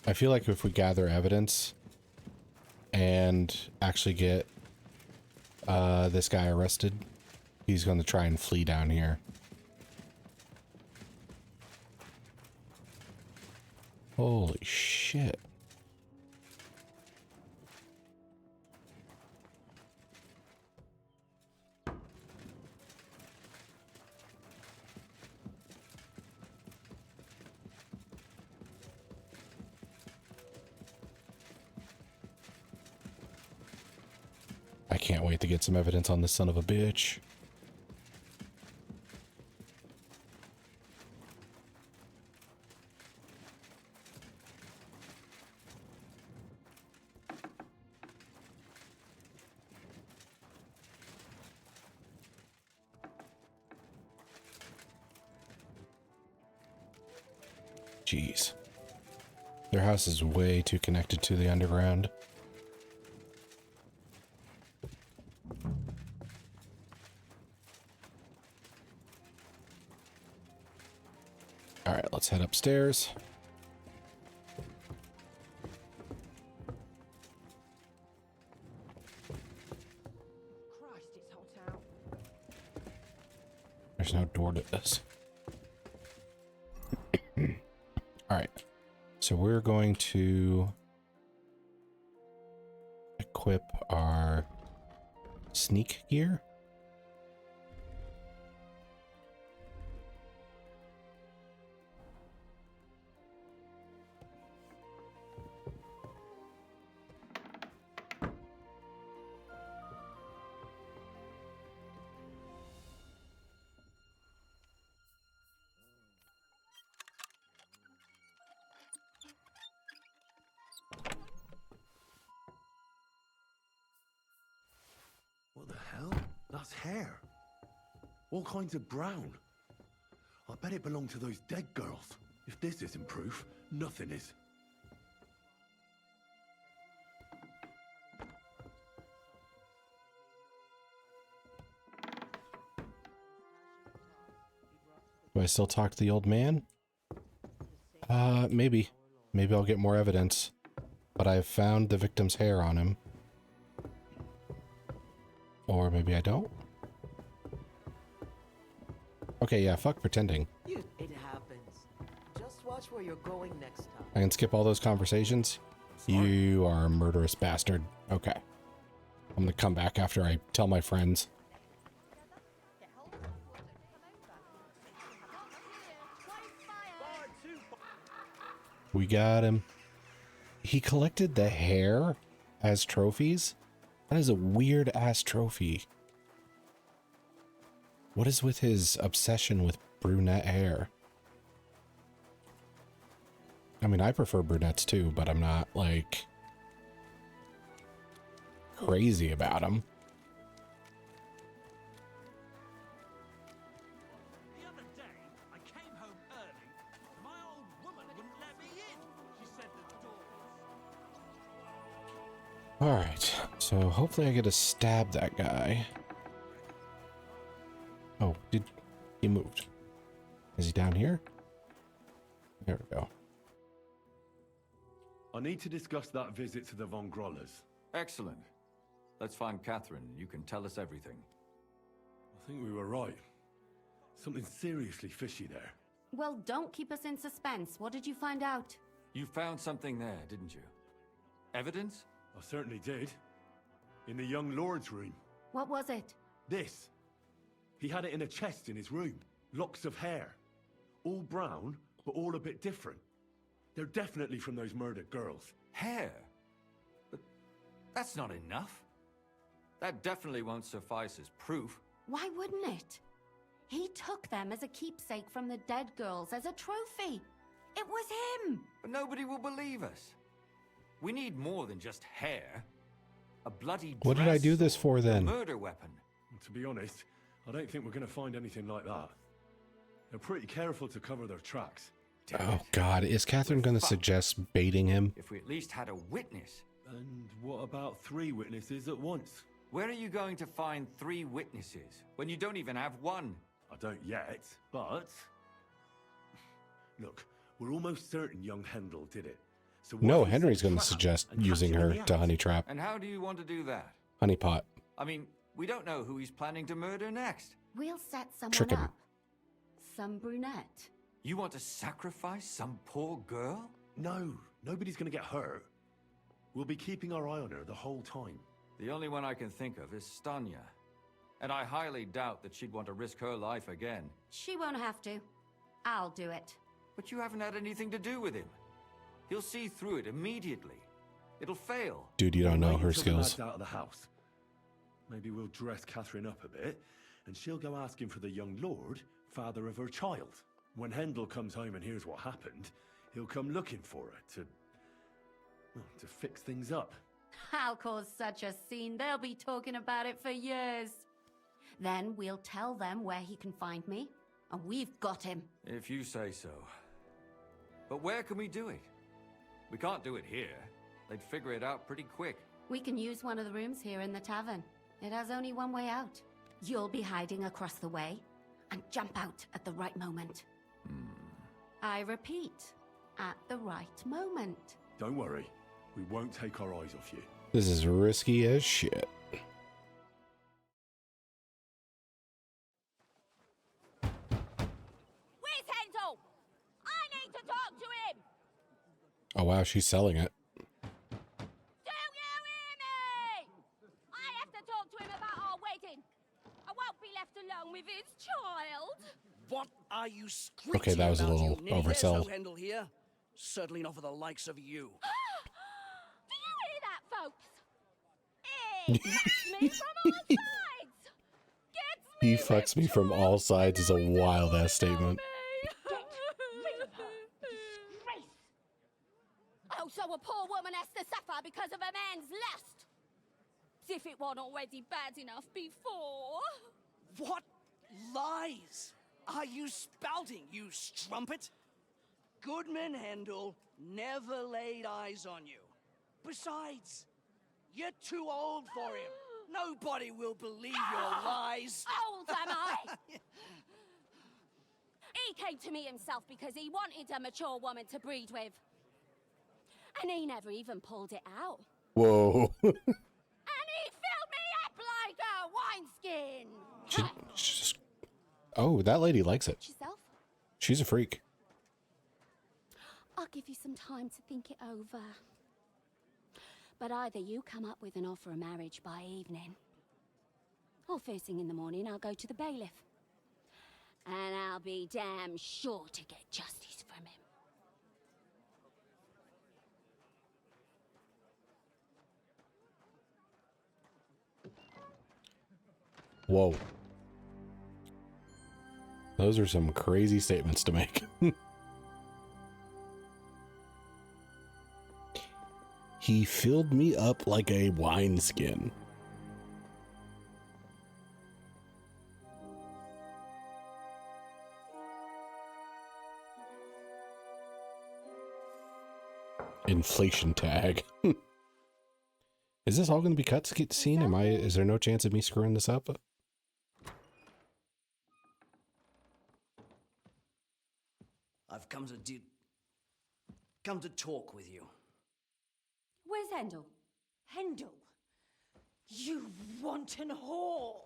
I feel like if we gather evidence and actually get this guy arrested, he's going to try and flee down here. Holy shit. I can't wait to get some evidence on this son of a bitch. Jeez. Their house is way too connected to the underground. Alright, let's head upstairs. Christ, it's hot out. There's no door to this. Alright, so we're going to equip our sneak gear. What the hell? That's hair. All kinds of brown. I bet it belonged to those dead girls. If this isn't proof, nothing is. Do I still talk to the old man? Maybe. Maybe I'll get more evidence. But I've found the victim's hair on him. Or maybe I don't? Okay, yeah, fuck pretending. It happens. Just watch where you're going next time. I can skip all those conversations? You are a murderous bastard. Okay. I'm gonna come back after I tell my friends. We got him. He collected the hair as trophies? That is a weird ass trophy. What is with his obsession with brunette hair? I mean, I prefer brunettes too, but I'm not, like, crazy about them. The other day, I came home early. My old woman wouldn't let me in. She said the door was... Alright, so hopefully I get to stab that guy. Oh, he moved? Is he down here? There we go. I need to discuss that visit to the Von Grollers. Excellent. Let's find Catherine. You can tell us everything. I think we were right. Something seriously fishy there. Well, don't keep us in suspense. What did you find out? You found something there, didn't you? Evidence? I certainly did. In the young lord's room. What was it? This. He had it in a chest in his room. Locks of hair. All brown, but all a bit different. They're definitely from those murdered girls. Hair? But that's not enough. That definitely won't suffice as proof. Why wouldn't it? He took them as a keepsake from the dead girls, as a trophy. It was him. But nobody will believe us. We need more than just hair. A bloody What did I do this for then? A murder weapon. To be honest, I don't think we're going to find anything like that. They're pretty careful to cover their tracks. Oh god, is Catherine gonna suggest baiting him? If we at least had a witness. And what about 3 witnesses at once? Where are you going to find 3 witnesses when you don't even have one? I don't yet, but... Look, we're almost certain young Hendel did it. So No, Henry's gonna suggest using her to honey trap. And how do you want to do that? Honey pot. I mean, we don't know who he's planning to murder next. We'll set someone Trick him. up. Some brunette. You want to sacrifice some poor girl? No, nobody's gonna get hurt. We'll be keeping our eye on her the whole time. The only one I can think of is Stanya. And I highly doubt that she'd want to risk her life again. She won't have to. I'll do it. But you haven't had anything to do with him. He'll see through it immediately. It'll fail. Dude, you don't know Wait her until the skills. lad's out of the house. Maybe we'll dress Catherine up a bit, and she'll go asking for the young lord, father of her child. When Hendel comes home and hears what happened, he'll come looking for her to fix things up. I'll cause such a scene, they'll be talking about it for years. Then we'll tell them where he can find me, and we've got him. If you say so. But where can we do it? We can't do it here. They'd figure it out pretty quick. We can use one of the rooms here in the tavern. It has only one way out. You'll be hiding across the way, and jump out at the right moment. I repeat, at the right moment. Don't worry, we won't take our eyes off you. This is risky as shit. Where's Hendel? I need to talk to him. Oh wow, she's selling it. Do you hear me? I have to talk to him about our wedding. I won't be left alone with his child. What are you screeching Okay, that was a about, little you ninny? oversell. There's no Hendel here. Certainly not for the likes of you. Do you hear that, folks? He fucks me from all sides. Gets me He fucks me from all sides is a wild ass statement. Oh, so a poor woman has to suffer because of a man's lust. As if it wasn't already bad enough before. What lies are you spouting, you strumpet? Goodman Hendel never laid eyes on you. Besides, you're too old for him. Nobody will believe your lies. Old am I? He came to me himself because he wanted a mature woman to breed with. And he never even pulled it out. Whoa. And he filled me up like a wineskin. She just... Oh, that lady likes it. Yourself? She's a freak. I'll give you some time to think it over. But either you come up with an offer of marriage by evening, or first thing in the morning I'll go to the bailiff. And I'll be damn sure to get justice from him. Whoa. Those are some crazy statements to make. He filled me up like a wineskin. Inflation tag. Is this all going to be cut scene? Is there no chance of me screwing this up? I've come to talk with you. Where's Hendel? Hendel? You wanton whore!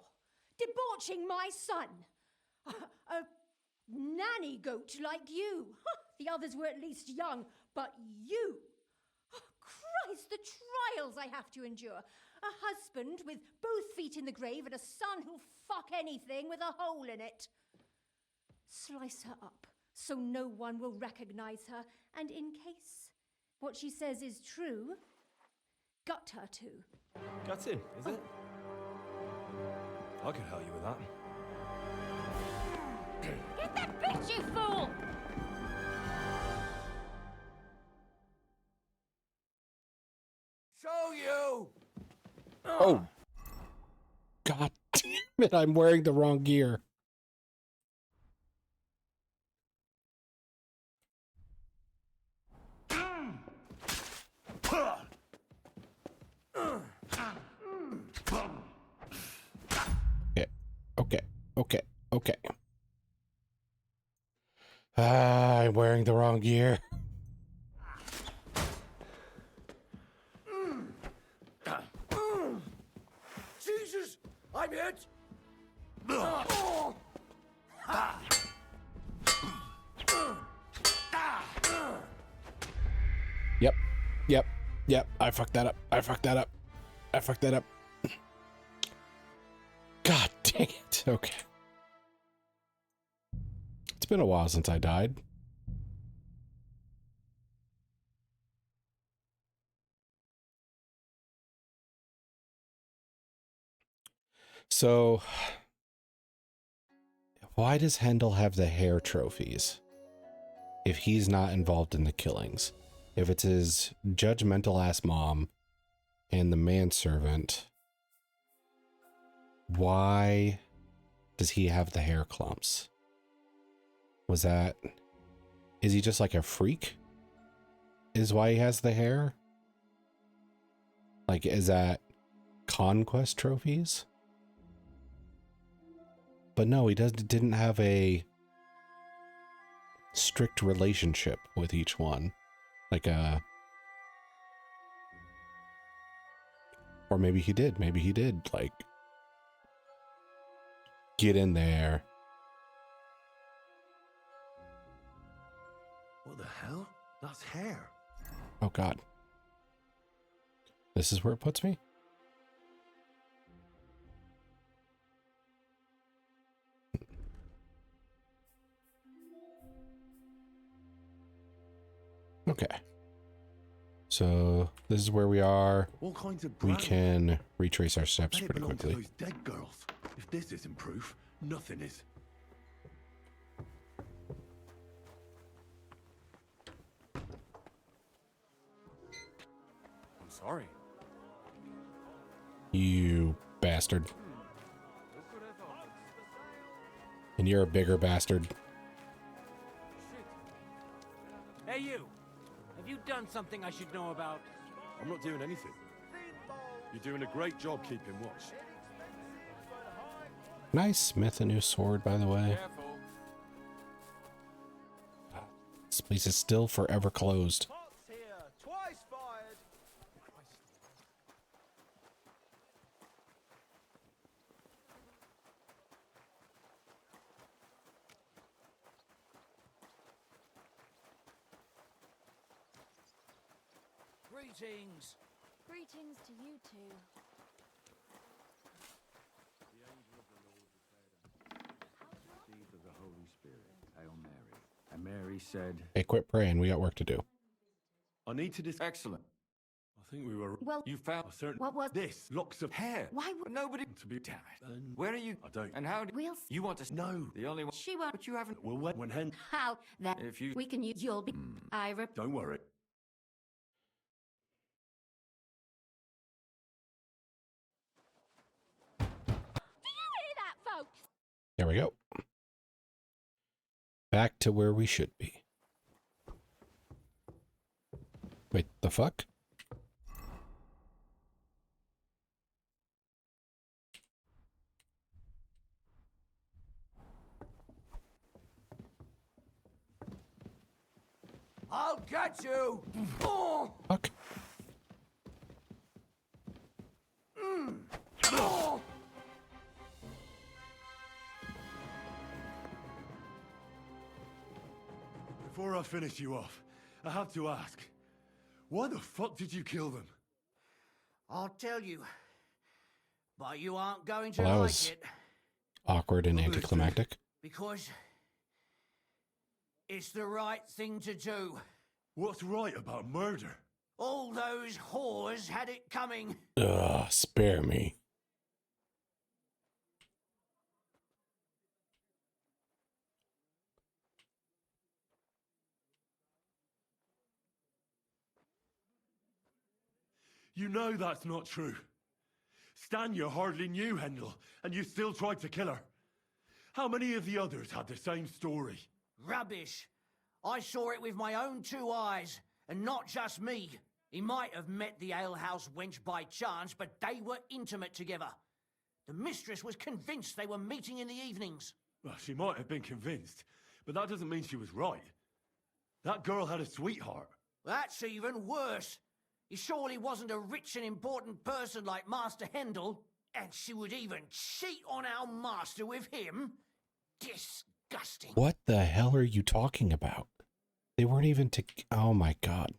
Debauching my son! A nanny goat like you! The others were at least young, but you! Oh, Christ, the trials I have to endure! A husband with both feet in the grave and a son who'll fuck anything with a hole in it. Slice her up so no one will recognize her, and in case what she says is true, gut her too. Gutting, is it? I can help you with that. Get that bitch, you fool! Show you! Oh. God damn it, I'm wearing the wrong gear. Okay. I'm wearing the wrong gear. Jesus! I'm hit! Yep. I fucked that up. God dang it. Okay. It's been a while since I died. So, why does Hendel have the hair trophies if he's not involved in the killings? If it's his judgmental ass mom and the manservant, why does he have the hair clumps? Is he just like a freak? Is why he has the hair? Like, is that conquest trophies? But no, he didn't have a strict relationship with each one. Or maybe he did, like, get in there. What the hell? That's hair. Oh God. This is where it puts me? Okay. So this is where we are. What kinds of we can retrace our steps pretty quickly. Those dead girls. If this isn't proof, nothing is. I'm sorry. You bastard. And you're a bigger bastard. Hey, you! Have you done something I should know about? I'm not doing anything. You're doing a great job keeping watch. Can I smith a new sword, by the way? This place is still forever closed. Pot's here, twice fired. Greetings. Greetings to you two. Seed of the Holy Spirit, Hail Mary. And Mary said, Hey, quit praying. We got work to do. I need to discuss. Excellent. I think we were. Well, You found a certain. what was this? Locks of hair. Why would Nobody. to be. Damn it. Where are you? I don't. And how do we'll you want to? No. The only one. she won't? But you haven't. Well, when hen. How that If you. we can use you'll be Don't worry. Do you hear that, folks? There we go. Back to where we should be. Wait, the fuck? I'll get you! Oh! Fuck. Oh! Before I finish you off, I have to ask, why the fuck did you kill them? I'll tell you. But you aren't going to Well, that like was it. awkward and anticlimactic. Because it's the right thing to do. What's right about murder? All those whores had it coming. Ugh, spare me. You know that's not true. Stanya hardly knew Hendel, and you still tried to kill her. How many of the others had the same story? Rubbish. I saw it with my own two eyes, and not just me. He might have met the alehouse wench by chance, but they were intimate together. The mistress was convinced they were meeting in the evenings. Well, she might have been convinced, but that doesn't mean she was right. That girl had a sweetheart. That's even worse. He surely wasn't a rich and important person like Master Hendel, and she would even cheat on our master with him? Disgusting. What the hell are you talking about? They weren't even to. Oh my god.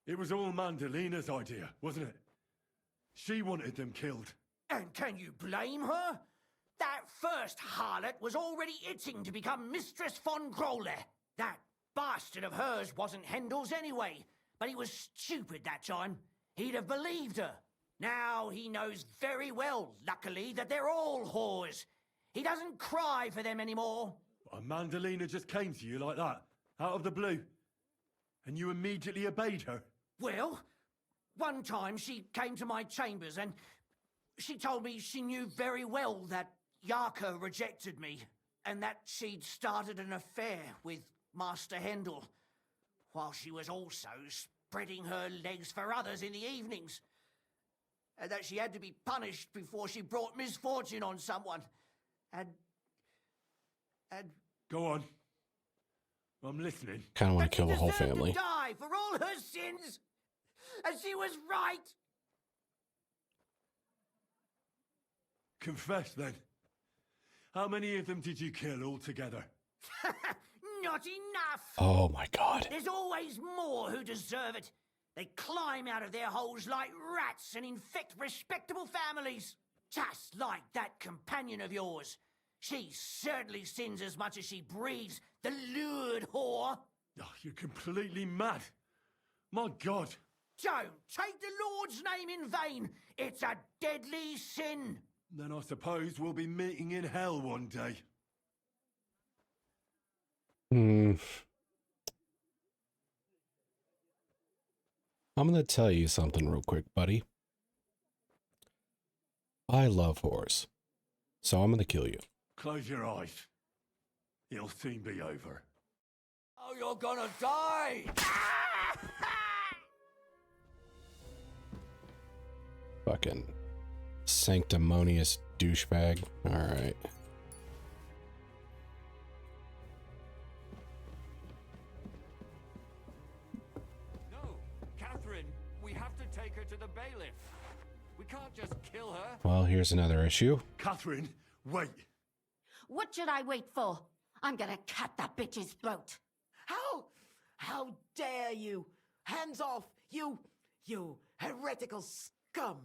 It was all Mandalina's idea, wasn't it? She wanted them killed. And can you blame her? That first harlot was already itching to become Mistress von Grole. That bastard of hers wasn't Hendel's anyway, but he was stupid that time. He'd have believed her. Now he knows very well, luckily, that they're all whores. He doesn't cry for them anymore. And Mandalina just came to you like that, out of the blue. And you immediately obeyed her. Well, one time she came to my chambers and she told me she knew very well that Yarka rejected me and that she'd started an affair with Master Hendel, while she was also spreading her legs for others in the evenings. And that she had to be punished before she brought misfortune on someone. And... Go on. I'm listening. Kind of want to kill the whole family. To die for all her sins. And she was right. Confess then. How many of them did you kill altogether? Not enough. Oh my god. There's always more who deserve it. They climb out of their holes like rats and infect respectable families. Just like that companion of yours. She certainly sins as much as she breathes, the lured whore. Oh, you're completely mad. My God. Don't take the Lord's name in vain. It's a deadly sin. Then I suppose we'll be meeting in hell one day. I'm going to tell you something real quick, buddy. I love whores. So I'm going to kill you. Close your eyes. It'll soon be over. Oh, you're gonna die! Fucking sanctimonious douchebag. Alright. take her to the bailiff. We can't just kill her. Well, here's another issue. Catherine, wait. What should I wait for? I'm gonna cut that bitch's throat. How dare you? Hands off, you heretical scum.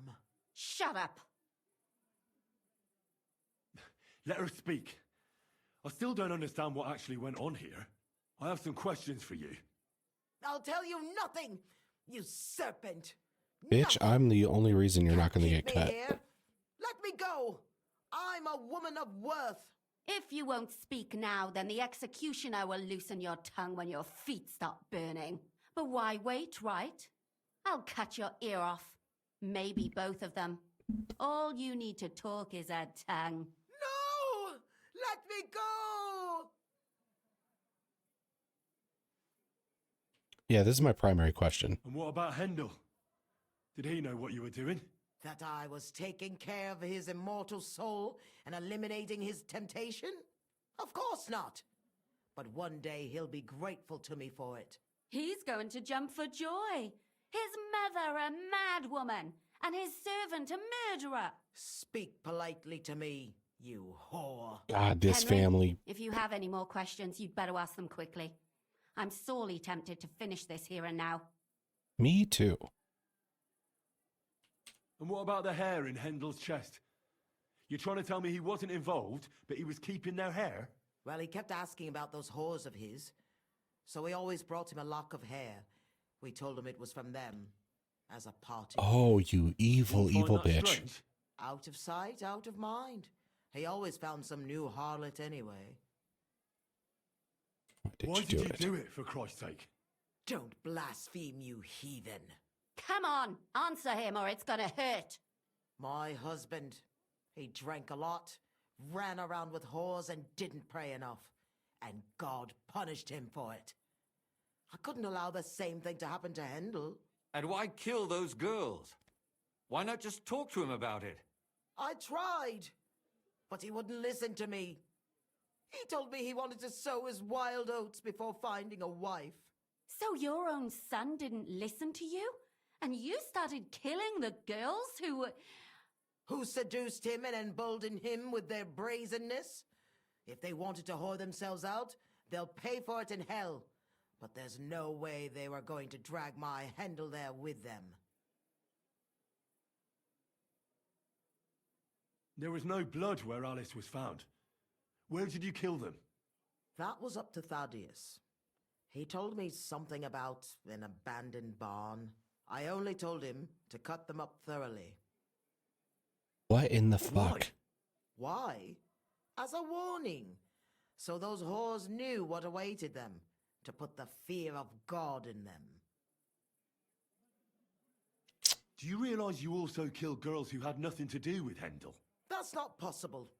Shut up. Let her speak. I still don't understand what actually went on here. I have some questions for you. I'll tell you nothing, you serpent. Bitch, I'm the only reason you're not going to get cut. Here. Let me go. I'm a woman of worth. If you won't speak now, then the executioner will loosen your tongue when your feet start burning. But why wait, right? I'll cut your ear off. Maybe both of them. All you need to talk is a tongue. No! Let me go! Yeah, this is my primary question. And what about Hendel? Did he know what you were doing? That I was taking care of his immortal soul and eliminating his temptation? Of course not. But one day he'll be grateful to me for it. He's going to jump for joy. His mother a mad woman, and his servant a murderer. Speak politely to me, you whore. God, this Henry, family. If you have any more questions, you'd better ask them quickly. I'm sorely tempted to finish this here and now. Me too. And what about the hair in Hendel's chest? You're trying to tell me he wasn't involved, but he was keeping their hair? Well, he kept asking about those whores of his. So we always brought him a lock of hair. We told him it was from them, as a party. Oh, you evil, evil bitch. Strange? Out of sight, out of mind. He always found some new harlot anyway. Why did you do it, for Christ's sake? Don't blaspheme, you heathen. Come on, answer him or it's gonna hurt. My husband, he drank a lot, ran around with whores and didn't pray enough. And God punished him for it. I couldn't allow the same thing to happen to Hendel. And why kill those girls? Why not just talk to him about it? I tried, but he wouldn't listen to me. He told me he wanted to sow his wild oats before finding a wife. So your own son didn't listen to you? And you started killing the girls who seduced him and emboldened him with their brazenness? If they wanted to whore themselves out, they'll pay for it in hell. But there's no way they were going to drag my Hendel there with them. There was no blood where Alice was found. Where did you kill them? That was up to Thaddeus. He told me something about an abandoned barn. I only told him to cut them up thoroughly. What in the fuck? Why? As a warning. So those whores knew what awaited them. To put the fear of God in them. Do you realize you also killed girls who had nothing to do with Hendel? That's not possible.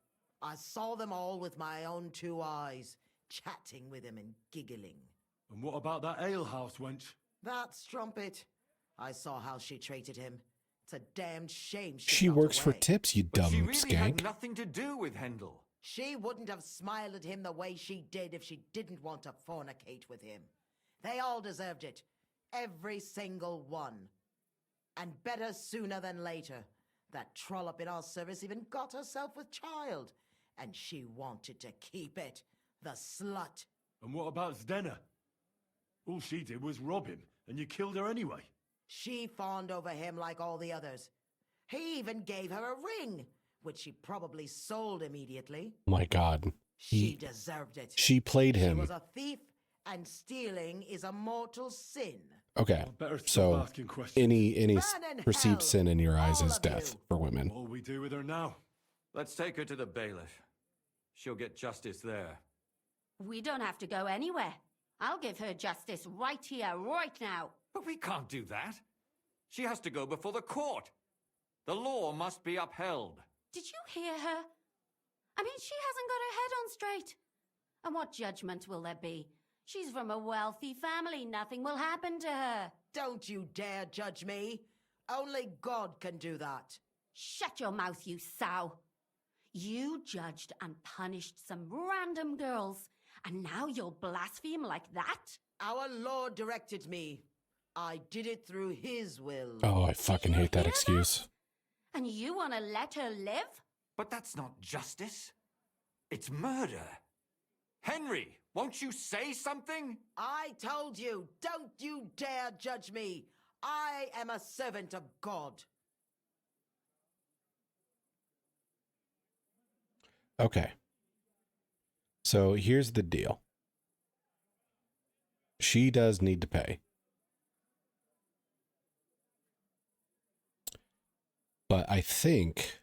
I saw them all with my own 2 eyes, chatting with him and giggling. And what about that alehouse wench? That strumpet. I saw how she treated him. It's a damned shame she works for tips, you dumb she really skank. had nothing to do with Hendel. She wouldn't have smiled at him the way she did if she didn't want to fornicate with him. They all deserved it. Every single one. And better sooner than later. That trollop in our service even got herself with child. And she wanted to keep it. The slut. And what about Zdenna? All she did was rob him, and you killed her anyway. She fawned over him like all the others. He even gave her a ring, which she probably sold immediately. Oh my God. She deserved it. She played him. She was a thief, and stealing is a mortal sin. Okay, so any perceived sin in your eyes is death for women. What will we do with her now? Let's take her to the bailiff. She'll get justice there. We don't have to go anywhere. I'll give her justice right here, right now. But we can't do that. She has to go before the court. The law must be upheld. Did you hear her? I mean, she hasn't got her head on straight. And what judgment will there be? She's from a wealthy family. Nothing will happen to her. Don't you dare judge me. Only God can do that. Shut your mouth, you sow. You judged and punished some random girls, and now you'll blaspheme like that? Our Lord directed me. I did it through his will. Oh, I fucking hate that excuse. And you want to let her live? But that's not justice. It's murder. Henry, won't you say something? I told you, don't you dare judge me. I am a servant of God. Okay. So here's the deal. She does need to pay. But I think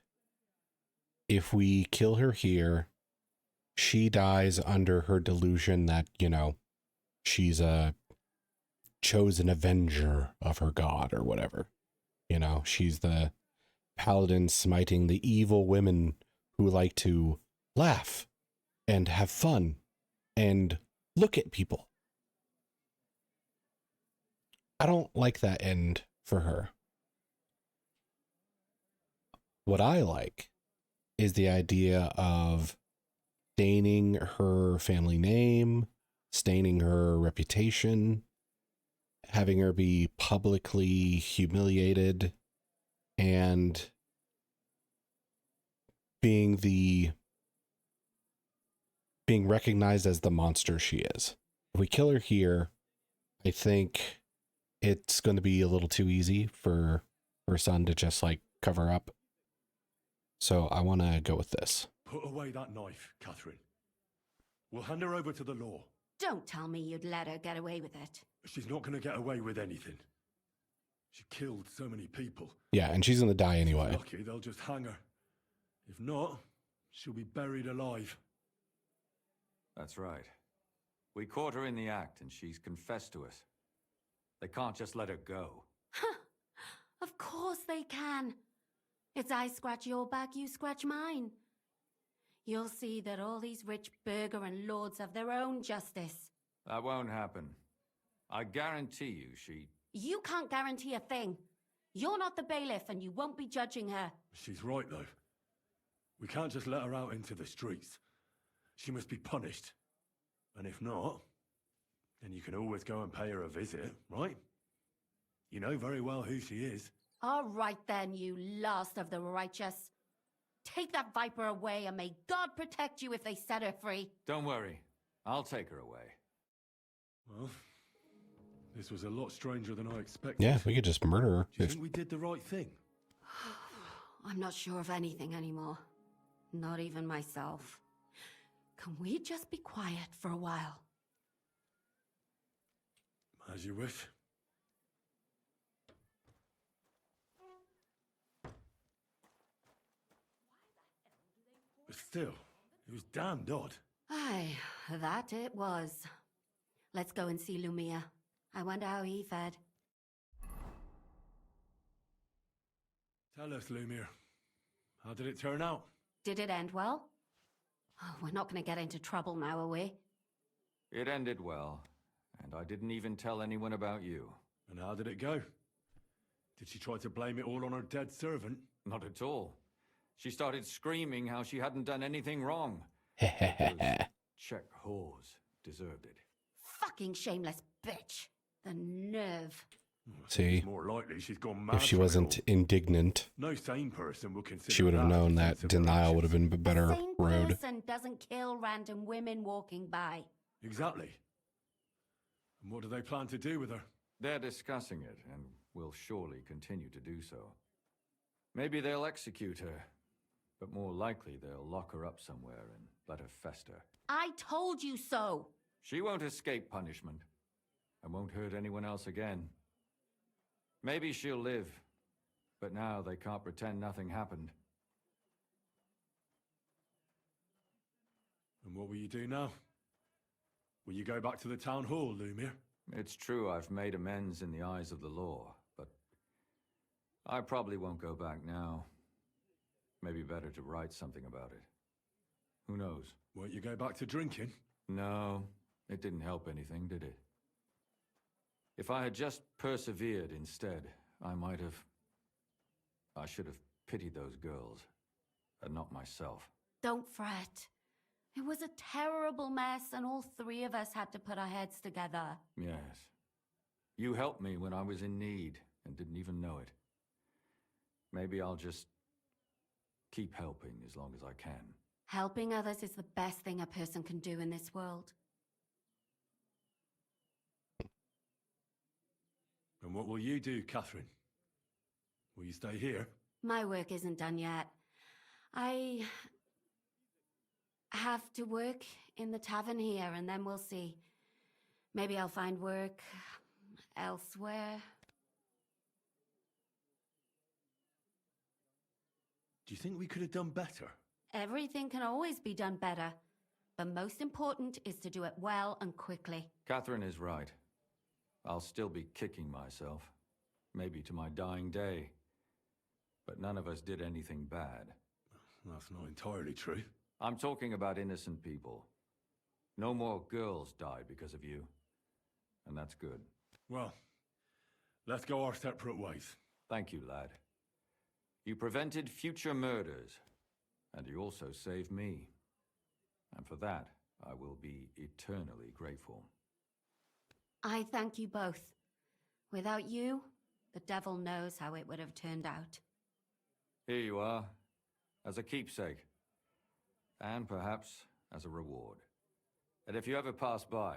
if we kill her here, she dies under her delusion that, you know, she's a chosen avenger of her god or whatever. You know, she's the paladin smiting the evil women who like to laugh and have fun and look at people. I don't like that end for her. What I like is the idea of staining her family name, staining her reputation, having her be publicly humiliated, and being recognized as the monster she is. If we kill her here, I think it's going to be a little too easy for her son to just like cover up. So I want to go with this. Put away that knife, Catherine. We'll hand her over to the law. Don't tell me you'd let her get away with it. She's not going to get away with anything. She killed so many people. Yeah, and she's going to die anyway. Lucky they'll just hang her. If not, she'll be buried alive. That's right. We caught her in the act and she's confessed to us. They can't just let her go. Of course they can. It's I scratch your back, you scratch mine. You'll see that all these rich burgher and lords have their own justice. That won't happen. I guarantee you she... You can't guarantee a thing. You're not the bailiff and you won't be judging her. She's right, though. We can't just let her out into the streets. She must be punished. And if not, then you can always go and pay her a visit, right? You know very well who she is. All right then, you last of the righteous. Take that viper away and may God protect you if they set her free. Don't worry. I'll take her away. Well, this was a lot stranger than I expected. Yeah, we could just murder her. Do you think we did the right thing? I'm not sure of anything anymore. Not even myself. Can we just be quiet for a while? As you wish. But still, it was damned odd. Aye, that it was. Let's go and see Lumia. I wonder how he fared. Tell us, Lumir. How did it turn out? Did it end well? Oh, we're not going to get into trouble now, are we? It ended well, and I didn't even tell anyone about you. And how did it go? Did she try to blame it all on her dead servant? Not at all. She started screaming how she hadn't done anything wrong. Heh. Czech whores deserved it. Fucking shameless bitch. The nerve. See, It's more likely she's gone mad. if she from it wasn't all. indignant, No sane person will consider she would have that known defense that of her denial would have actions. been a better Sane road. person doesn't kill random women walking by. Exactly. And what do they plan to do with her? They're discussing it, and will surely continue to do so. Maybe they'll execute her, but more likely they'll lock her up somewhere and let her fester. I told you so. She won't escape punishment, and won't hurt anyone else again. Maybe she'll live, but now they can't pretend nothing happened. And what will you do now? Will you go back to the town hall, Lumir? It's true I've made amends in the eyes of the law, but I probably won't go back now. Maybe better to write something about it. Who knows? Won't you go back to drinking? No, it didn't help anything, did it? If I had just persevered instead, I should have pitied those girls, and not myself. Don't fret. It was a terrible mess, and all three of us had to put our heads together. Yes. You helped me when I was in need and didn't even know it. Maybe I'll just keep helping as long as I can. Helping others is the best thing a person can do in this world. And what will you do, Catherine? Will you stay here? My work isn't done yet. I have to work in the tavern here, and then we'll see. Maybe I'll find work elsewhere. Do you think we could have done better? Everything can always be done better. But most important is to do it well and quickly. Catherine is right. I'll still be kicking myself. Maybe to my dying day. But none of us did anything bad. That's not entirely true. I'm talking about innocent people. No more girls died because of you. And that's good. Well, let's go our separate ways. Thank you, lad. You prevented future murders. And you also saved me. And for that, I will be eternally grateful. I thank you both. Without you, the devil knows how it would have turned out. Here you are, as a keepsake. And perhaps as a reward. And if you ever pass by,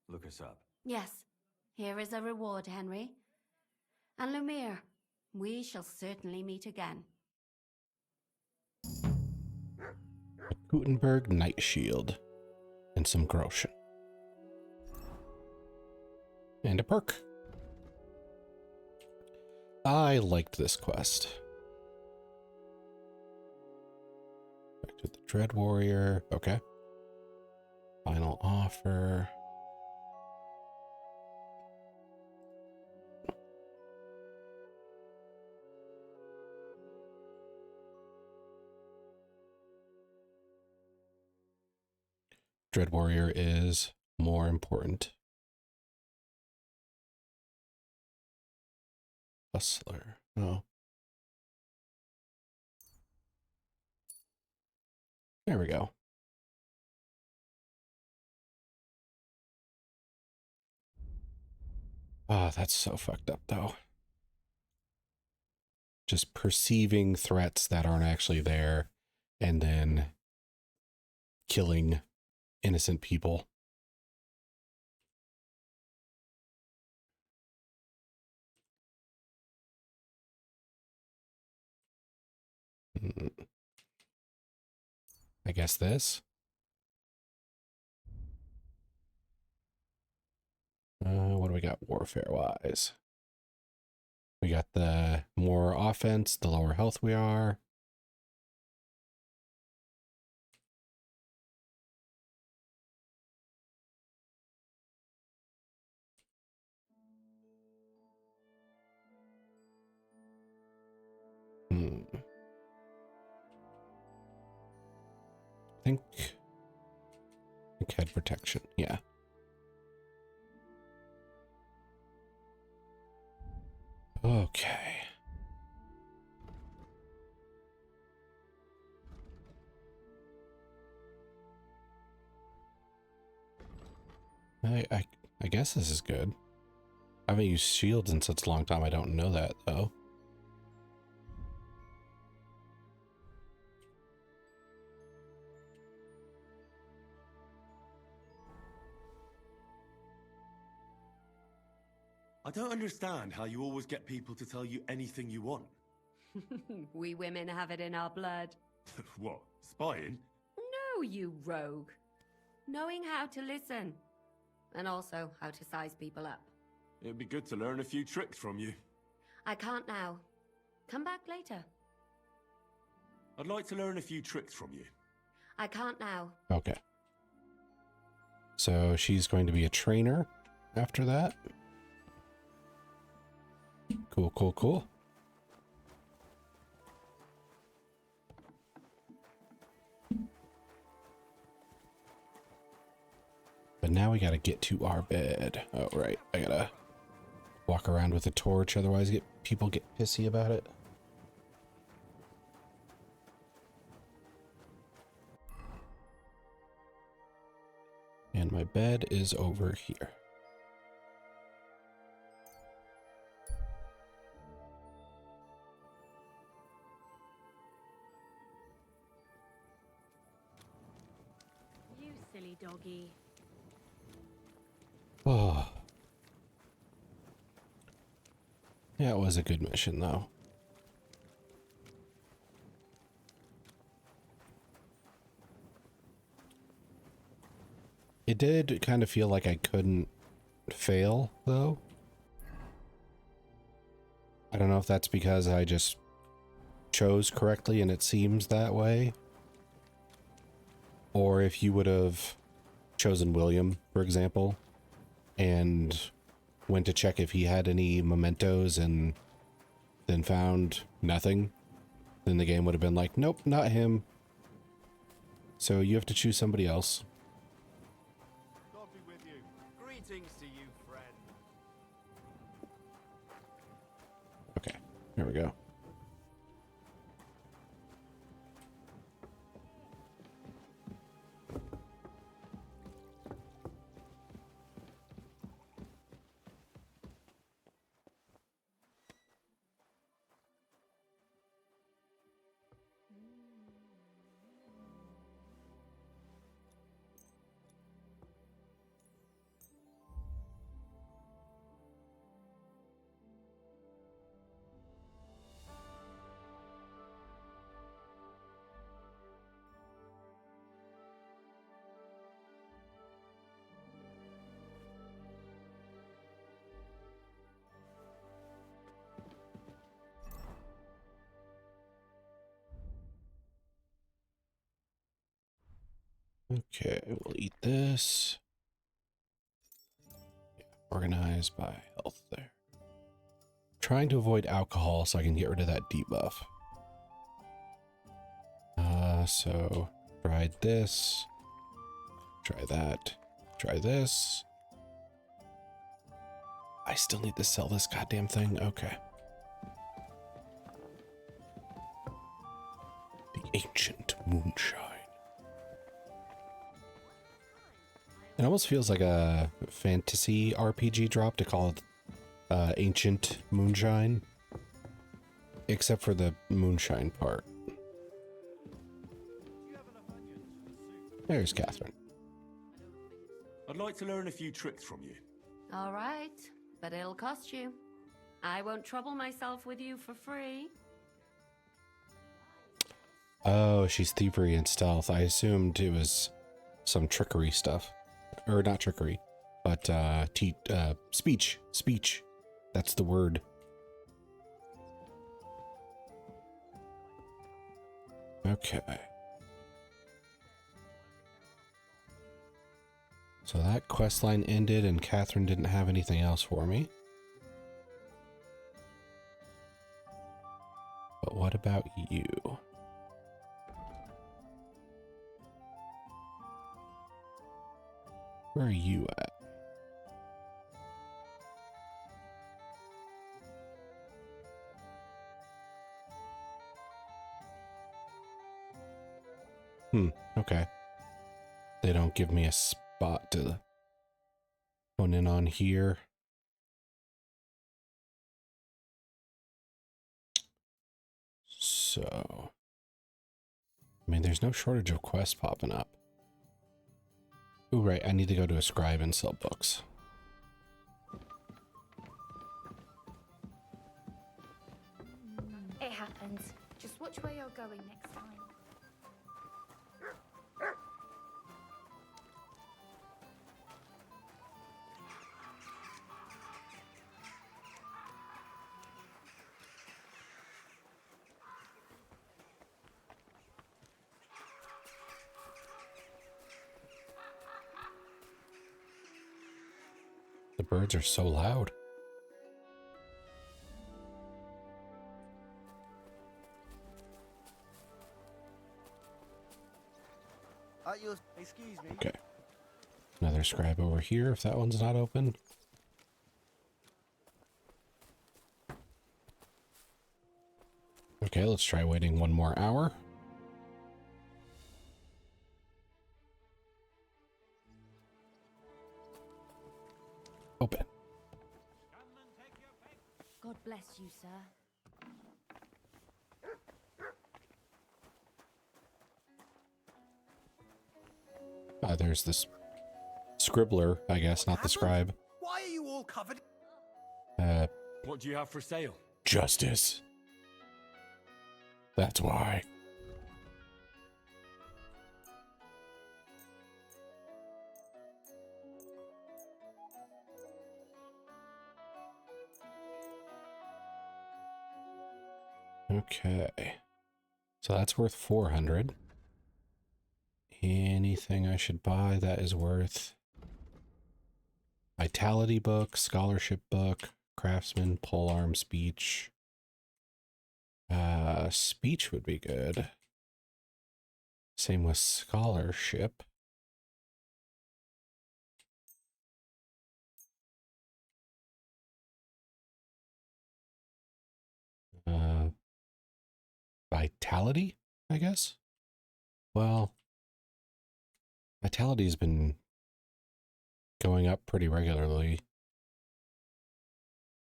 look us up. Yes, here is a reward, Henry. And Lumiere, we shall certainly meet again. Gutenberg Night Shield. And some groschen. And a perk. I liked this quest. Back to the Dread Warrior. Okay. Final offer. Dread Warrior is more important. Hustler. Oh. There we go. Ah, that's so fucked up though. Just perceiving threats that aren't actually there and then killing innocent people. I guess this. What do we got warfare-wise? We got the more offense, the lower health we are. I think head protection, yeah. Okay. I guess this is good. I haven't used shields in such a long time, I don't know that though. I don't understand how you always get people to tell you anything you want. We women have it in our blood. What, spying? No, you rogue. Knowing how to listen. And also how to size people up. It'd be good to learn a few tricks from you. I can't now. Come back later. I'd like to learn a few tricks from you. I can't now. Okay. So she's going to be a trainer after that. Cool, cool, cool. But now we gotta get to our bed. Oh, right. I gotta walk around with a torch, otherwise people get pissy about it. And my bed is over here. doggy. Oh. Yeah, it was a good mission, though. It did kind of feel like I couldn't fail, though. I don't know if that's because I just chose correctly and it seems that way. Or if you would have chosen William, for example, and went to check if he had any mementos and then found nothing, then the game would have been like, nope, not him. So you have to choose somebody else. God be with you. Greetings to you, friend. Okay, there we go. Okay, we'll eat this. Organized by health there. Trying to avoid alcohol so I can get rid of that debuff. So tried this. Try that. Try this. I still need to sell this goddamn thing. Okay. The ancient moonshine. It almost feels like a fantasy RPG drop to call it ancient moonshine. Except for the moonshine part. There's Catherine. I'd like to learn a few tricks from you. All right, but it'll cost you. I won't trouble myself with you for free. Oh, she's thievery and stealth. I assumed it was some trickery stuff. Or not trickery, but speech. Speech. That's the word. Okay. So that quest line ended and Catherine didn't have anything else for me. But what about you? Where are you at? Okay. They don't give me a spot to hone in on here. So, I mean, there's no shortage of quests popping up. Ooh, right, I need to go to a scribe and sell books. It happens. Just watch where you're going next time. The birds are so loud. Excuse me. Okay. Another scribe over here if that one's not open. Okay, let's try waiting 1 more hour. Open. God bless you, sir. there's this scribbler, I guess, not the scribe. Why are you all covered? What do you have for sale? Justice. That's why. Okay. So that's worth 400. Anything I should buy that is worth vitality book, scholarship book, craftsman, polearm, speech. Speech would be good. Same with scholarship. Vitality, I guess? Well, vitality's been going up pretty regularly.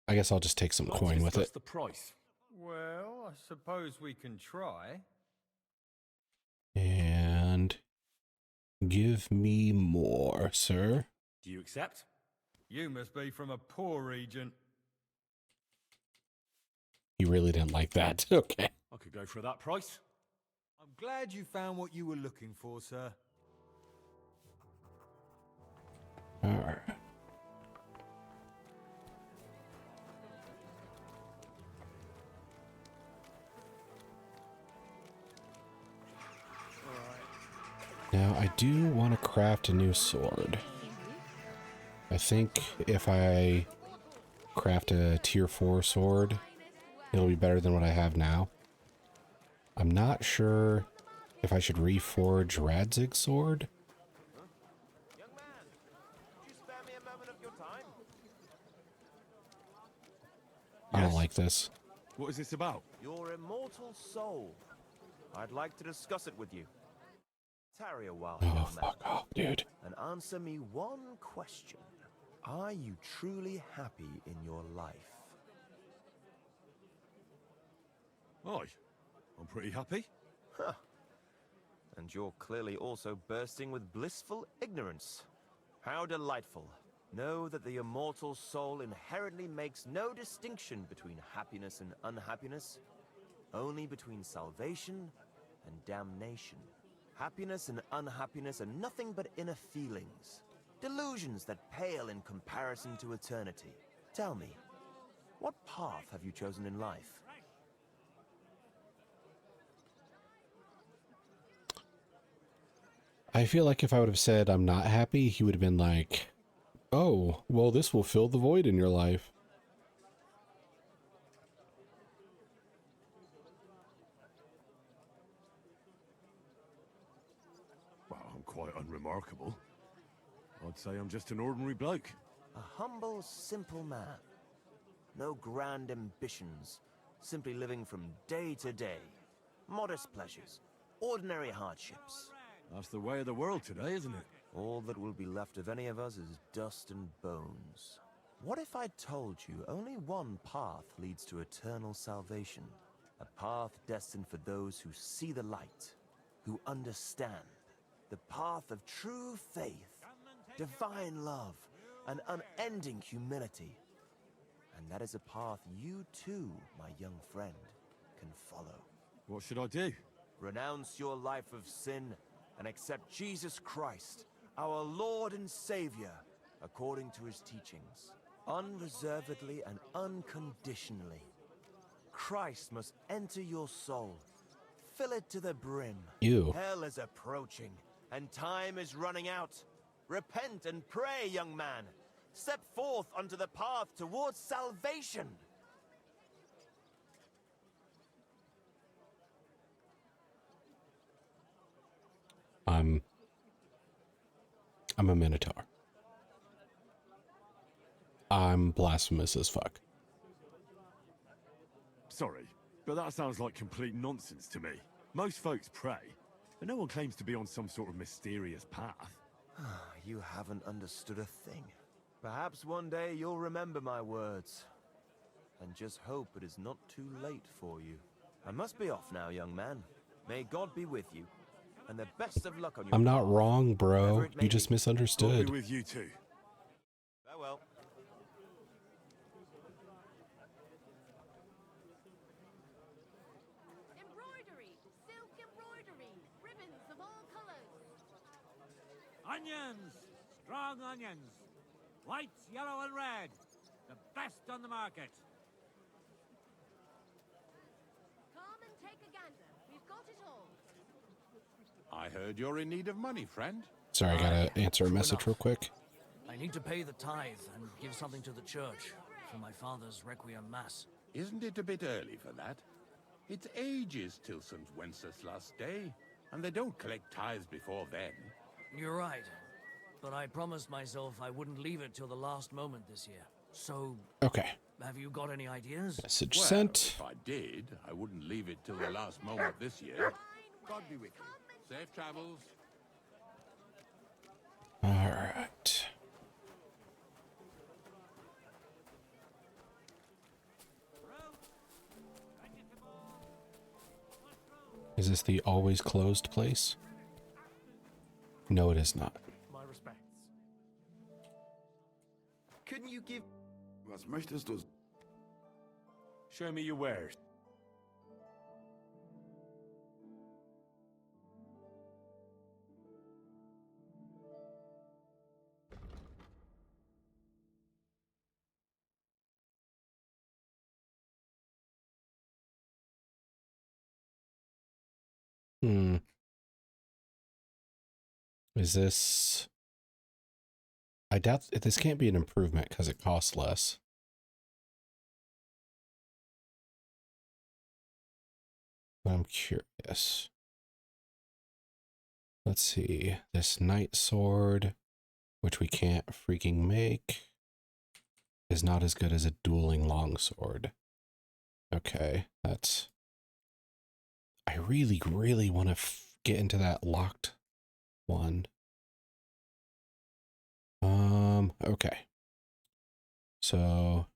I guess I'll just take some coin with it. The price. Well, I suppose we can try. And give me more, sir. Do you accept? You must be from a poor region. He really didn't like that. Okay. I could go for that price. I'm glad you found what you were looking for, sir. All right. Now, I do want to craft a new sword. I think if I craft a tier 4 sword, it'll be better than what I have now. I'm not sure if I should reforge Radzig's sword. I don't like this. What is this about? Your immortal soul. I'd like to discuss it with you. Tarry a while, young man. Fuck off, dude. And answer me one question. Are you truly happy in your life? Aye, I'm pretty happy. Huh. And you're clearly also bursting with blissful ignorance. How delightful. Know that the immortal soul inherently makes no distinction between happiness and unhappiness, only between salvation and damnation. Happiness and unhappiness are nothing but inner feelings, delusions that pale in comparison to eternity. Tell me, what path have you chosen in life? I feel like if I would have said I'm not happy, he would have been like, oh, well, this will fill the void in your life. Well, I'm quite unremarkable. I'd say I'm just an ordinary bloke. A humble, simple man. No grand ambitions, simply living from day to day. Modest pleasures, ordinary hardships. That's the way of the world today, isn't it? All that will be left of any of us is dust and bones. What if I told you only one path leads to eternal salvation? A path destined for those who see the light, who understand. The path of true faith, divine love, and unending humility. And that is a path you too, my young friend, can follow. What should I do? Renounce your life of sin and accept Jesus Christ, our Lord and Savior, according to his teachings, unreservedly and unconditionally. Christ must enter your soul, fill it to the brim. Ew. Hell is approaching, and time is running out. Repent and pray, young man. Step forth onto the path towards salvation. I'm a Minotaur. I'm blasphemous as fuck. Sorry, but that sounds like complete nonsense to me. Most folks pray, but no one claims to be on some sort of mysterious path. You haven't understood a thing. Perhaps one day you'll remember my words. And just hope it is not too late for you. I must be off now, young man. May God be with you. and the best of luck on your I'm not path, wrong, bro. wherever it may You just be. misunderstood. I'll be with you too. Farewell. Embroidery, silk embroidery, ribbons of all colors. Onions! Strong onions. White, yellow, and red. The best on the market. Come and take a gander. We've got it all. I heard you're in need of money, friend. Sorry, I gotta answer a message real quick. I need to pay the tithe and give something to the church for my father's requiem mass. Isn't it a bit early for that? It's ages till St. Wenceslas Day, and they don't collect tithes before then. You're right, but I promised myself I wouldn't leave it till the last moment this year. So, Okay. have you got any ideas? Message Well, sent. if I did, I wouldn't leave it till the last moment this year. God be with you. Safe travels. All right. Is this the always closed place? No, it is not. My respects. Couldn't you give... Was möchtest du? Show me your wares. Is this... I doubt this can't be an improvement because it costs less. I'm curious. Let's see. This knight sword, which we can't freaking make, is not as good as a dueling longsword. Okay, that's... I really, really want to get into that locked one. Okay. So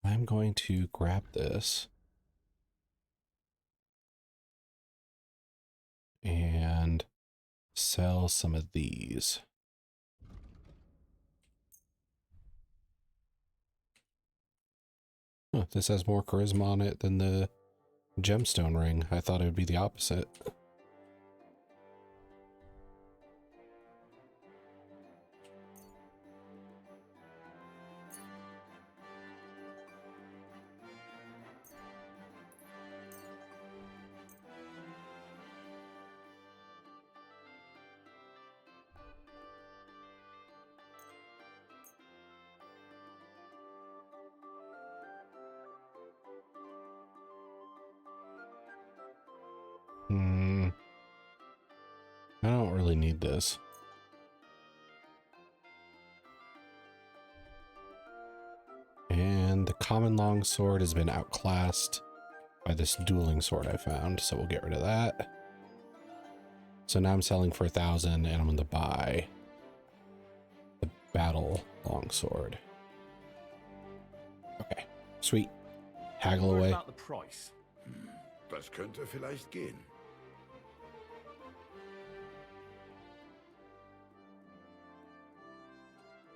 I'm going to grab this and sell some of these. Huh, this has more charisma on it than the gemstone ring. I thought it would be the opposite. I don't really need this. And the common longsword has been outclassed by this dueling sword I found, so we'll get rid of that. So now I'm selling for 1,000 and I'm going to buy the battle longsword. Okay, sweet. Haggle away. About the price. Das könnte vielleicht gehen.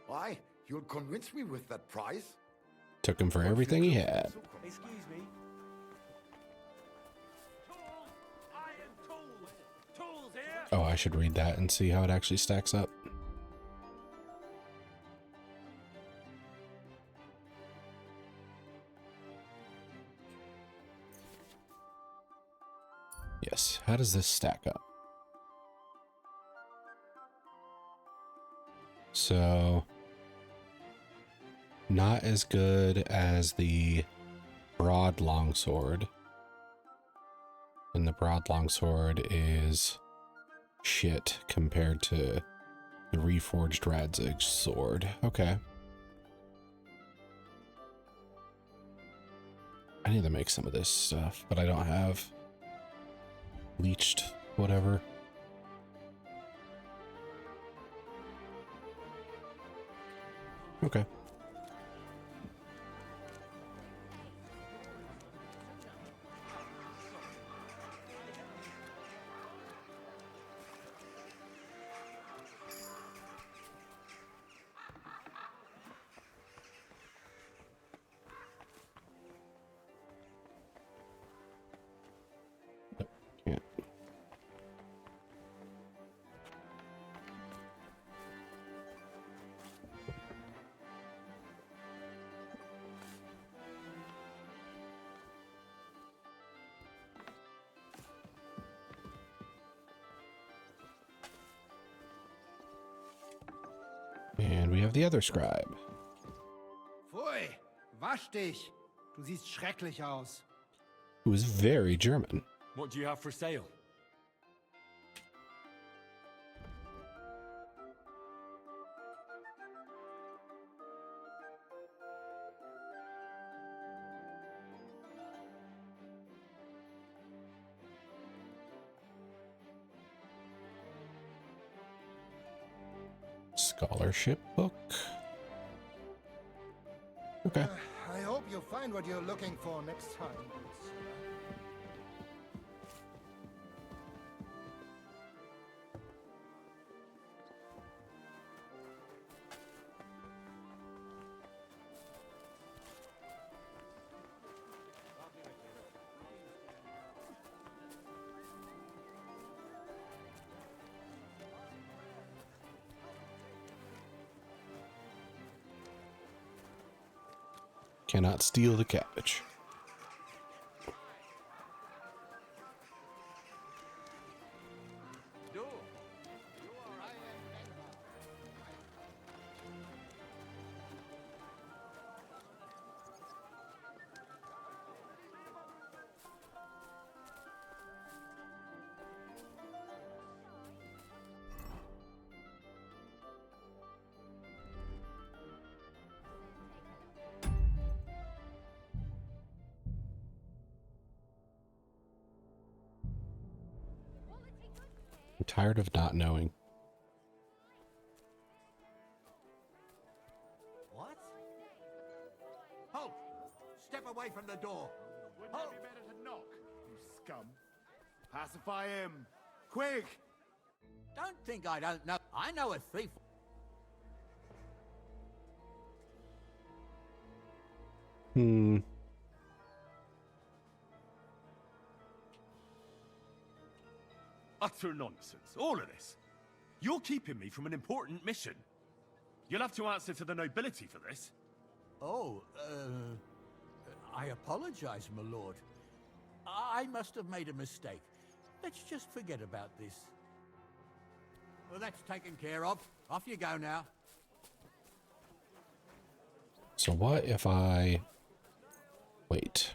Why? You'll convince me with that price? Took him for everything he had. Excuse me. Tools here. Oh, I should read that and see how it actually stacks up. Yes, how does this stack up? So, not as good as the broad longsword. And the broad longsword is shit compared to the reforged Radzig sword. Okay. I need to make some of this stuff, but I don't have bleached whatever. Okay. And we have the other scribe, Pfui, wasch dich. Du siehst schrecklich aus. who is very German. What do you have for sale? Scholarship book. Okay. I hope you find what you're looking for next time. Cannot steal the cabbage. I'm tired of not knowing. What? Halt! Step away from the door. Wouldn't it be better to knock, you scum? Pacify him. Quick! Don't think I don't know. I know a thief. Utter nonsense, all of this. You're keeping me from an important mission. You'll have to answer to the nobility for this. Oh, I apologize, my lord. I must have made a mistake. Let's just forget about this. Well, that's taken care of. Off you go now. So what if I wait?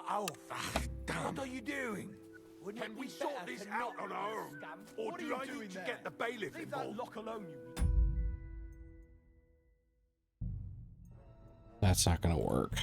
Oh, what are you doing? Can we sort this out on our own? Or do I need to get the bailiff Leave that involved? lock alone, you... That's not going to work.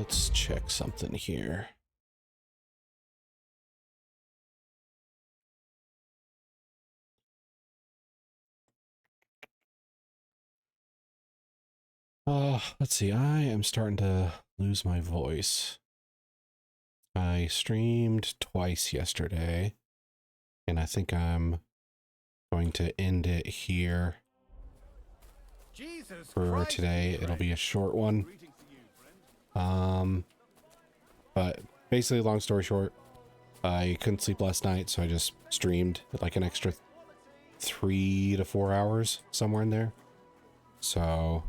let's check something here. Let's see. I am starting to lose my voice. I streamed twice yesterday, and I think I'm going to end it here for today. It'll be a short one. But basically, long story short, I couldn't sleep last night, so I just streamed like an extra 3 to 4 hours, somewhere in there. So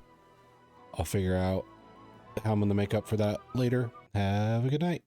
I'll figure out how I'm going to make up for that later. Have a good night.